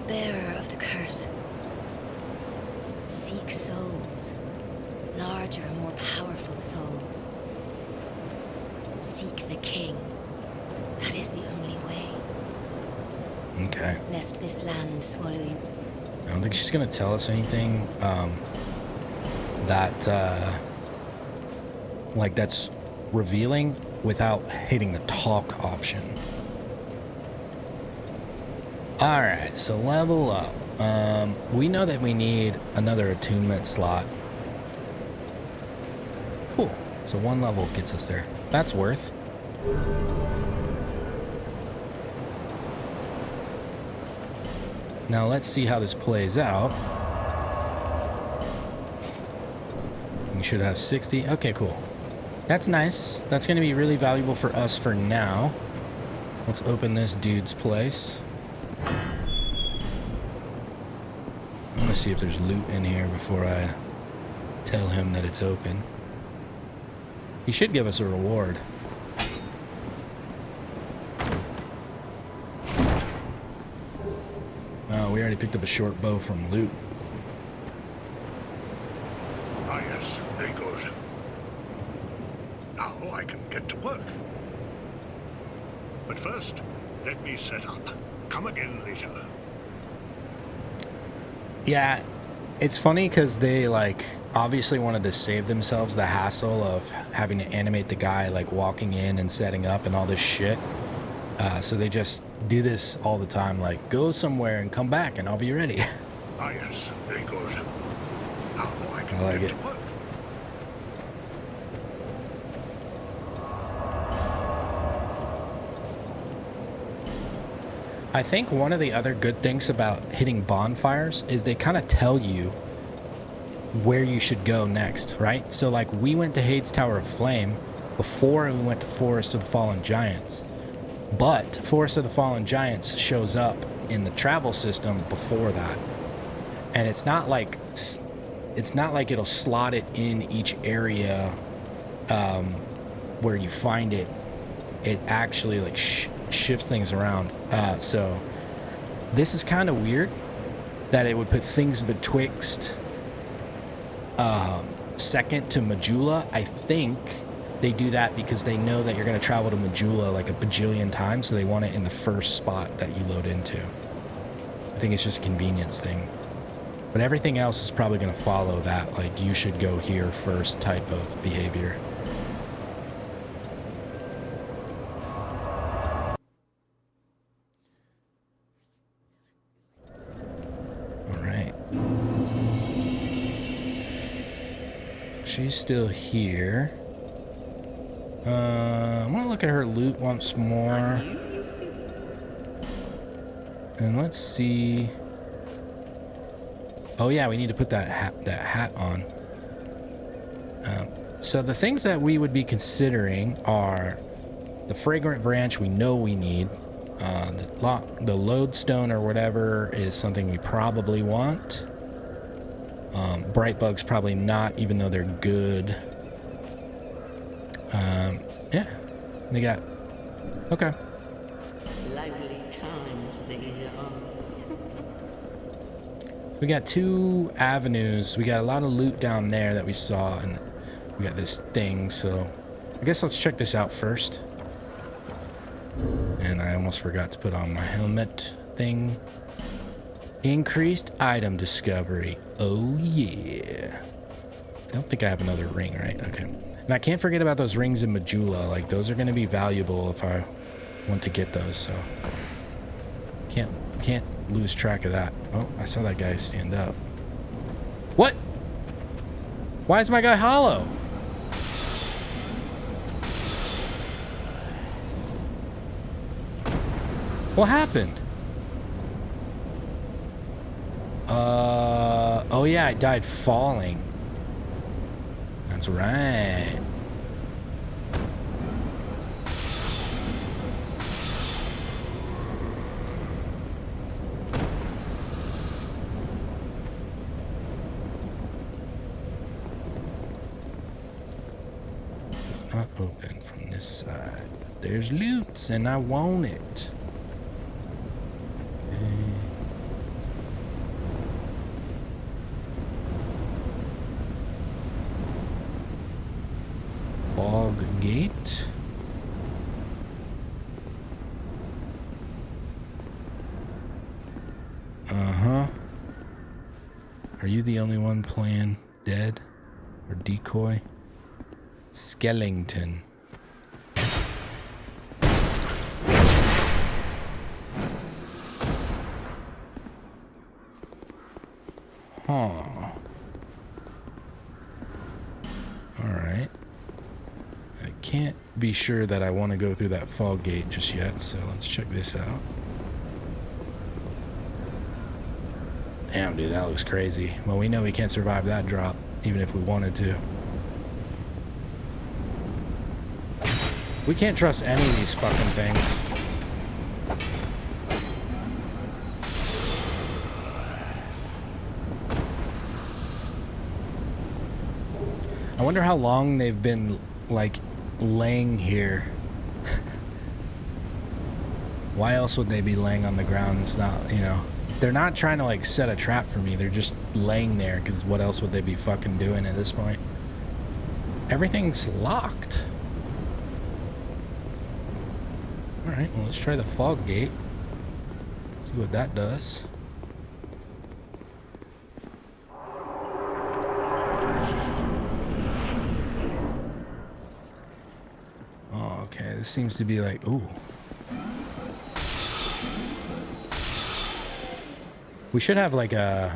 Bearer of the curse. Seek souls. Larger, more powerful souls. Seek the king. That is the only way. Okay. Lest this land swallow you. I don't think she's gonna tell us anything like that's revealing without hitting the talk option. Alright, so level up. We know that we need another attunement slot. Cool. So one level gets us there. That's worth. Now let's see how this plays out. We should have 60. Okay, cool. That's nice. That's going to be really valuable for us for now. Let's open this dude's place. I'm going to see if there's loot in here before I tell him that it's open. He should give us a reward. Oh, we already picked up a short bow from loot. Ah, yes, very good. Now I can get to work. But first, let me set up. Come again later. Yeah, it's funny because they, like, obviously wanted to save themselves the hassle of having to animate the guy, like, walking in and setting up and all this shit. So they just do this all the time, like, go somewhere and come back and I'll be ready. Ah, yes, very good. Now I can I like get it. to work. I think one of the other good things about hitting bonfires is they kind of tell you where you should go next, right? So, like, we went to Hades Tower of Flame before we went to Forest of the Fallen Giants. But Forest of the Fallen Giants shows up in the travel system before that. And it's not like it'll slot it in each area where you find it. It actually, like, shifts things around. So this is kind of weird that it would put things betwixt second to Majula. I think they do that because they know that you're going to travel to Majula like a bajillion times, so they want it in the first spot that you load into. I think it's just a convenience thing. But everything else is probably going to follow that, like, you should go here first type of behavior. She's still here. I'm gonna look at her loot once more. And let's see. Oh yeah, we need to put that hat on. So the things that we would be considering are the fragrant branch we know we need. The lodestone or whatever is something we probably want. Bright bugs probably not, even though they're good. Yeah, they got. Okay. Lively times these are. We got 2 avenues. We got a lot of loot down there that we saw, and we got this thing. So I guess let's check this out first. And I almost forgot to put on my helmet thing. Increased item discovery. Oh, yeah. I don't think I have another ring, right? Okay. And I can't forget about those rings in Majula. Like, those are going to be valuable if I want to get those, so... Can't lose track of that. Oh, I saw that guy stand up. What? Why is my guy hollow? What happened? Oh yeah, I died falling. That's right. It's not open from this side, but there's loot and I want it. Fog gate. Uh-huh. Are you the only one playing dead or decoy? Skellington. Huh. Alright. I can't be sure that I want to go through that fog gate just yet, so let's check this out. Damn, dude, that looks crazy. Well, we know we can't survive that drop, even if we wanted to. We can't trust any of these fucking things. I wonder how long they've been, like, laying here. Why else would they be laying on the ground? It's not, you know, they're not trying to, like, set a trap for me. They're just laying there, because what else would they be fucking doing at this point? Everything's locked. Alright, well, let's try the fog gate. See what that does. Oh, okay, this seems to be like, ooh. We should have like an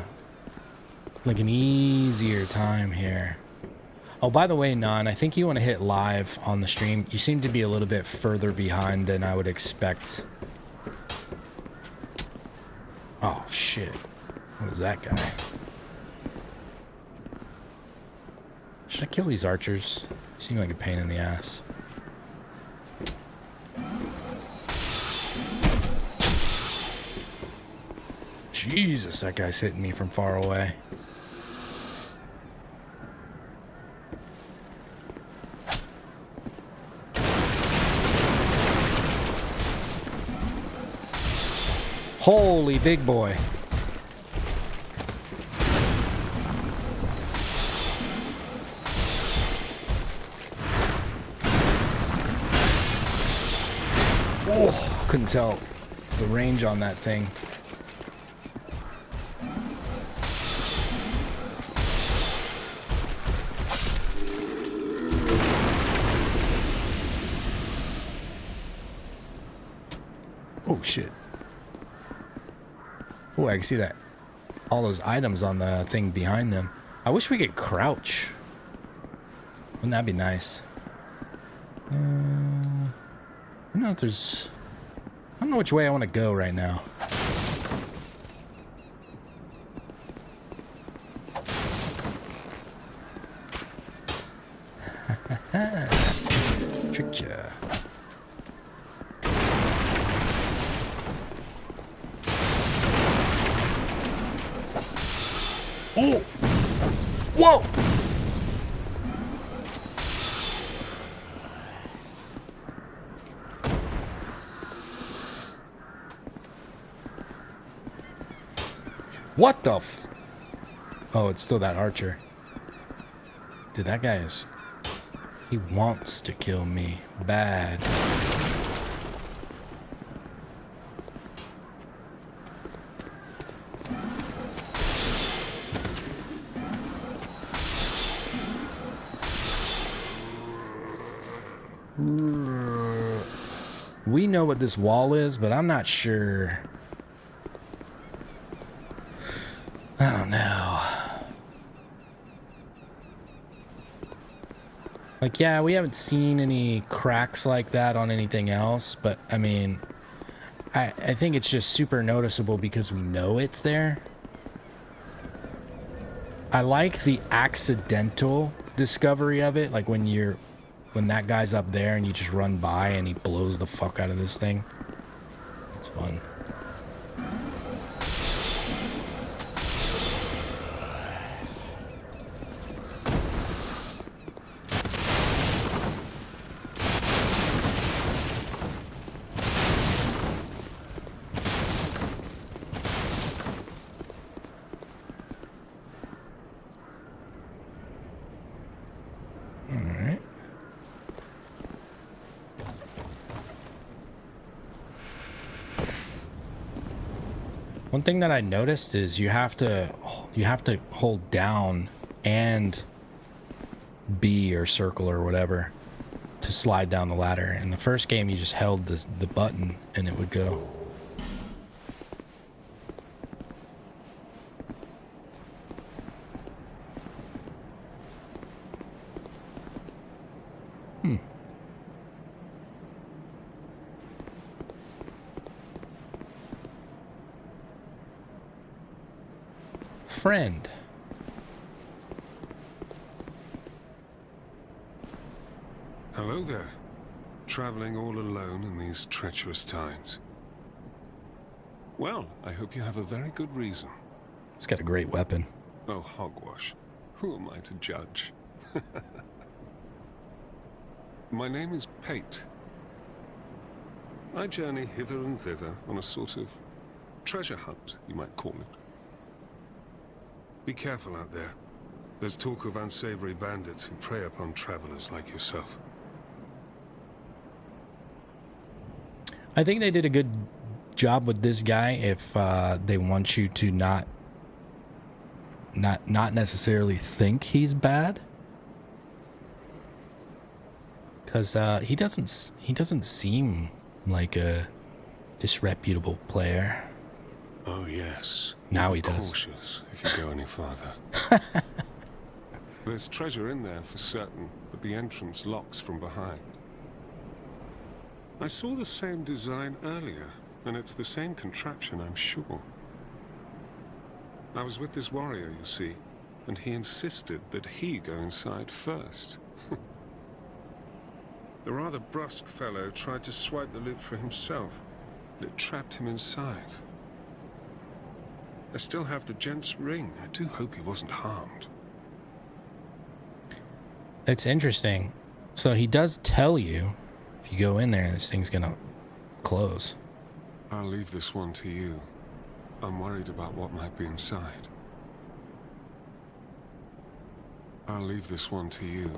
easier time here. Oh, by the way, Nan, I think you want to hit live on the stream. You seem to be a little bit further behind than I would expect. Oh, shit. What is that guy? Should I kill these archers? They seem like a pain in the ass. Jesus, that guy's hitting me from far away. Holy big boy. Oh, couldn't tell the range on that thing. Oh shit. Oh, I can see that. All those items on the thing behind them. I wish we could crouch. Wouldn't that be nice? I don't know if there's... I don't know which way I want to go right now. Tricked ya. Oh! Whoa! What the f... Oh, it's still that archer. Dude, that guy is... He wants to kill me. Bad. We know what this wall is, but I'm not sure. I don't know. Like, yeah, we haven't seen any cracks like that on anything else, but I mean, I think it's just super noticeable because we know it's there. I like the accidental discovery of it, like when that guy's up there and you just run by and he blows the fuck out of this thing. It's fun. One thing that I noticed is you have to hold down and B or circle or whatever to slide down the ladder. In the first game, you just held the button and it would go. Friend. Hello there. Traveling all alone in these treacherous times. Well, I hope you have a very good reason. He's got a great weapon. Oh, hogwash. Who am I to judge? My name is Pate. I journey hither and thither on a sort of treasure hunt, you might call it. Be careful out there. There's talk of unsavory bandits who prey upon travelers like yourself. I think they did a good job with this guy if they want you to not necessarily think he's bad. Because he doesn't seem like a disreputable player. Oh yes. Now he does. Cautious if you go any farther. There's treasure in there for certain, but the entrance locks from behind. I saw the same design earlier, and it's the same contraption, I'm sure. I was with this warrior, you see, and he insisted that he go inside first. The rather brusque fellow tried to swipe the loot for himself, but it trapped him inside. I still have the gent's ring. I do hope he wasn't harmed. It's interesting. So he does tell you, if you go in there, this thing's gonna close. I'll leave this one to you. I'm worried about what might be inside. I'll leave this one to you.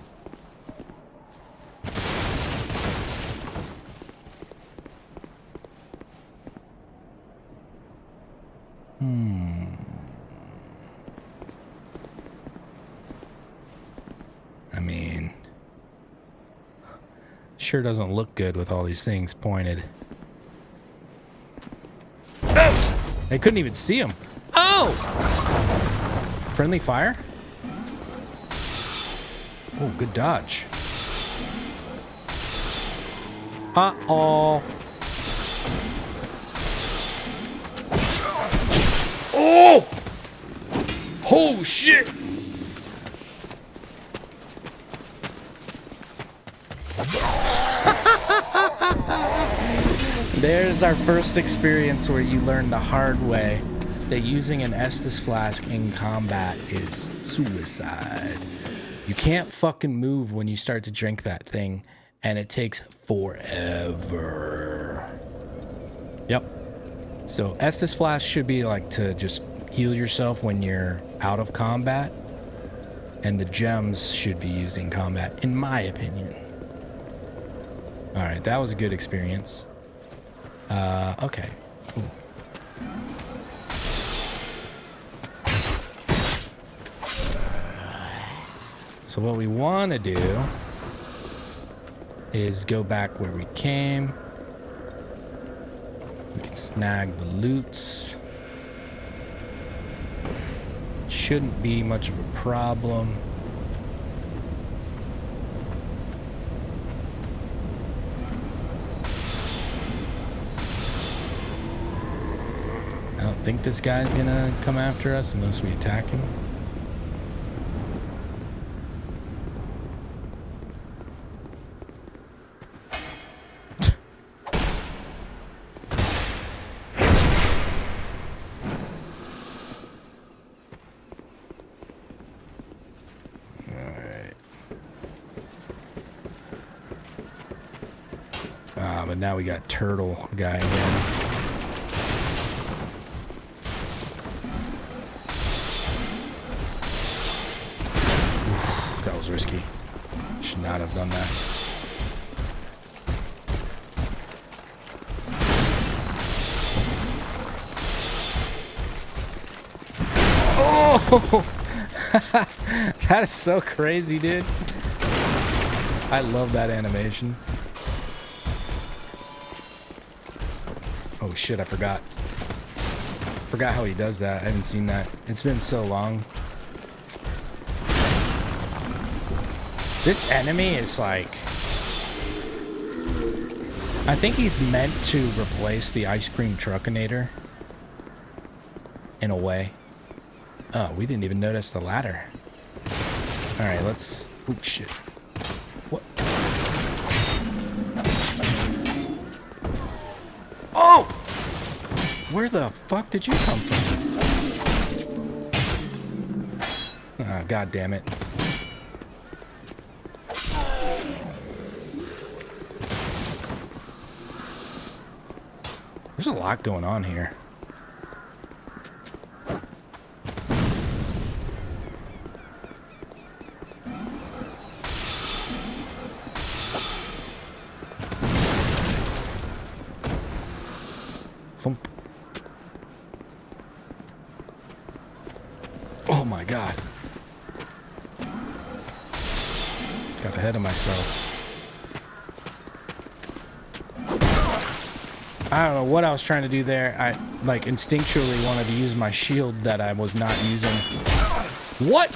I mean, sure doesn't look good with all these things pointed. Oh! They couldn't even see him. Oh! Friendly fire? Oh, good dodge. Uh-oh. Oh! Oh, shit! There's our first experience where you learn the hard way that using an Estus flask in combat is suicide. You can't fucking move when you start to drink that thing, and it takes forever. Yep. So Estus flask should be like to just heal yourself when you're out of combat, and the gems should be used in combat, in my opinion. All right, that was a good experience. Okay. Ooh. So what we want to do is go back where we came. We can snag the loots. Shouldn't be much of a problem. I don't think this guy's gonna come after us unless we attack him. But now we got turtle guy again. Oof, that was risky. Should not have done that. Oh! That is so crazy, dude. I love that animation. Oh shit, I forgot. Forgot how he does that. I haven't seen that. It's been so long. This enemy is like... I think he's meant to replace the ice cream truckinator. In a way. Oh, we didn't even notice the ladder. Alright, let's... Oh shit. What? Oh! Where the fuck did you come from? Oh, god damn it. There's a lot going on here. Thump. Oh my god. Got ahead of myself. I don't know what I was trying to do there. I like instinctually wanted to use my shield that I was not using. What?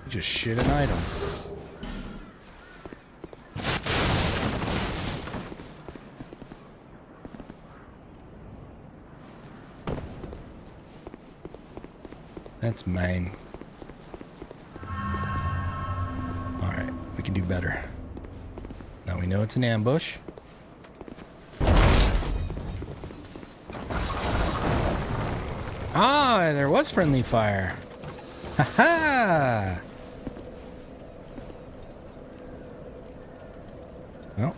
Just shit an item. That's mine. Alright, we can do better. Now we know it's an ambush. Ah, there was friendly fire. Ha-ha! Well.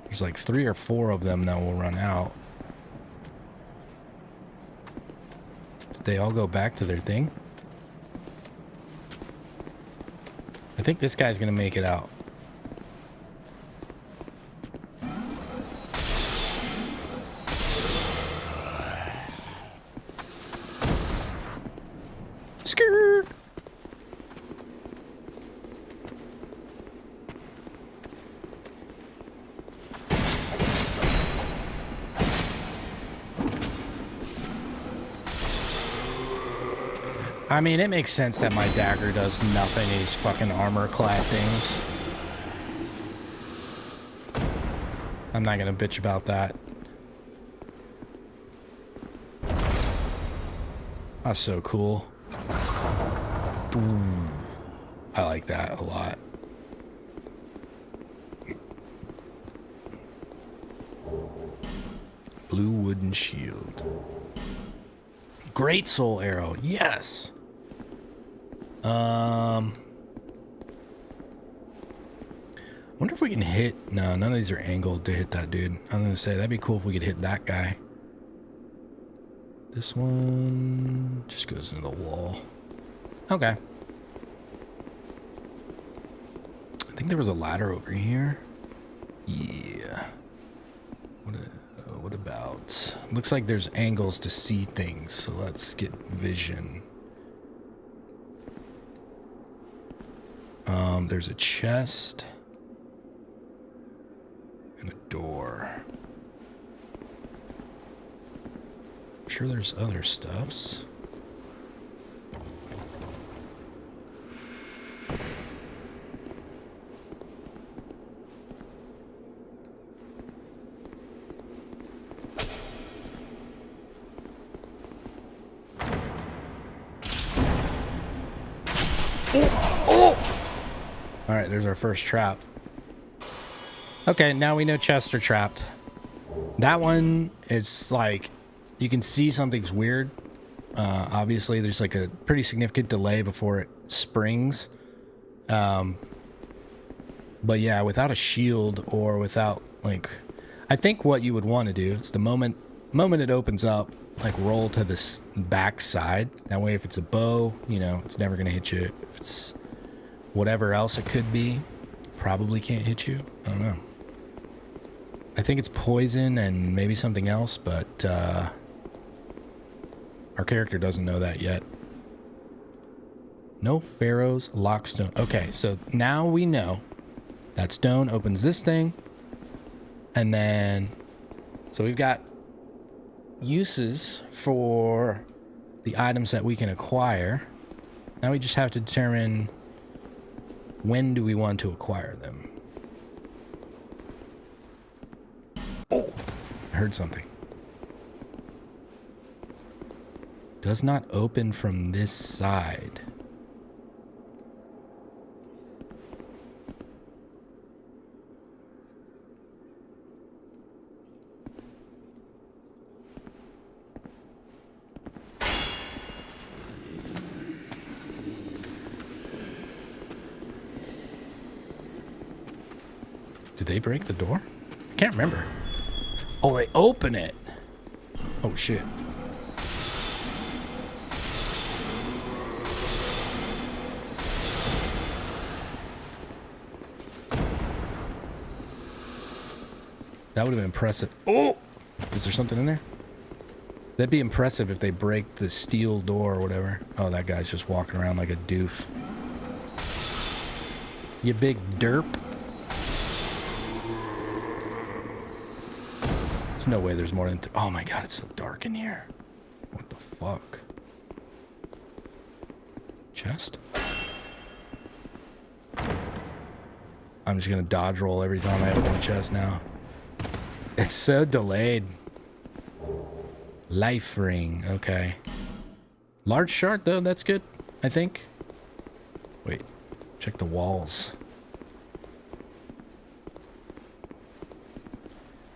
There's like 3 or 4 of them that will run out. Did they all go back to their thing? I think this guy's gonna make it out. Skirt. I mean, it makes sense that my dagger does nothing to these fucking armor-clad things. I'm not gonna bitch about that. That's so cool. Ooh, I like that a lot. Blue wooden shield. Great soul arrow, yes. Wonder if we can hit... No, none of these are angled to hit that dude. I was gonna say, that'd be cool if we could hit that guy. This one just goes into the wall. Okay. I think there was a ladder over here. Yeah. What about... Looks like there's angles to see things, so let's get vision. There's a chest. And a door. I'm sure there's other stuffs. Alright, there's our first trap. Okay, now we know chests are trapped. That one, it's like, you can see something's weird. Obviously, there's like a pretty significant delay before it springs. But yeah, without a shield or without, like... I think what you would want to do is the moment it opens up, like roll to this back side. That way, if it's a bow, you know, it's never going to hit you. If it's whatever else it could be, probably can't hit you. I don't know. I think it's poison and maybe something else, but our character doesn't know that yet. No Pharaoh's Lockstone. Okay, so now we know that stone opens this thing. And then, so we've got uses for the items that we can acquire. Now we just have to determine when do we want to acquire them. Oh, I heard something. Does not open from this side. Did they break the door? I can't remember. Oh, they open it. Oh, shit. That would have been impressive. Oh! Was there something in there? That'd be impressive if they break the steel door or whatever. Oh, that guy's just walking around like a doof. You big derp. There's no way there's more than... Oh my god, it's so dark in here. What the fuck? Chest? I'm just gonna dodge roll every time I open a chest now. It's so delayed. Life ring, okay. Large shard though, that's good, I think. Wait, check the walls.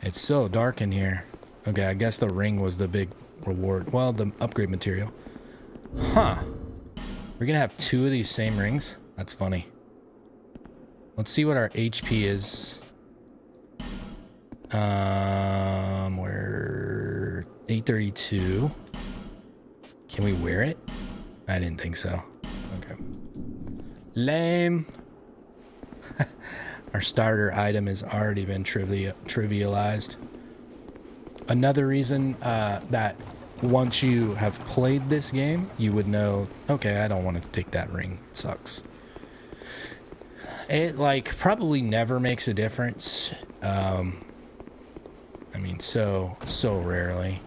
It's so dark in here. Okay, I guess the ring was the big reward. Well, the upgrade material. Huh. We're gonna have two of these same rings? That's funny. Let's see what our HP is. We're 832. Can we wear it? I didn't think so. Okay. Lame. Our starter item has already been trivialized. Another reason that once you have played this game, you would know, okay, I don't want to take that ring. It sucks. It, like, probably never makes a difference. I mean, so rarely.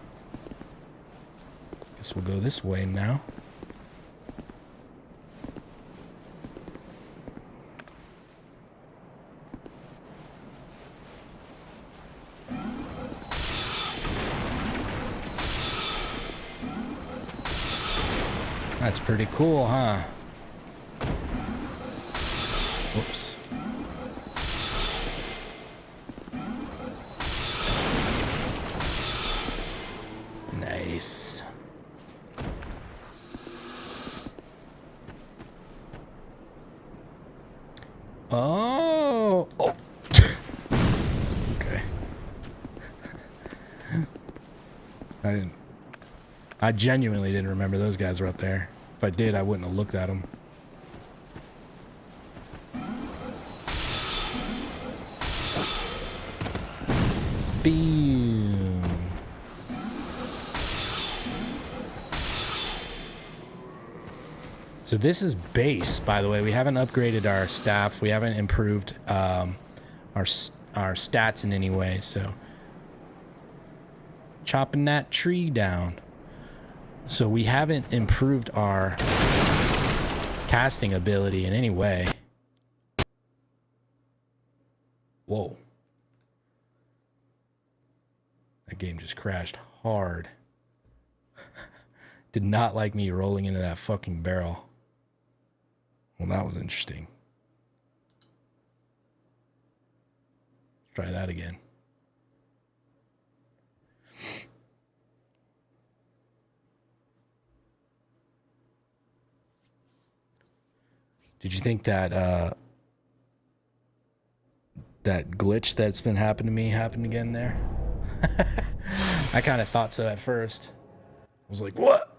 Guess we'll go this way now. That's pretty cool, huh? Whoops. Nice. Oh. I genuinely didn't remember those guys were up there. If I did, I wouldn't have looked at them. Boom. So this is base, by the way. We haven't upgraded our staff. We haven't improved our stats in any way. So chopping that tree down. So we haven't improved our casting ability in any way. Whoa. That game just crashed hard. Did not like me rolling into that fucking barrel. Well, that was interesting. Let's try that again. Did you think that that glitch that's been happening to me happened again there? I kind of thought so at first. I was like, what?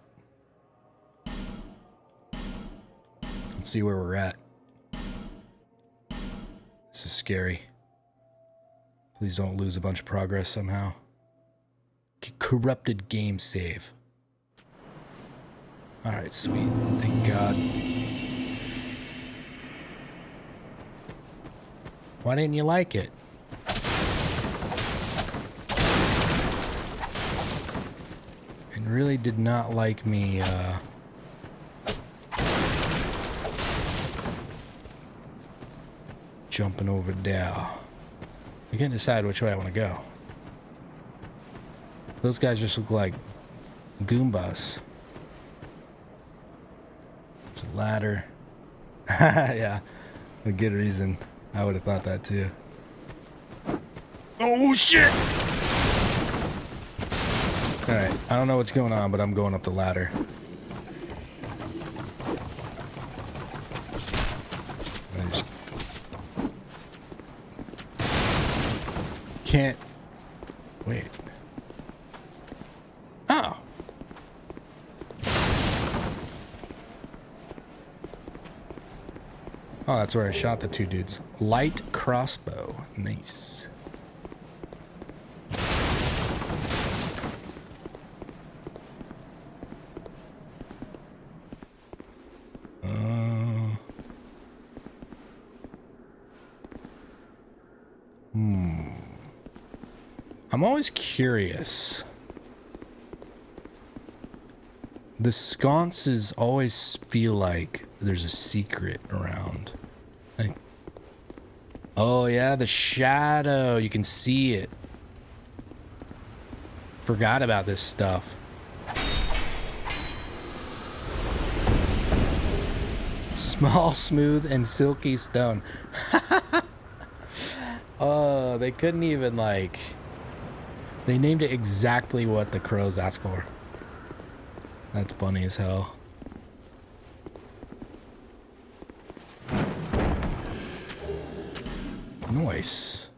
Let's see where we're at. This is scary. Please don't lose a bunch of progress somehow. Corrupted game save. Alright, sweet. Thank God. Why didn't you like it? It really did not like me, jumping over there. I can't decide which way I want to go. Those guys just look like Goombas. There's a ladder. Yeah, a good reason. I would have thought that too. Oh shit! Alright, I don't know what's going on, but I'm going up the ladder. I just can't wait. Oh. Oh, that's where I shot the two dudes. Light crossbow. Nice. I'm always curious. The sconces always feel like there's a secret around. Oh yeah, the shadow. You can see it. Forgot about this stuff. Small, smooth, and silky stone. Oh, they couldn't even like... They named it exactly what the crows asked for. That's funny as hell. Nice.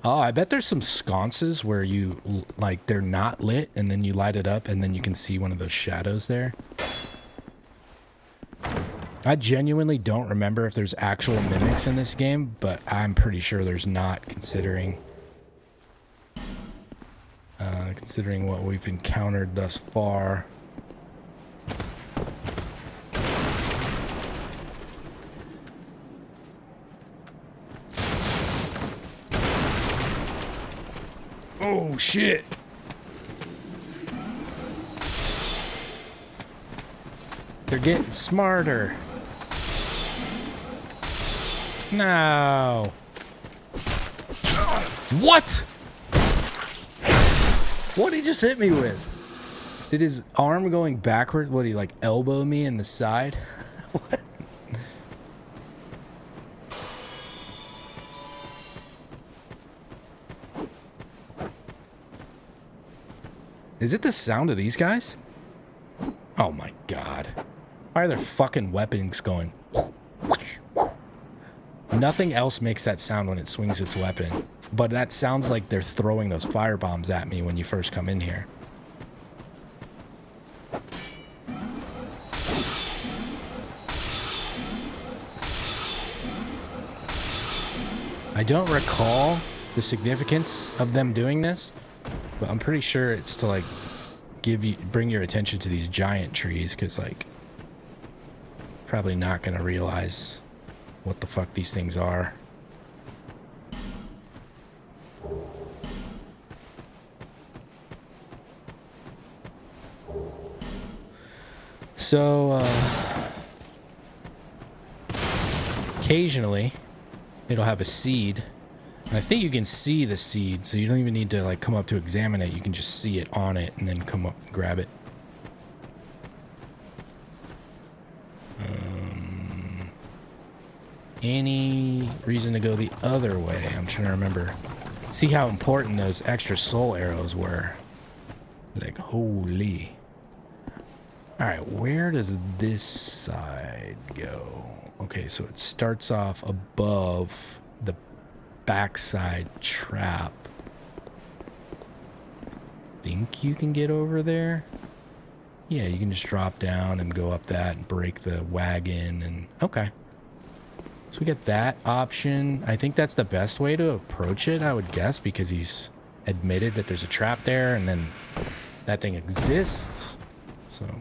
Oh, I bet there's some sconces where you, like, they're not lit, and then you light it up, and then you can see one of those shadows there. I genuinely don't remember if there's actual mimics in this game, but I'm pretty sure there's not, considering what we've encountered thus far. Oh, shit. They're getting smarter. No. What? What did he just hit me with? Did his arm going backward? What, he like elbow me in the side? What? Is it the sound of these guys? Oh my god. Why are their fucking weapons going? Nothing else makes that sound when it swings its weapon. But that sounds like they're throwing those fire bombs at me when you first come in here. I don't recall the significance of them doing this, but I'm pretty sure it's to like bring your attention to these giant trees, because like probably not gonna realize what the fuck these things are. So occasionally it'll have a seed, and I think you can see the seed, so you don't even need to like come up to examine it. You can just see it on it and then come up and grab it. Any reason to go the other way? I'm trying to remember. See how important those extra soul arrows were. Like, holy. Alright, where does this side go? Okay, so it starts off above the backside trap. Think you can get over there? Yeah, you can just drop down and go up that and break the wagon and... Okay. So we get that option. I think that's the best way to approach it, I would guess, because he's admitted that there's a trap there and then that thing exists. So it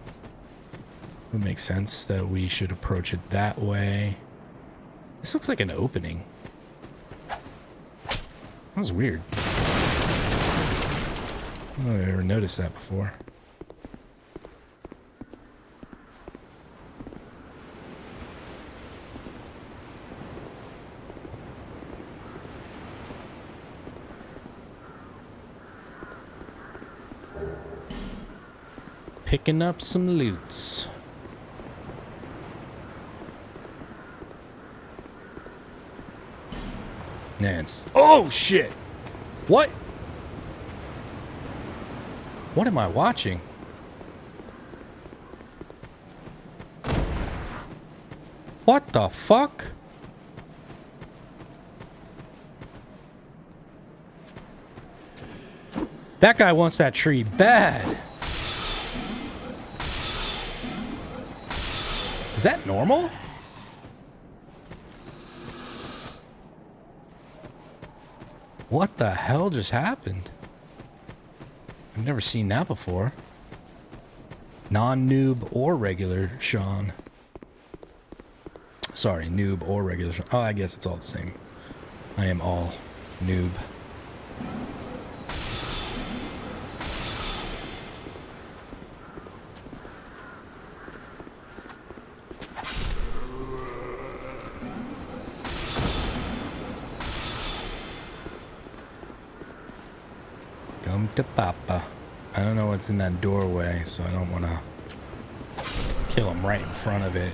would make sense that we should approach it that way. This looks like an opening. That was weird. I don't know if I've ever noticed that before. Picking up some loots. Nance. Oh shit! What? What am I watching? What the fuck? That guy wants that tree bad. Is that normal? What the hell just happened? I've never seen that before. Non-noob or regular Sean. Sorry, noob or regular Sean. Oh, I guess it's all the same. I am all noob. Come to Papa. I don't know what's in that doorway, so I don't want to kill him right in front of it.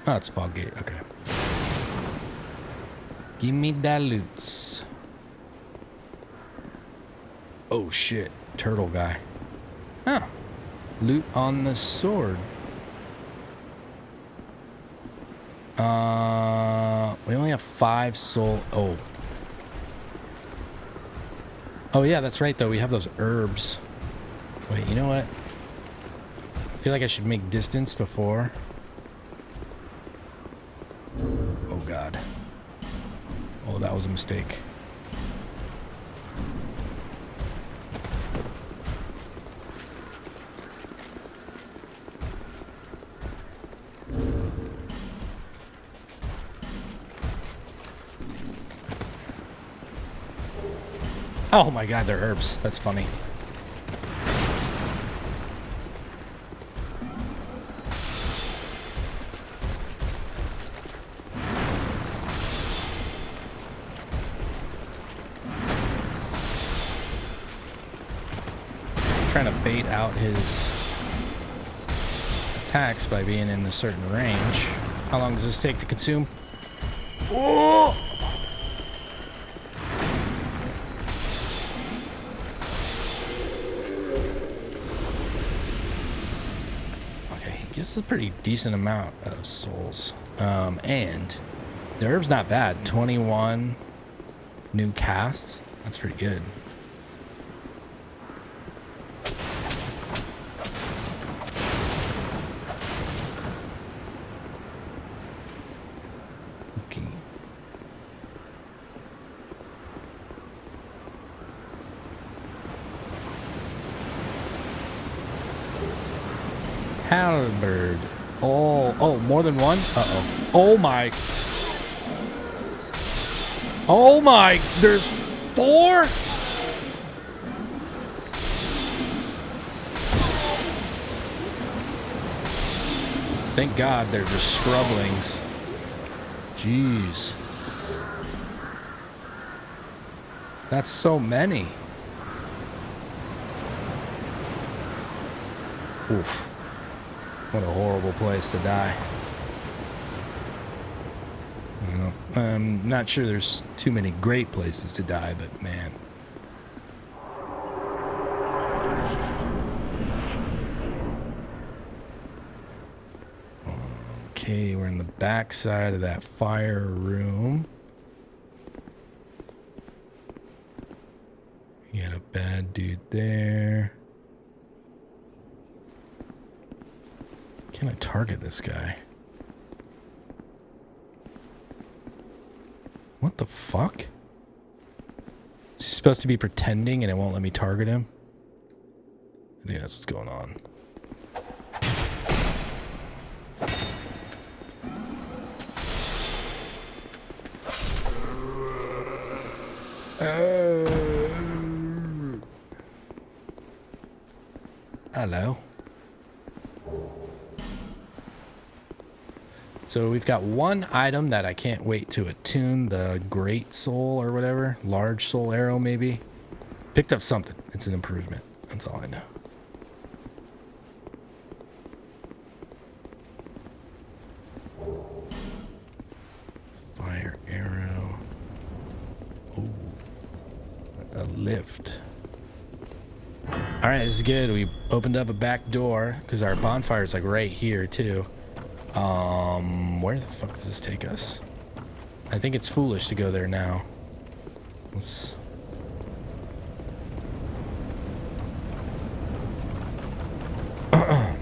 Oh, it's Foggate. Okay. Give me that loots. Oh shit. Turtle guy. Huh. Loot on the sword. We only have 5 soul. Oh. Oh yeah, that's right though. We have those herbs. Wait, you know what? I feel like I should make distance before. Oh god. Oh, that was a mistake. Oh my god, they're herbs. That's funny. Trying to bait out his attacks by being in a certain range. How long does this take to consume? Oh! this is a pretty decent amount of souls. And the herb's not bad. 21 new casts. That's pretty good. Okay. Halberd. Oh, more than one? Uh-oh. Oh my. Oh my, there's 4? Thank God they're just scrublings. Jeez. That's so many. Oof. What a horrible place to die. You know, I'm not sure there's too many great places to die, but man. Okay, we're in the back side of that fire room. You got a bad dude there. Can I target this guy? What the fuck? Is he supposed to be pretending and it won't let me target him? I think that's what's going on. Hello. So we've got one item that I can't wait to attune, the Great Soul or whatever. Large Soul Arrow, maybe. Picked up something. It's an improvement. That's all I know. Fire arrow. Ooh. A lift. Alright, this is good. We opened up a back door because our bonfire is like right here too. Where the fuck does this take us? I think it's foolish to go there now. Let's... I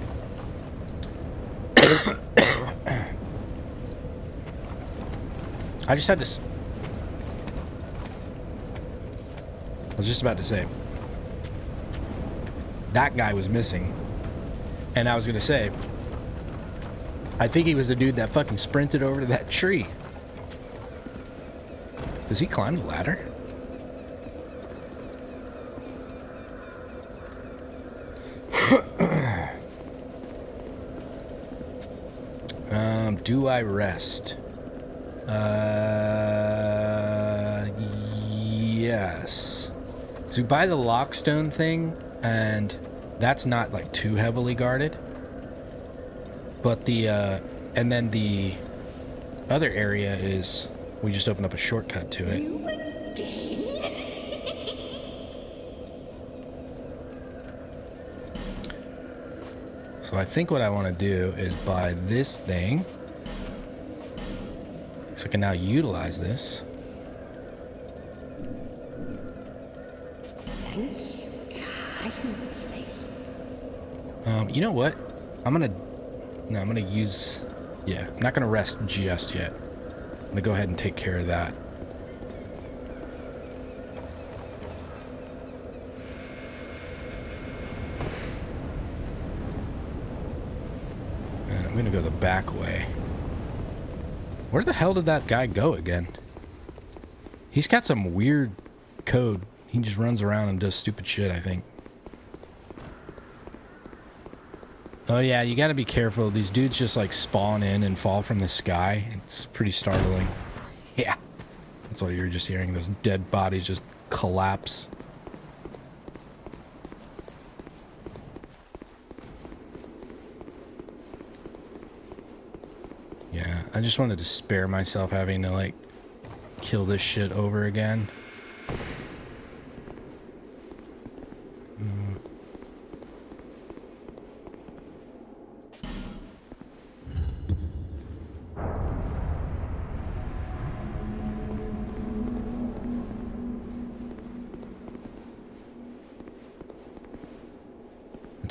just had this... I was just about to say... That guy was missing. And I was gonna say... I think he was the dude that fucking sprinted over to that tree. Does he climb the ladder? Do I rest? Yes. So we buy the lockstone thing, and that's not like too heavily guarded. But the, and then the other area is, we just open up a shortcut to it. You again? So I think what I want to do is buy this thing. So I can now utilize this. Thank you kindly. You know what? I'm gonna use, yeah, I'm not gonna rest just yet. I'm gonna go ahead and take care of that. And I'm gonna go the back way. Where the hell did that guy go again? He's got some weird code. He just runs around and does stupid shit, I think. Oh yeah, you gotta be careful. These dudes just like spawn in and fall from the sky. It's pretty startling. Yeah. That's all you're just hearing. Those dead bodies just collapse. Yeah, I just wanted to spare myself having to like kill this shit over again.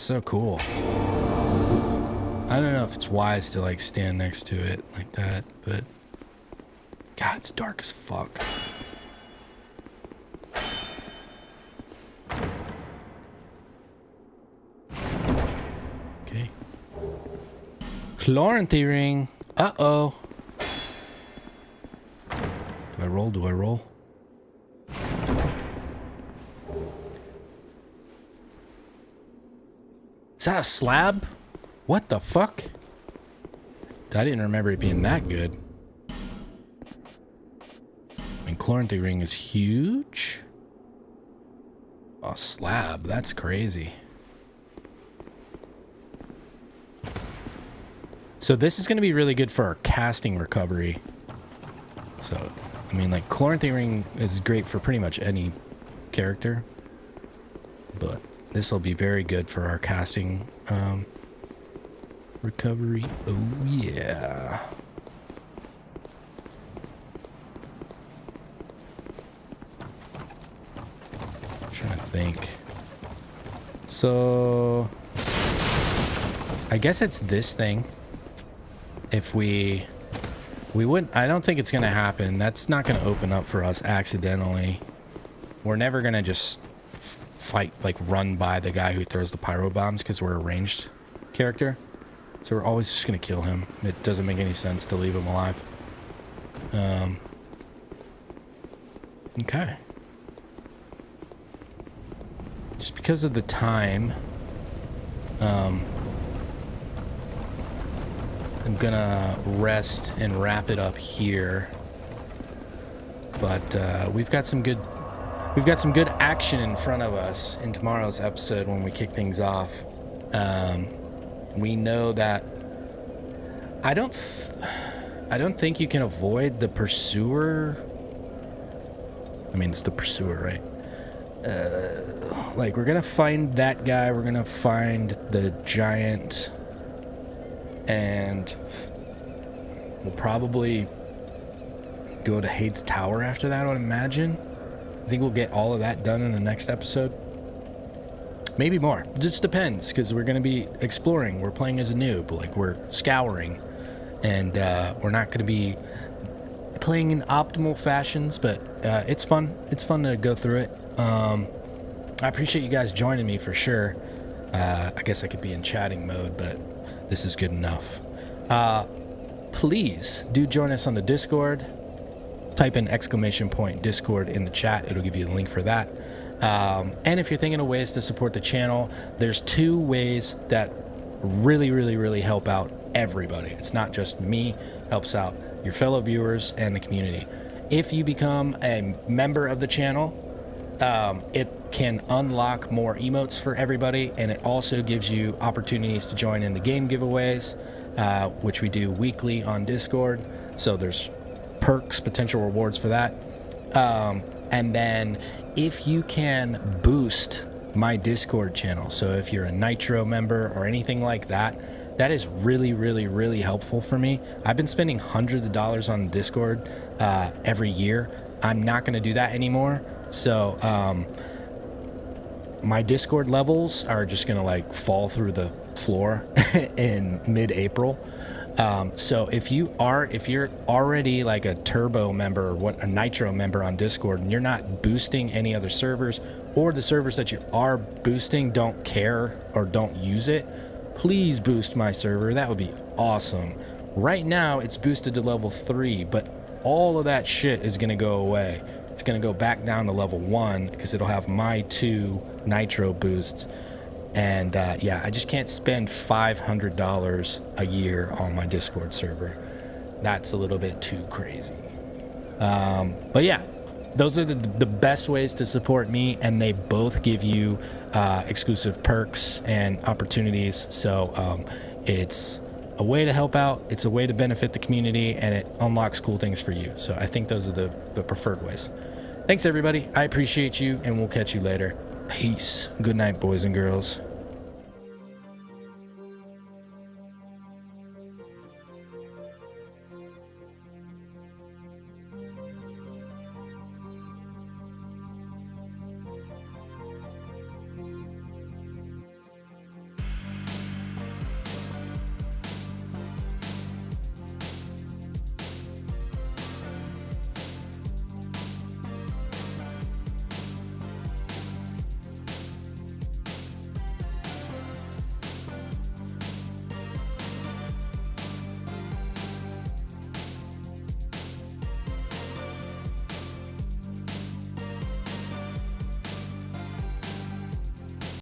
It's so cool. I don't know if it's wise to like stand next to it like that, but God, it's dark as fuck. Okay. Chloranthy ring. Uh-oh. Do I roll? Do I roll? Is that a slab? What the fuck? I didn't remember it being that good. And Chloranthy ring is huge. Oh, slab. That's crazy. So this is going to be really good for our casting recovery. So, I mean, like, Chloranthy ring is great for pretty much any character. But this will be very good for our casting recovery. Oh, yeah. I'm trying to think. So, I guess it's this thing. If we wouldn't, I don't think it's going to happen. That's not going to open up for us accidentally. We're never going to just fight, like run by the guy who throws the pyro bombs because we're a ranged character. So we're always just going to kill him. It doesn't make any sense to leave him alive. Okay. Just because of the time, I'm gonna rest and wrap it up here. But we've got some good action in front of us in tomorrow's episode when we kick things off. We know that I don't think you can avoid the pursuer. I mean, it's the pursuer, right? Like, we're gonna find that guy. We're gonna find the giant, and we'll probably go to Hade's Tower after that, I would imagine. I think we'll get all of that done in the next episode. Maybe more. It just depends, because we're going to be exploring. We're playing as a noob. Like, we're scouring. And we're not going to be playing in optimal fashions, but it's fun. It's fun to go through it. I appreciate you guys joining me for sure. I guess I could be in chatting mode, but this is good enough. Please do join us on the Discord. Type in !Discord in the chat. It'll give you the link for that. And if you're thinking of ways to support the channel, there's 2 ways that really help out everybody. It's not just me, helps out your fellow viewers and the community. If you become a member of the channel, it can unlock more emotes for everybody, and it also gives you opportunities to join in the game giveaways, which we do weekly on Discord. So there's perks, potential rewards for that. And then if you can boost my Discord channel, so if you're a Nitro member or anything like that, that is really helpful for me. I've been spending hundreds of dollars on Discord every year. I'm not going to do that anymore. So my Discord levels are just going to like fall through the floor in mid-April. So if you're already like a turbo member or a nitro member on Discord and you're not boosting any other servers, or the servers that you are boosting don't care or don't use it, please boost my server. That would be awesome. Right now it's boosted to level 3, but all of that shit is going to go away. It's going to go back down to level 1 because it'll have my 2 nitro boosts. And yeah, I just can't spend $500 a year on my Discord server. That's a little bit too crazy. But yeah, those are the best ways to support me, and they both give you exclusive perks and opportunities. So it's a way to help out, it's a way to benefit the community, and it unlocks cool things for you. So I think those are the preferred ways. Thanks everybody, I appreciate you, and we'll catch you later. Peace. Good night, boys and girls.